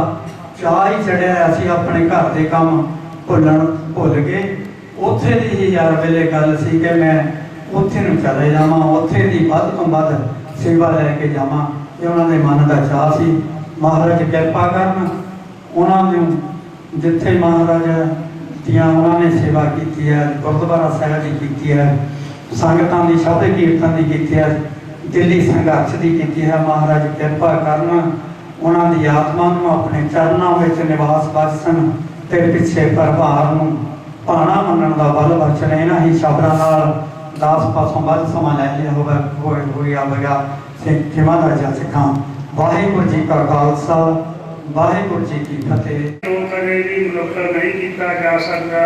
H: ਚਾਅ ਹੀ ਚੜਿਆ। ਅਸੀਂ ਆਪਣੇ ਘਰ ਦੇ ਕੰਮ ਭੁੱਲ ਗਏ। ਉੱਥੇ ਦੀ ਹੀ ਯਾਰ ਵੇਲੇ ਗੱਲ ਸੀ ਕਿ ਮੈਂ ਉੱਥੇ ਨੂੰ ਚਲੇ ਜਾਵਾਂ, ਉੱਥੇ ਦੀ ਵੱਧ ਤੋਂ ਵੱਧ ਸੇਵਾ ਲੈ ਕੇ ਜਾਵਾਂ। ਇਹ ਉਹਨਾਂ ਦੇ ਮਨ ਦਾ ਚਾਅ ਸੀ। ਮਹਾਰਾਜ ਕਿਰਪਾ ਕਰਨ ਉਹਨਾਂ ਨੂੰ ਜਿੱਥੇ ਮਹਾਰਾਜ ਦੀਆਂ ਉਹਨਾਂ ਨੇ ਸੇਵਾ ਕੀਤੀ ਹੈ, ਗੁਰਦੁਆਰਾ ਸਾਹਿਬ ਦੀ ਕੀਤੀ ਹੈ, ਸੰਗਤਾਂ ਦੀ ਸ਼ਬਦ ਕੀਰਤਨ ਦੀ ਕੀਤੀ ਹੈ, ਦਿੱਲੀ ਸੰਘਰਸ਼ ਦੀ ਕੀਤੀ ਹੈ। ਮਹਾਰਾਜ ਕਿਰਪਾ ਕਰਨ ਉਹਨਾਂ ਦੀ ਆਤਮਾ ਨੂੰ ਆਪਣੇ ਚਰਨਾਂ ਵਿੱਚ ਨਿਵਾਸ ਬਖਸ਼ਣ ਤੇ ਪਿੱਛੇ ਪਰਿਵਾਰ ਨੂੰ ਭਾਣਾ ਮੰਨਣ ਦਾ ਬਲ ਬਖਸ਼ਣ। ਇਹਨਾਂ ਹੀ ਸ਼ਬਦਾਂ ਨਾਲ ਦਾਸ ਪਾਸੋਂ ਵੱਧ ਸਮਾਂ ਲੈ ਲਿਆ ਹੋਇਆ ਸੇਵਾ ਦਾ ਜਾ ਸਿੱਖਾਂ। ਵਾਹਿਗੁਰੂ ਜੀ ਕਾ ਖਾਲਸਾ, ਵਾਹਿਗੁਰੂ ਜੀ ਕੀ ਫਤਿਹ।
C: ਜੋ ਕਦੇ ਵੀ ਮਨੁੱਖ ਨਹੀਂ ਕੀਤਾ ਜਾ ਸਕਦਾ।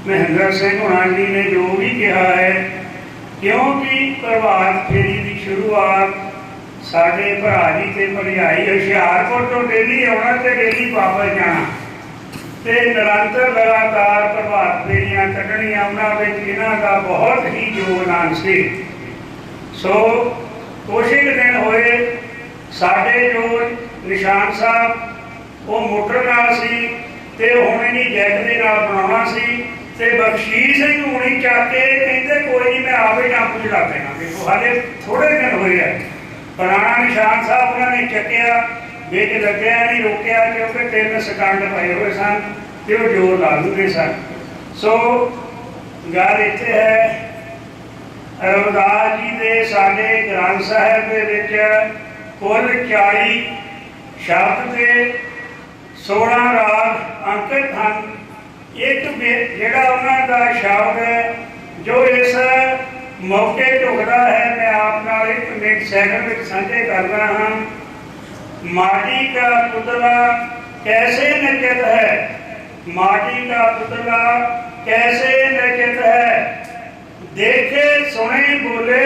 C: ਮਹਿੰਦਰ ਸਿੰਘ ਹੋਣਾ ਜੀ ਨੇ ਜੋ ਵੀ ਕਿਹਾ ਹੈ, ਕਿਉਂਕਿ ਪ੍ਰਭਾਤ ਫੇਰੀ ਦੀ ਸ਼ੁਰੂਆਤ ਸਾਡੇ ਭਰਾ ਜੀ ਤੇ ਭਰਜਾਈ ਹੁਸ਼ਿਆਰਪੁਰ ਤੋਂ ਡੇਲੀ ਆਉਣਾ ਤੇ ਡੇਲੀ ਵਾਪਸ ਜਾਣਾ ਤੇ ਨਿਰੰਤਰ ਲਗਾਤਾਰ ਪ੍ਰਭਾਤ ਫੇਰੀਆਂ ਕੱਢਣੀਆਂ, ਉਹਨਾਂ ਵਿੱਚ ਇਹਨਾਂ ਦਾ ਬਹੁਤ ਹੀ ਯੋਗਦਾਨ ਸੀ। ਸੋ ਕੁਛ ਕੁ ਦਿਨ ਹੋਏ ਸਾਡੇ ਜੋ ਨਿਸ਼ਾਨ ਸਾਹਿਬ ਉਹ ਮੋਟਰ ਨਾਲ ਸੀ ਤੇ ਹੁਣ ਇਹਨੀ ਜੈਕ ਦੇ ਨਾਲ ਬਣਾਉਣਾ ਸੀ ਤੇ ਬਖਸ਼ੀਸ਼ ਸਿੰਘ ਹੁਣੀ ਚੱਕ ਕੇ ਕਹਿੰਦੇ ਕੋਈ ਨਹੀਂ ਮੈਂ ਆਪੇ ਟਾਪੂ ਚਲਾ ਦੇਣਾ। ਦੇਖੋ ਹਾਲੇ ਥੋੜੇ ਦਿਨ ਹੋਏ ਆ, ਪੁਰਾਣਾ ਨਿਸ਼ਾਨ ਸਾਹਿਬ ਉਹਨਾਂ ਨੇ ਚੱਕਿਆ, ਵਿੱਚ ਲੱਗਿਆ ਨਹੀਂ, ਰੋਕਿਆ ਕਿਉਂਕਿ 3 ਸਕਿੰਟ ਪਏ ਹੋਏ ਸਨ ਤੇ ਉਹ ਜ਼ੋਰ ਲਾ ਦਿੰਦੇ ਸਨ। ਸੋ ਗੱਲ ਇੱਥੇ ਹੈ, ਰਵਿਦਾਸ ਜੀ ਦੇ ਸਾਡੇ ਗ੍ਰੰਥ ਸਾਹਿਬ ਦੇ ਵਿੱਚ ਕੁੱਲ 40 ਸ਼ਬਦ ਤੇ 16 ਰਾਗ ਅੰਕਿਤ ਹਨ। ਇੱਕ ਜਿਹੜਾ ਉਹਨਾਂ ਦਾ ਸ਼ਬਦ ਹੈ ਜੋ ਇਸ ਮੌਕੇ ਢੁਕਦਾ ਹੈ, ਮੈਂ ਆਪ ਨਾਲ 1 ਮਿੰਟ ਸੈਕਿੰਡ ਵਿੱਚ ਸਾਂਝੇ ਕਰਦਾ ਹਾਂ। माटी का पुतला कैसे नचित है, माटी का पुतला कैसे नचित है, देखे सुने बोले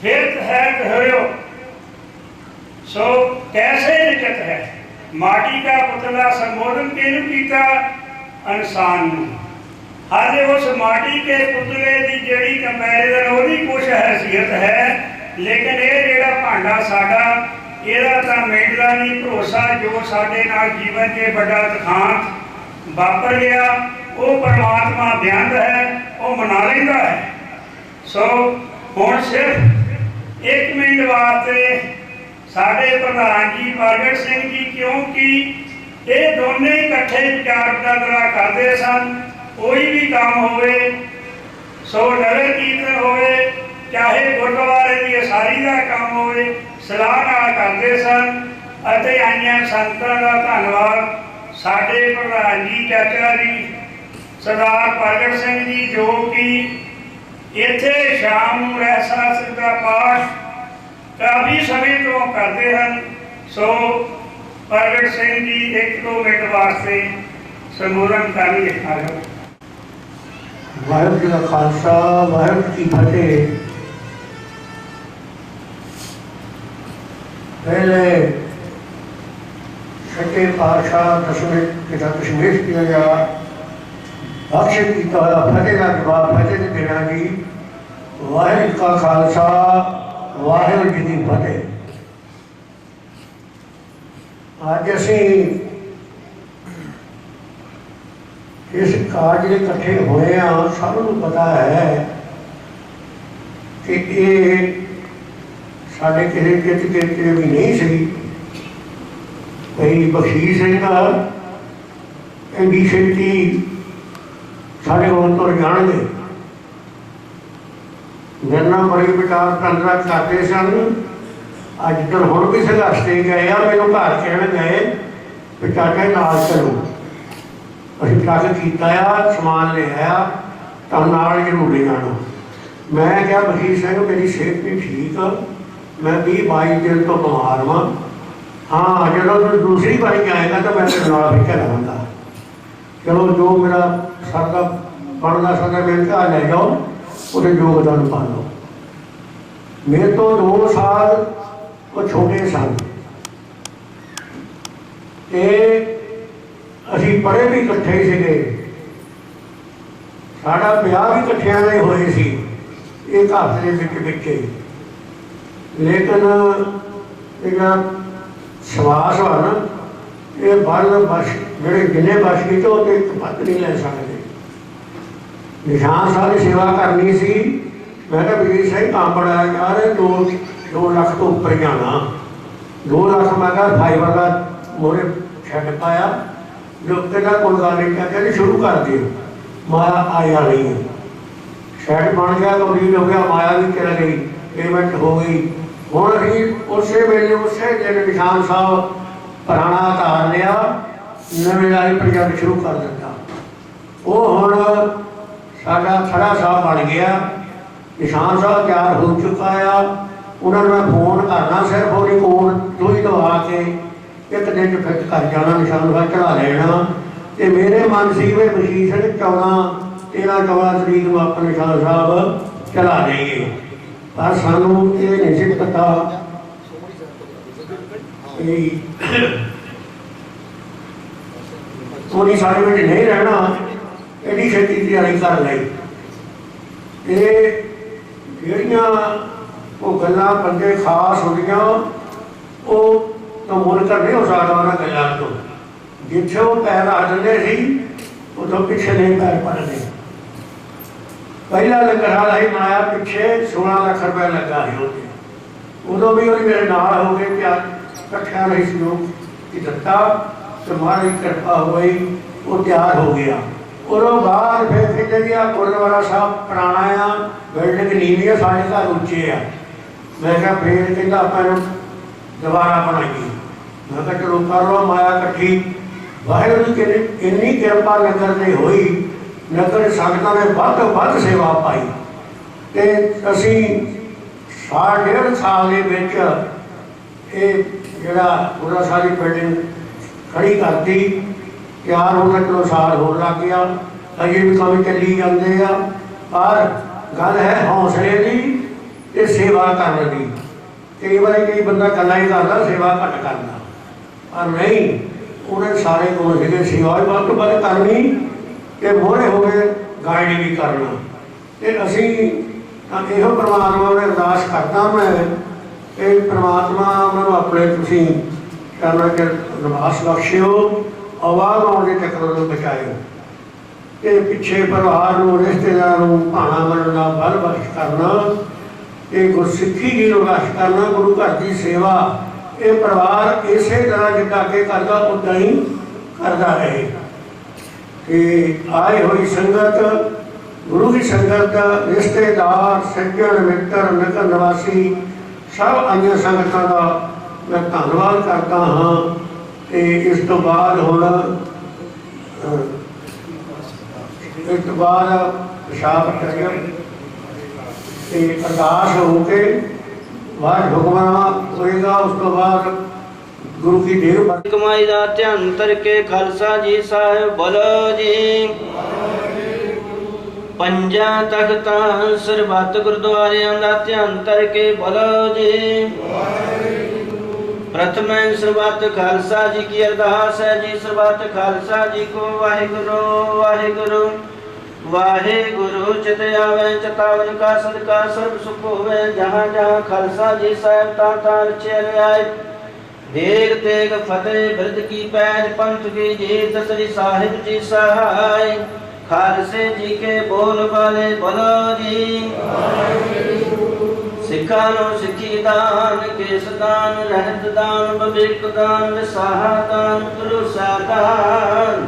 C: फिरत है कहयो। सो कैसे नचित है, माटी का पुतला संबोधन किहनू कीता? इंसान नूं। हाले उस माटी के पुतले की जिहड़ी कंपैरिजन ओहदी कुछ हैसियत है, लेकिन ये जिहड़ा भांडा साडा ਇਹਦਾ ਤਾਂ ਮੇਡਲਾ नहीं भरोसा। जो साडे नाल जीवन के बड़ा दुखांत वापर गया वो परमात्मा बेअंत है, वो मना लेंदा है। सो हुण सिर्फ 1 मिनट वास्ते साडे प्रधान जी प्रगट सिंह जी, क्योंकि ये दोने इकट्ठे विचार वटांदरा करते सन। कोई भी काम होवे, सो नगर कीर्तन होवे, चाहे गुरुद्वारे की उसारी का काम होवे, सलाह नाल करते सन। ਅਤੇ ਆਈਆਂ ਸੰਗਤਾਂ ਦਾ ਧੰਨਵਾਦ ਸਾਡੇ ਪ੍ਰਧਾਨ ਜੀ ਚਾਚਾ ਜੀ ਸਰਦਾਰ ਪ੍ਰਗਟ ਸਿੰਘ ਜੀ, ਜੋ ਕਿ ਇੱਥੇ ਸ਼ਾਮ ਨੂੰ ਰਹਿਰਾਸ ਦਾ ਪਾਠ ਕਾਫੀ ਸਮੇਂ ਤੋਂ ਕਰਦੇ ਹਨ। ਸੋ ਪ੍ਰਗਟ ਸਿੰਘ ਜੀ 1-2 ਮਿੰਟ ਵਾਸਤੇ ਸੰਬੋਧਨ ਕਰਨਗੇ।
H: ਵਾਹਿਗੁਰੂ ਜੀ ਕਾ ਖਾਲਸਾ, ਵਾਹਿਗੁਰੂ ਜੀ ਕੀ ਫਤਿਹ। पहले छठे पातशाह दसवें पिता दशमेश किया गया बख्शिश किया फतेह का जवाब फतेह से देना जी। वाहिगुरू का खालसा, वाहिगुरू जी की फतेह। अज असी इस काज के इकट्ठे होए हैं, सबनों पता है कि ये साढ़े किसी कित किते भी नहीं सी। भाई बख्शीश सिंह एडी छेती साढ़े को तुर जाणगे। मेरे नाल बड़ी विचार तंत्रा करते सन। अज दिन हुण भी संघर्ष से गए आ, मैनूं घर कहण गए भी चाचा नाल चलो। असीं ट्रक कीता आ, समान ले आया तां नाल जरूर ले जाना। मैं क्या बख्शीश सिंह मेरी सेहत नहीं ठीक, मैं 20-22 दिन तो बीमार हाँ। हाँ जो तो दूसरी बारी आएगा तो मैं नाल फिर रहूँगा। चलो जो मेरा सर का बनना सकता मैं घर ले जाओ, उसे योगदान पा लो। मेरे तो 2 साल वो छोटे सन ते असी पढ़े भी इकट्ठे सीगे, साडा ब्याह भी इकट्ठियां दे होए सी ये घर दे विच। लेकिन एक सवास हो ना, ये बल बश जोड़े जिन्हें बश की तो एक पत नहीं ले सकते। निशान साहब की सेवा करनी सी। मैं तो बजीर सिंह काम बड़ा यार 2 लाख तो उपर जाना। 2 लाख मैं कहा फाइबर का मोरे छड़ पाया जो कहना कोई गल नहीं, कहते शुरू कर दियो। माया आया नहीं, शैड बन गया, कंप्लीट हो गया, माया भी चल गई, पेमेंट हो गई। हुण असीं उसे वेले उसे दिन निशान साहब पुराना धार लिया, नवे वाली प्रोजेक्ट शुरू कर दिता। वो हुण ਸਾਡਾ ਥੜਾ ਸਾਹਿਬ ਬਣ ਗਿਆ, ਨਿਸ਼ਾਨ ਸਾਹਿਬ ਤਿਆਰ ਹੋ ਚੁੱਕਾ ਆ। ਉਹਨਾਂ ਨੂੰ ਮੈਂ ਫੋਨ ਕਰਨਾ, ਸਿਰਫ ਉਹਦੀ ਕੋਲ ਦੋਈ ਲਵਾ ਕੇ ਇੱਕ ਦਿਨ 'ਚ ਫਿੱਟ ਕਰ ਜਾਣਾ, ਨਿਸ਼ਾਨ ਸਾਹਿਬ ਚੜਾ ਲੈਣਾ। ਤੇ ਮੇਰੇ ਮਨ ਸੀ ਵੀ ਬਖਸ਼ੀਸ਼ 13 ਤਰੀਕ ਨੂੰ ਆਪਾਂ ਨਿਸ਼ਾਨ ਸਾਹਿਬ ਚੜਾ ਲਈਏ, ਪਰ ਸਾਨੂੰ ਇਹ ਨਹੀਂ ਸੀ ਪਤਾ ਉਹਦੀ ਸਾਡੇ ਵਿੱਚ ਨਹੀਂ ਰਹਿਣਾ, ਇਹਦੀ ਛੇਤੀ ਤਿਆਰੀ ਕਰ ਲਈ। ਇਹ ਜਿਹੜੀਆਂ ਉਹ ਗੱਲਾਂ ਬੰਦੇ ਖਾਸ ਹੁੰਦੀਆਂ ਉਹ ਤਾਂ ਮੁਨਕਰ ਨਹੀਂ ਹੋ ਸਕਦਾ ਉਹਨਾਂ ਗੱਲਾਂ ਤੋਂ। ਜਿੱਥੇ ਉਹ ਪੈਰ ਰੱਖ ਦਿੰਦੇ ਸੀ ਉਦੋਂ ਪਿੱਛੇ ਨਹੀਂ ਪੈਰ ਪੜਦੇ। ਪਹਿਲਾ ਲੰਗਰ ਹਾਲ ਹੀ ਬਣਾਇਆ, ਪਿੱਛੇ 16 ਲੱਖ ਰੁਪਏ ਲੱਗਾ ਸੀ ਉਹਦੇ। ਉਦੋਂ ਵੀ ਉਹ ਮੇਰੇ ਨਾਲ ਹੋ ਗਏ ਕਿ ਇਕੱਠਿਆਂ ਨਹੀਂ ਸੀ ਉਹ ਕਿ ਦਿੱਤਾ ਤੇ ਮਾੜੀ ਕਿਰਪਾ ਹੋਈ, ਉਹ ਤਿਆਰ ਹੋ ਗਿਆ। ਉਦੋਂ ਬਾਅਦ ਫਿਰ ਕਹਿੰਦੇ ਆ ਗੁਰਦੁਆਰਾ ਸਾਹਿਬ ਪੁਰਾਣਾ ਆ, ਬਿਲਡਿੰਗ ਨੀਵੀਂ ਆ, ਸਾਡੇ ਘਰ ਉੱਚੇ ਆ। ਮੈਂ ਕਿਹਾ ਫੇਰ ਕਹਿੰਦਾ ਆਪਾਂ ਇਹਨੂੰ ਦੁਬਾਰਾ ਬਣਾਈਏ। ਮੈਂ ਕਿਹਾ ਚਲੋ ਕਰ ਲਓ ਮਾਇਆ ਇਕੱਠੀ। ਵਾਹਿਗੁਰੂ ਦੀ ਇੰਨੀ ਕਿਰਪਾ ਨਗਰ ਤੇ ਹੋਈ, ਨਗਰ ਸੰਗਤਾਂ ਨੇ ਵੱਧ ਤੋਂ ਵੱਧ ਸੇਵਾ ਪਾਈ ਤੇ ਅਸੀਂ 1.5 ਸਾਲ ਦੇ ਵਿੱਚ ਇਹ ਜਿਹੜਾ ਗੁਰਦੁਆਰਾ ਸਾਹਿਬ ਦੀ ਬਿਲਡਿੰਗ ਖੜੀ ਕਰਤੀ। ਤਿਆਰ ਹੋਣ ਦਾ ਚਲੋ ਸਾਲ ਹੋਰ ਲੱਗ ਗਿਆ, ਅਜੇ ਵੀ ਕੰਮ ਚੱਲੀ ਜਾਂਦੇ ਆ। ਪਰ ਗੱਲ ਹੈ ਹੌਸਲੇ ਦੀ ਤੇ ਸੇਵਾ ਕਰਨ ਦੀ। ਕਈ ਵਾਰੀ ਕਈ ਬੰਦਾ ਇਕੱਲਾ ਹੀ ਕਰਦਾ, ਸੇਵਾ ਘੱਟ ਕਰਦਾ, ਪਰ ਨਹੀਂ, ਉਹਨੇ ਸਾਰੇ ਗੁਣ ਸੀਗੇ। ਸੇਵਾ ਵੀ ਵੱਧ ਤੋਂ ਵੱਧ ਕਰਨੀ ਤੇ ਮੋਹਰੇ ਹੋ ਕੇ ਗਾਈਡ ਵੀ ਕਰਨਾ। ਤੇ ਅਸੀਂ ਇਹੋ ਪਰਮਾਤਮਾ ਨੂੰ ਅਰਦਾਸ ਕਰਦਾ ਮੈਂ ਕਿ ਪਰਮਾਤਮਾ ਉਹਨਾਂ ਨੂੰ ਆਪਣੇ ਤੁਸੀਂ ਕਰਨਾ ਕਿ ਨਿਵਾਸ ਬਖਸ਼ਿਓ, ਆਵਾਜ਼ ਆਉਣ ਦੇ ਚੱਕਰਾਂ ਤੋਂ ਬਚਾਇਓ ਤੇ ਪਿੱਛੇ ਪਰਿਵਾਰ ਨੂੰ, ਰਿਸ਼ਤੇਦਾਰਾਂ ਨੂੰ ਭਾਣਾ ਮੰਨਣ ਦਾ ਬਲ ਬਖਸ਼ ਕਰਨਾ ਤੇ ਗੁਰਸਿੱਖੀ ਜੀ ਨੂੰ ਬਖਸ਼ ਕਰਨਾ। ਗੁਰੂ ਘਰ ਦੀ ਸੇਵਾ ਇਹ ਪਰਿਵਾਰ ਇਸੇ ਤਰ੍ਹਾਂ ਜਿੱਦਾਂ ਅੱਗੇ ਕਰਦਾ ਉੱਦਾਂ ਹੀ ਕਰਦਾ ਰਹੇ। ਤੇ ਆਏ ਹੋਈ ਸੰਗਤ, ਗੁਰੂ ਦੀ ਸੰਗਤ, ਰਿਸ਼ਤੇਦਾਰ, ਸੱਜਣ ਮਿੱਤਰ, ਨਗਰ ਨਿਵਾਸੀ, ਸਭ ਆਈਆਂ ਸੰਗਤਾਂ ਦਾ ਮੈਂ ਧੰਨਵਾਦ ਕਰਦਾ ਹਾਂ। ਤੇ ਇਸ ਤੋਂ ਬਾਅਦ ਹੁਣ ਪਿਸ਼ਾਬ ਕਰਿਆ ਤੇ ਅਰਦਾਸ ਹੋ ਕੇ ਬਾਅਦ ਹੁਕਮਨਾਮਾ ਹੋਏਗਾ। ਉਸ ਤੋਂ ਬਾਅਦ ਗੁਰੂ ਕੀ ਦੇਵ
B: ਕਮਾਈ ਦਾ ਧਿਆਨ ਧਰ ਕੇ ਖਾਲਸਾ ਜੀ ਸਾਹਿਬ ਬੋਲੋ ਜੀ। ਪੰਜਾਂ ਤਖਤਾਂ ਸਰਬੱਤ ਗੁਰਦੁਆਰਿਆਂ ਦਾ ਧਿਆਨ ਧਰ ਕੇ ਬੋਲੋ ਜੀ। प्रथम सर्वत खालसा जी की अरदास है जी। सर्वत खालसा जी को वाहिगुरु वाहिगुरु वाहिगुरु चित आवे चितावन का सदका सर्व सुख होवे। जहाँ जहाँ खालसा जी साहब ताता चल आए देग तेग फतेह बिरद की पैज पंथ की जीत श्री साहिब जी सहाय। खालसे जी के बोल वाले बोलो जी। सिखा नो सिखी दान, केस दान, रहत दान, विवेक दान, विसाहा दान, भरोसा दान,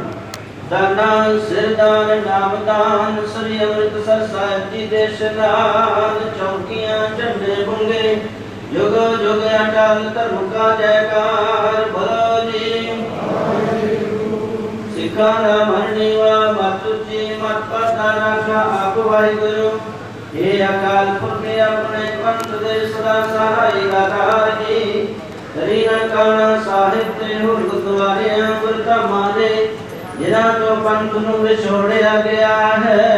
B: दाना सिर दान, नाम दान, श्री अमृतसर साहिब जी देश दान। चौकियां झंडे बुंगे युग युग अटल धर्म का जयकार बोलो जी। सिखा ना मरनी वा मत जी मत पता रखा आप वाहिगुरु। हे अकाल पुरख अपने पंथ दे सदा सहाय दातार जी। हरिना काना साहिब ते हो गुरुद्वारियां गुरधामां दे जिन्हां तो पंथ नूं विछोड़िया गया है।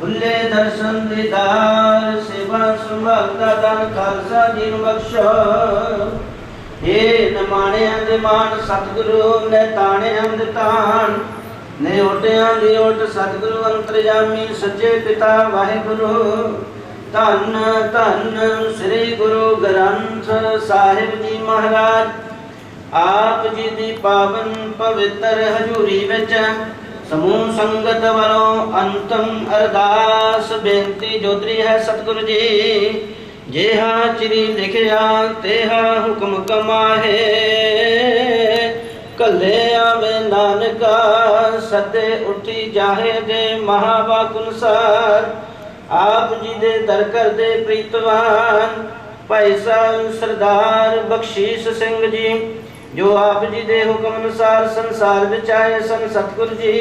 B: खुले दर्शन दीदार सेवा संभाल दा दान खालसा जी नूं बख्शो। हे नमाणियां दे मान सतगुरु ने ताणियां दे ताण ने ओटियां दी ओट सतगुरु अंतरयामी सच्चे पिता वाहिगुरु। धन धन श्री गुरु ग्रंथ साहिब जी महाराज आप जी दी पावन पवित्र हजूरी विच समूह संगत वालों अंतम अरदास बेनती जोतरी है सतगुरु जी। जेहा चिरी लिखिया तेहा हुक्म कमाहे। कले आवे नानका सदे उठी जाहे दे महावाकुनसार। आप जी दे दर कर दे प्रीतवान भाई साहब सरदार बख्शीश सिंह जी जो आप जी दे हुक्म अनुसार संसार विच आए सन। सतगुरु जी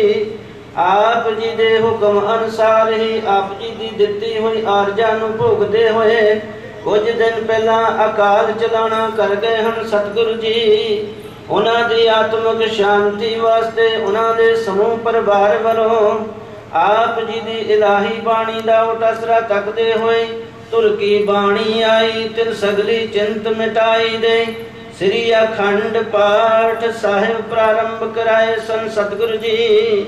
B: ਆਪ ਜੀ ਦੇ ਹੁਕਮ ਅਨੁਸਾਰ ਹੀ ਆਪ ਜੀ ਦੀ ਦਿੱਤੀ ਹੋਈ ਆਰਜ਼ਾ ਨੂੰ ਭੋਗਦੇ ਹੋਏ ਕੁਝ ਦਿਨ ਪਹਿਲਾਂ ਅਕਾਲ ਚਲਾਣਾ ਕਰ ਗਏ ਹਨ ਸਤਿਗੁਰੂ ਜੀ। ਉਹਨਾਂ ਦੀ ਆਤਮਿਕ ਸ਼ਾਂਤੀ ਵਾਸਤੇ ਉਹਨਾਂ ਦੇ ਸਮੂਹ ਪਰਿਵਾਰ ਵੱਲੋਂ ਆਪ ਜੀ ਦੀ ਇਲਾਹੀ ਬਾਣੀ ਦਾ ਉਟਾਸਰਾ ਤੱਕਦੇ ਹੋਏ ਤੁਰਕੀ ਬਾਣੀ ਆਈ ਤਿਲ ਸਗਲੀ ਚਿੰਤ ਮਿਟਾਈ ਦੇ ਸ੍ਰੀ ਅਖੰਡ ਪਾਠ ਸਾਹਿਬ ਪ੍ਰਾਰੰਭ ਕਰਾਏ ਸਨ ਸਤਿਗੁਰੂ ਜੀ।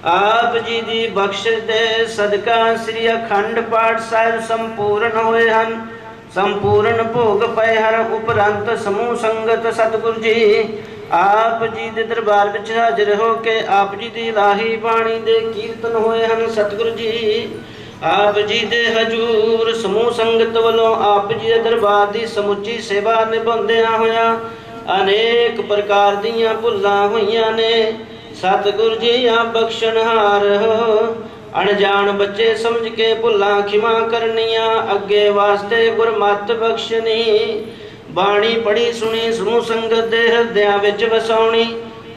B: ਆਪ ਜੀ ਦੀ ਬਖਸ਼ਿਸ਼ ਦੇ ਸਦਕਾ ਸ੍ਰੀ ਅਖੰਡ ਪਾਠ ਸਾਹਿਬ ਸੰਪੂਰਨ ਹੋਏ ਹਨ। ਸੰਪੂਰਨ ਭੋਗ ਪਏ ਹਨ। ਉਪਰੰਤ ਸਮੂਹ ਸੰਗਤ ਸਤਿਗੁਰੂ ਜੀ ਆਪ ਜੀ ਦੇ ਦਰਬਾਰ ਵਿੱਚ ਹਾਜ਼ਰ ਹੋ ਕੇ ਆਪ ਜੀ ਦੀ ਇਲਾਹੀ ਬਾਣੀ ਦੇ ਕੀਰਤਨ ਹੋਏ ਹਨ ਸਤਿਗੁਰੂ ਜੀ। ਆਪ ਜੀ ਦੇ ਹਜੂਰ ਸਮੂਹ ਸੰਗਤ ਵੱਲੋਂ ਆਪ ਜੀ ਦੇ ਦਰਬਾਰ ਦੀ ਸਮੁੱਚੀ ਸੇਵਾ ਨਿਭਾਉਂਦਿਆਂ ਹੋਇਆਂ ਅਨੇਕ ਪ੍ਰਕਾਰ ਦੀਆਂ ਭੁੱਲਾਂ ਹੋਈਆਂ ਨੇ। ਸਤਿਗੁਰੂ ਜੀ ਆ ਬਖਸ਼ਣਹਾਰ ਹੋ। ਅਣਜਾਣ ਬੱਚੇ ਸਮਝ ਕੇ ਭੁੱਲਾਂ ਖਿਮਾ ਕਰਨੀਆਂ ਅੱਗੇ ਵਾਸਤੇ ਗੁਰਮਤਿ ਬਖਸ਼ਣੀ। ਬਾਣੀ ਪੜ੍ਹੀ ਸੁਣੀ ਸਮੂਹ ਸੰਗਤ ਦੇ ਹਿਰਦਿਆਂ ਵਿੱਚ ਵਸਾਉਣੀ।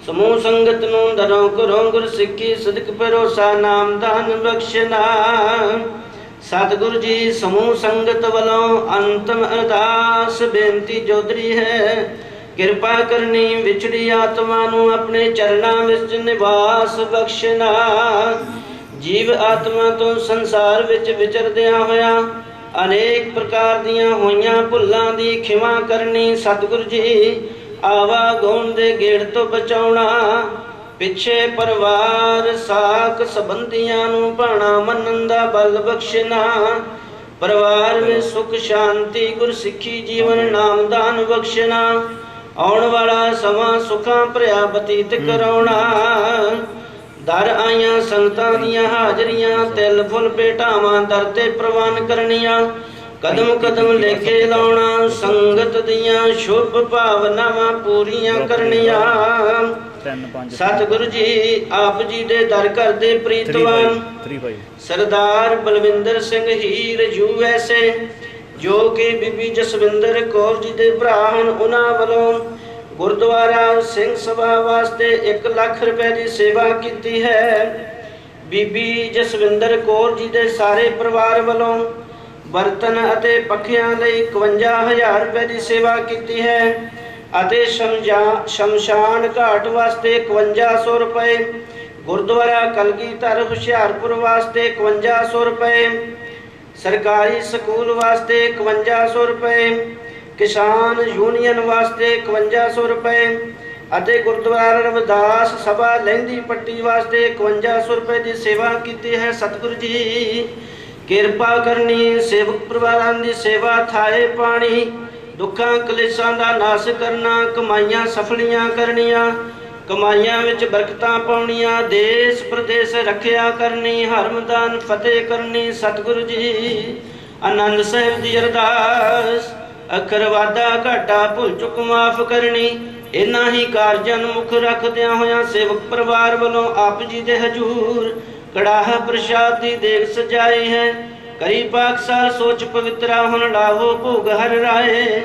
B: ਸਮੂਹ ਸੰਗਤ ਨੂੰ ਦਰੋਂ ਘਰੋਂ ਗੁਰ ਸਿੱਖੀ ਸਦਕ ਭਰੋਸਾ ਨਾਮਦਾਨ ਬਖਸ਼ਣਾ। ਸਤਿਗੁਰੂ ਜੀ ਸਮੂਹ ਸੰਗਤ ਵੱਲੋਂ ਅੰਤਮ ਅਰਦਾਸ ਬੇਨਤੀ ਜੋਦਰੀ ਹੈ। ਕਿਰਪਾ ਕਰਨੀ ਵਿਛੜੀ ਆਤਮਾ ਨੂੰ ਆਪਣੇ ਚਰਨਾਂ ਵਿੱਚ ਨਿਵਾਸ ਬਖਸ਼ਣਾ। ਜੀਵ ਆਤਮਾ ਤੋਂ ਸੰਸਾਰ ਵਿੱਚ ਵਿਚਰਦਿਆਂ ਹੋਇਆਂ ਅਨੇਕ ਪ੍ਰਕਾਰ ਦੀਆਂ ਹੋਈਆਂ ਭੁੱਲਾਂ ਦੀ ਖਿਮਾ ਕਰਨੀ। ਸਤਿਗੁਰੂ ਜੀ ਆਵਾਗੁਣ ਦੇ ਗੇੜ ਤੋਂ ਬਚਾਉਣਾ। ਪਿੱਛੇ ਪਰਿਵਾਰ ਸਾਕ ਸੰਬੰਧੀਆਂ ਨੂੰ ਭਾਣਾ ਮੰਨਣ ਦਾ ਬਲ ਬਖਸ਼ਣਾ। ਪਰਿਵਾਰ ਵਿੱਚ ਸੁਖ ਸ਼ਾਂਤੀ ਗੁਰਸਿੱਖੀ ਜੀਵਨ ਨਾਮਦਾਨ ਬਖਸ਼ਣਾ। ਆਉਣ ਵਾਲਾ ਸਮਾਂ ਸੁਖਾਂ ਭਰਿਆ ਬਤੀਤ ਕਰਾਉਣਾ। ਦਰ ਆਈਆਂ ਸੰਗਤਾਂ ਦੀਆਂ ਹਾਜ਼ਰੀਆਂ ਤਿਲ ਫੁੱਲ ਭੇਟਾਵਾਂ ਦਰ ਤੇ ਪ੍ਰਵਾਨ ਕਰਨੀਆਂ। ਕਦਮ ਕਦਮ ਲੇਖੇ ਲਾਉਣਾ। ਸੰਗਤ ਦੀਆਂ ਸ਼ੁਭ ਭਾਵਨਾਵਾਂ ਪੂਰੀਆਂ ਕਰਨੀਆਂ। ਸਤਿਗੁਰੂ ਜੀ ਆਪ ਜੀ ਦੇ ਦਰ ਘਰ ਦੇ ਪ੍ਰੀਤਵਾਨ ਸਰਦਾਰ ਬਲਵਿੰਦਰ ਸਿੰਘ ਹੀਰ USA ਜੋ ਕਿ ਬੀਬੀ ਜਸਵਿੰਦਰ ਕੌਰ ਜੀ ਦੇ ਭਰਾ ਹਨ, ਉਹਨਾਂ ਵੱਲੋਂ ਗੁਰਦੁਆਰਾ ਸਿੰਘ ਸਭਾ ਵਾਸਤੇ 1 ਲੱਖ ਰੁਪਏ ਦੀ ਸੇਵਾ ਕੀਤੀ ਹੈ। ਬੀਬੀ ਜਸਵਿੰਦਰ ਕੌਰ ਜੀ ਦੇ ਸਾਰੇ ਪਰਿਵਾਰ ਵੱਲੋਂ ਬਰਤਨ ਅਤੇ ਪੱਖਿਆਂ ਲਈ 51,000 ਰੁਪਏ ਦੀ ਸੇਵਾ ਕੀਤੀ ਹੈ ਅਤੇ ਸ਼ਮਸ਼ਾਨ ਘਾਟ ਵਾਸਤੇ 5100 ਰੁਪਏ, ਗੁਰਦੁਆਰਾ ਕਲਗੀਧਰ ਹੁਸ਼ਿਆਰਪੁਰ ਵਾਸਤੇ 5100 ਰੁਪਏ, ਸਰਕਾਰੀ ਸਕੂਲ ਵਾਸਤੇ 5100 ਰੁਪਏ, ਕਿਸਾਨ ਯੂਨੀਅਨ ਵਾਸਤੇ 5100 ਰੁਪਏ ਅਤੇ ਗੁਰਦੁਆਰਾ ਰਵਿਦਾਸ ਸਭਾ ਲਹਿੰਦੀ ਪੱਟੀ ਵਾਸਤੇ 5100 ਰੁਪਏ ਦੀ ਸੇਵਾ ਕੀਤੀ ਹੈ। ਸਤਿਗੁਰੂ ਜੀ ਕਿਰਪਾ ਕਰਨੀ। ਸੇਵਕ ਪਰਿਵਾਰਾਂ ਦੀ ਸੇਵਾ ਥਾਏ ਪਾਣੀ। ਦੁੱਖਾਂ ਕਲੇਸ਼ਾਂ ਦਾ ਨਾਸ਼ ਕਰਨਾ। ਕਮਾਈਆਂ ਸਫਲੀਆਂ ਕਰਨੀਆਂ। ਕਮਾਈਆਂ ਵਿੱਚ ਬਰਕਤਾਂ ਪਾਉਣੀਆਂ। ਦੇਸ਼ ਪ੍ਰਦੇਸ਼ ਰੱਖਿਆ ਕਰਨੀ। ਹਰਮਦਾਨ ਫਤਿਹ ਕਰਨੀ। ਸਤਿਗੁਰੂ ਜੀ ਆਨੰਦ ਸਾਹਿਬ ਦੀ ਅਰਦਾਸ। ਅੱਖਰ ਵਾਧਾ ਘਾਟਾ ਭੁੱਲ ਚੁੱਕ ਮਾਫ ਕਰਨੀ। ਇਨ੍ਹਾਂ ਹੀ ਕਾਰਜਾਂ ਨੂੰ ਮੁੱਖ ਰੱਖਦਿਆਂ ਹੋਇਆਂ ਸੇਵਕ ਪਰਿਵਾਰ ਵੱਲੋਂ ਆਪ ਜੀ ਦੇ ਹਜੂਰ ਕੜਾਹ ਪ੍ਰਸ਼ਾਦ ਦੀ ਦੇਗ ਸਜਾਈ ਹੈ। ਕਰੀ ਪਾਕਸਾਰ ਸੋਚ ਪਵਿੱਤਰਾ ਹੁਣ ਲਾਹੋ ਭੋਗ ਹਰ ਰਾਏ।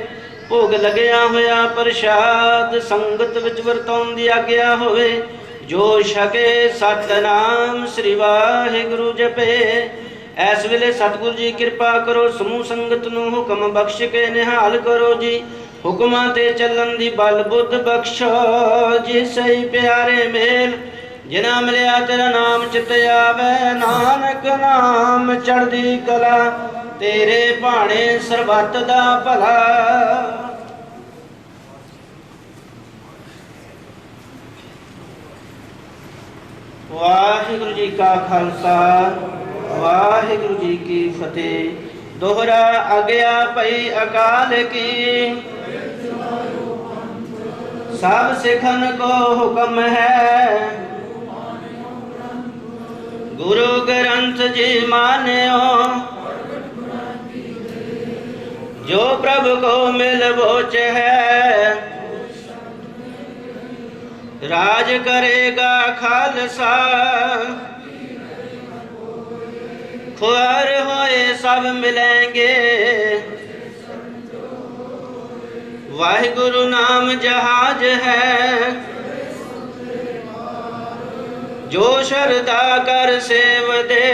B: ਭੋਗ ਲੱਗਿਆ ਹੋਇਆ ਪ੍ਰਸ਼ਾਦ ਸੰਗਤ ਵਿੱਚ ਵਰਤਾਉਣ ਦੀ ਆਗਿਆ ਹੋਵੇ। ਜੋ ਛਕੇ ਸਤਨਾਮ ਸ੍ਰੀ ਵਾਹਿਗੁਰੂ ਜਪੇ। ਇਸ ਵੇਲੇ ਸਤਿਗੁਰੂ ਜੀ ਕਿਰਪਾ ਕਰੋ। ਸਮੂਹ ਸੰਗਤ ਨੂੰ ਹੁਕਮ ਬਖਸ਼ ਕੇ ਨਿਹਾਲ ਕਰੋ ਜੀ। ਹੁਕਮਾਂ ਤੇ ਚੱਲਣ ਦੀ ਬਲ ਬੁੱਧ ਬਖਸ਼ੋ ਜੀ। ਸਹੀ ਪਿਆਰੇ ਮੇਲ ਜਿਨ੍ਹਾਂ ਮਿਲਿਆ ਤੇਰਾ ਨਾਮ ਚਿਤ ਆਵੇ। ਨਾਨਕ ਨਾਮ ਚੜ੍ਹਦੀ ਕਲਾ ਤੇਰੇ ਭਾਣੇ ਸਰਬੱਤ ਦਾ ਭਲਾ। ਵਾਹਿਗੁਰੂ ਜੀ ਕਾ ਖਾਲਸਾ ਵਾਹਿਗੁਰੂ ਜੀ ਕੀ ਫਤਿਹ। ਦੋਹਰਾ ਆਗਿਆ ਪਈ ਅਕਾਲ ਕੀ। ਸਭ ਸਿੱਖਨ ਕੋ ਹੁਕਮ ਹੈ। ਗੁਰੂ ਗ੍ਰੰਥ ਜੀ ਮਾਨਿਓ। ਜੋ ਪ੍ਰਭ ਕੋ ਮਿਲ ਬੋਚ ਹੈ। ਰਾਜ ਕਰੇਗਾ ਖਾਲਸਾ। खुआर होए सब मिलेंगे। वाहिगुरु नाम जहाज है। जो शरदा कर सेव दे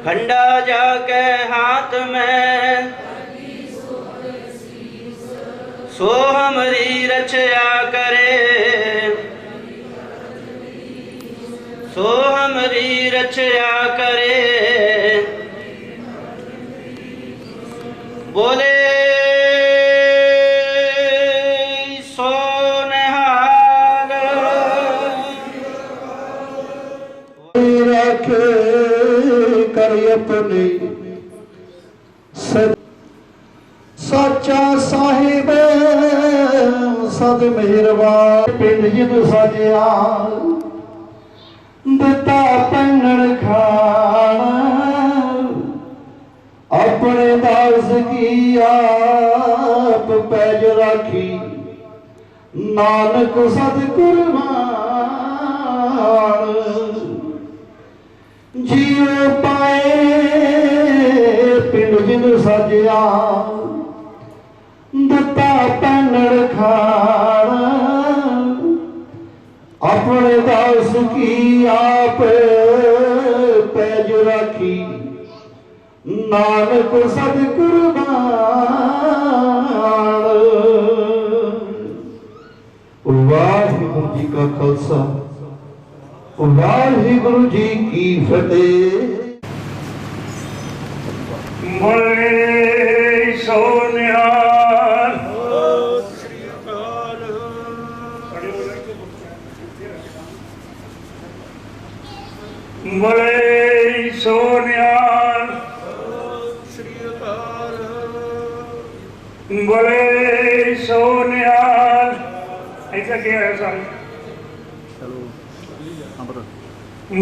B: खंडा जाके हाथ में सो हमरी रक्षा करे सो हमरी रक्षा करे बोले
I: अपने सच्चा साहिब सद मेहरबान पिंड जिन सजिया दिता पैनण खान अपने दास की आप पैज राखी नानक सद कुर्बान जियो पाए पिंड जिन सजिया दिता पैनण खान अपने दास की आप पैज राखी नानक सद कुर्बान। वाहिगुरू जी का खालसा वाहिगुरू जी की फतेह।
C: बोले सोनिहाल बोले सोनिहाल बोले सोनिहाल ऐसा क्या है सारे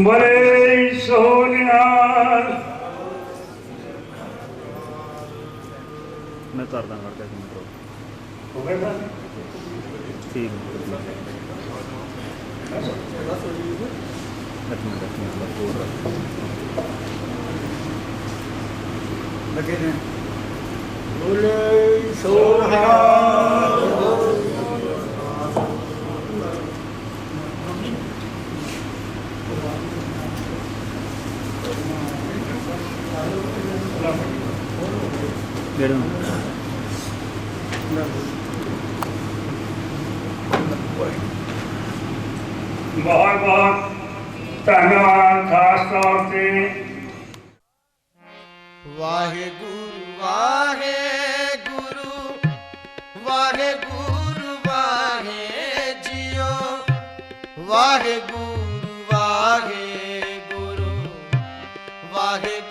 C: बोले सोनिहाल
J: मैं कर दूंगा
C: हो गया
J: ठीक
H: लगे ने
C: बोले सोनिहाल बहुत बहुत धन्यवाद खास तौर से
I: वाहेगुरु वाहेगुरु वाहेगुरु वाहे जियो वाहेगुरु वाहेगुरु वाहेगुरु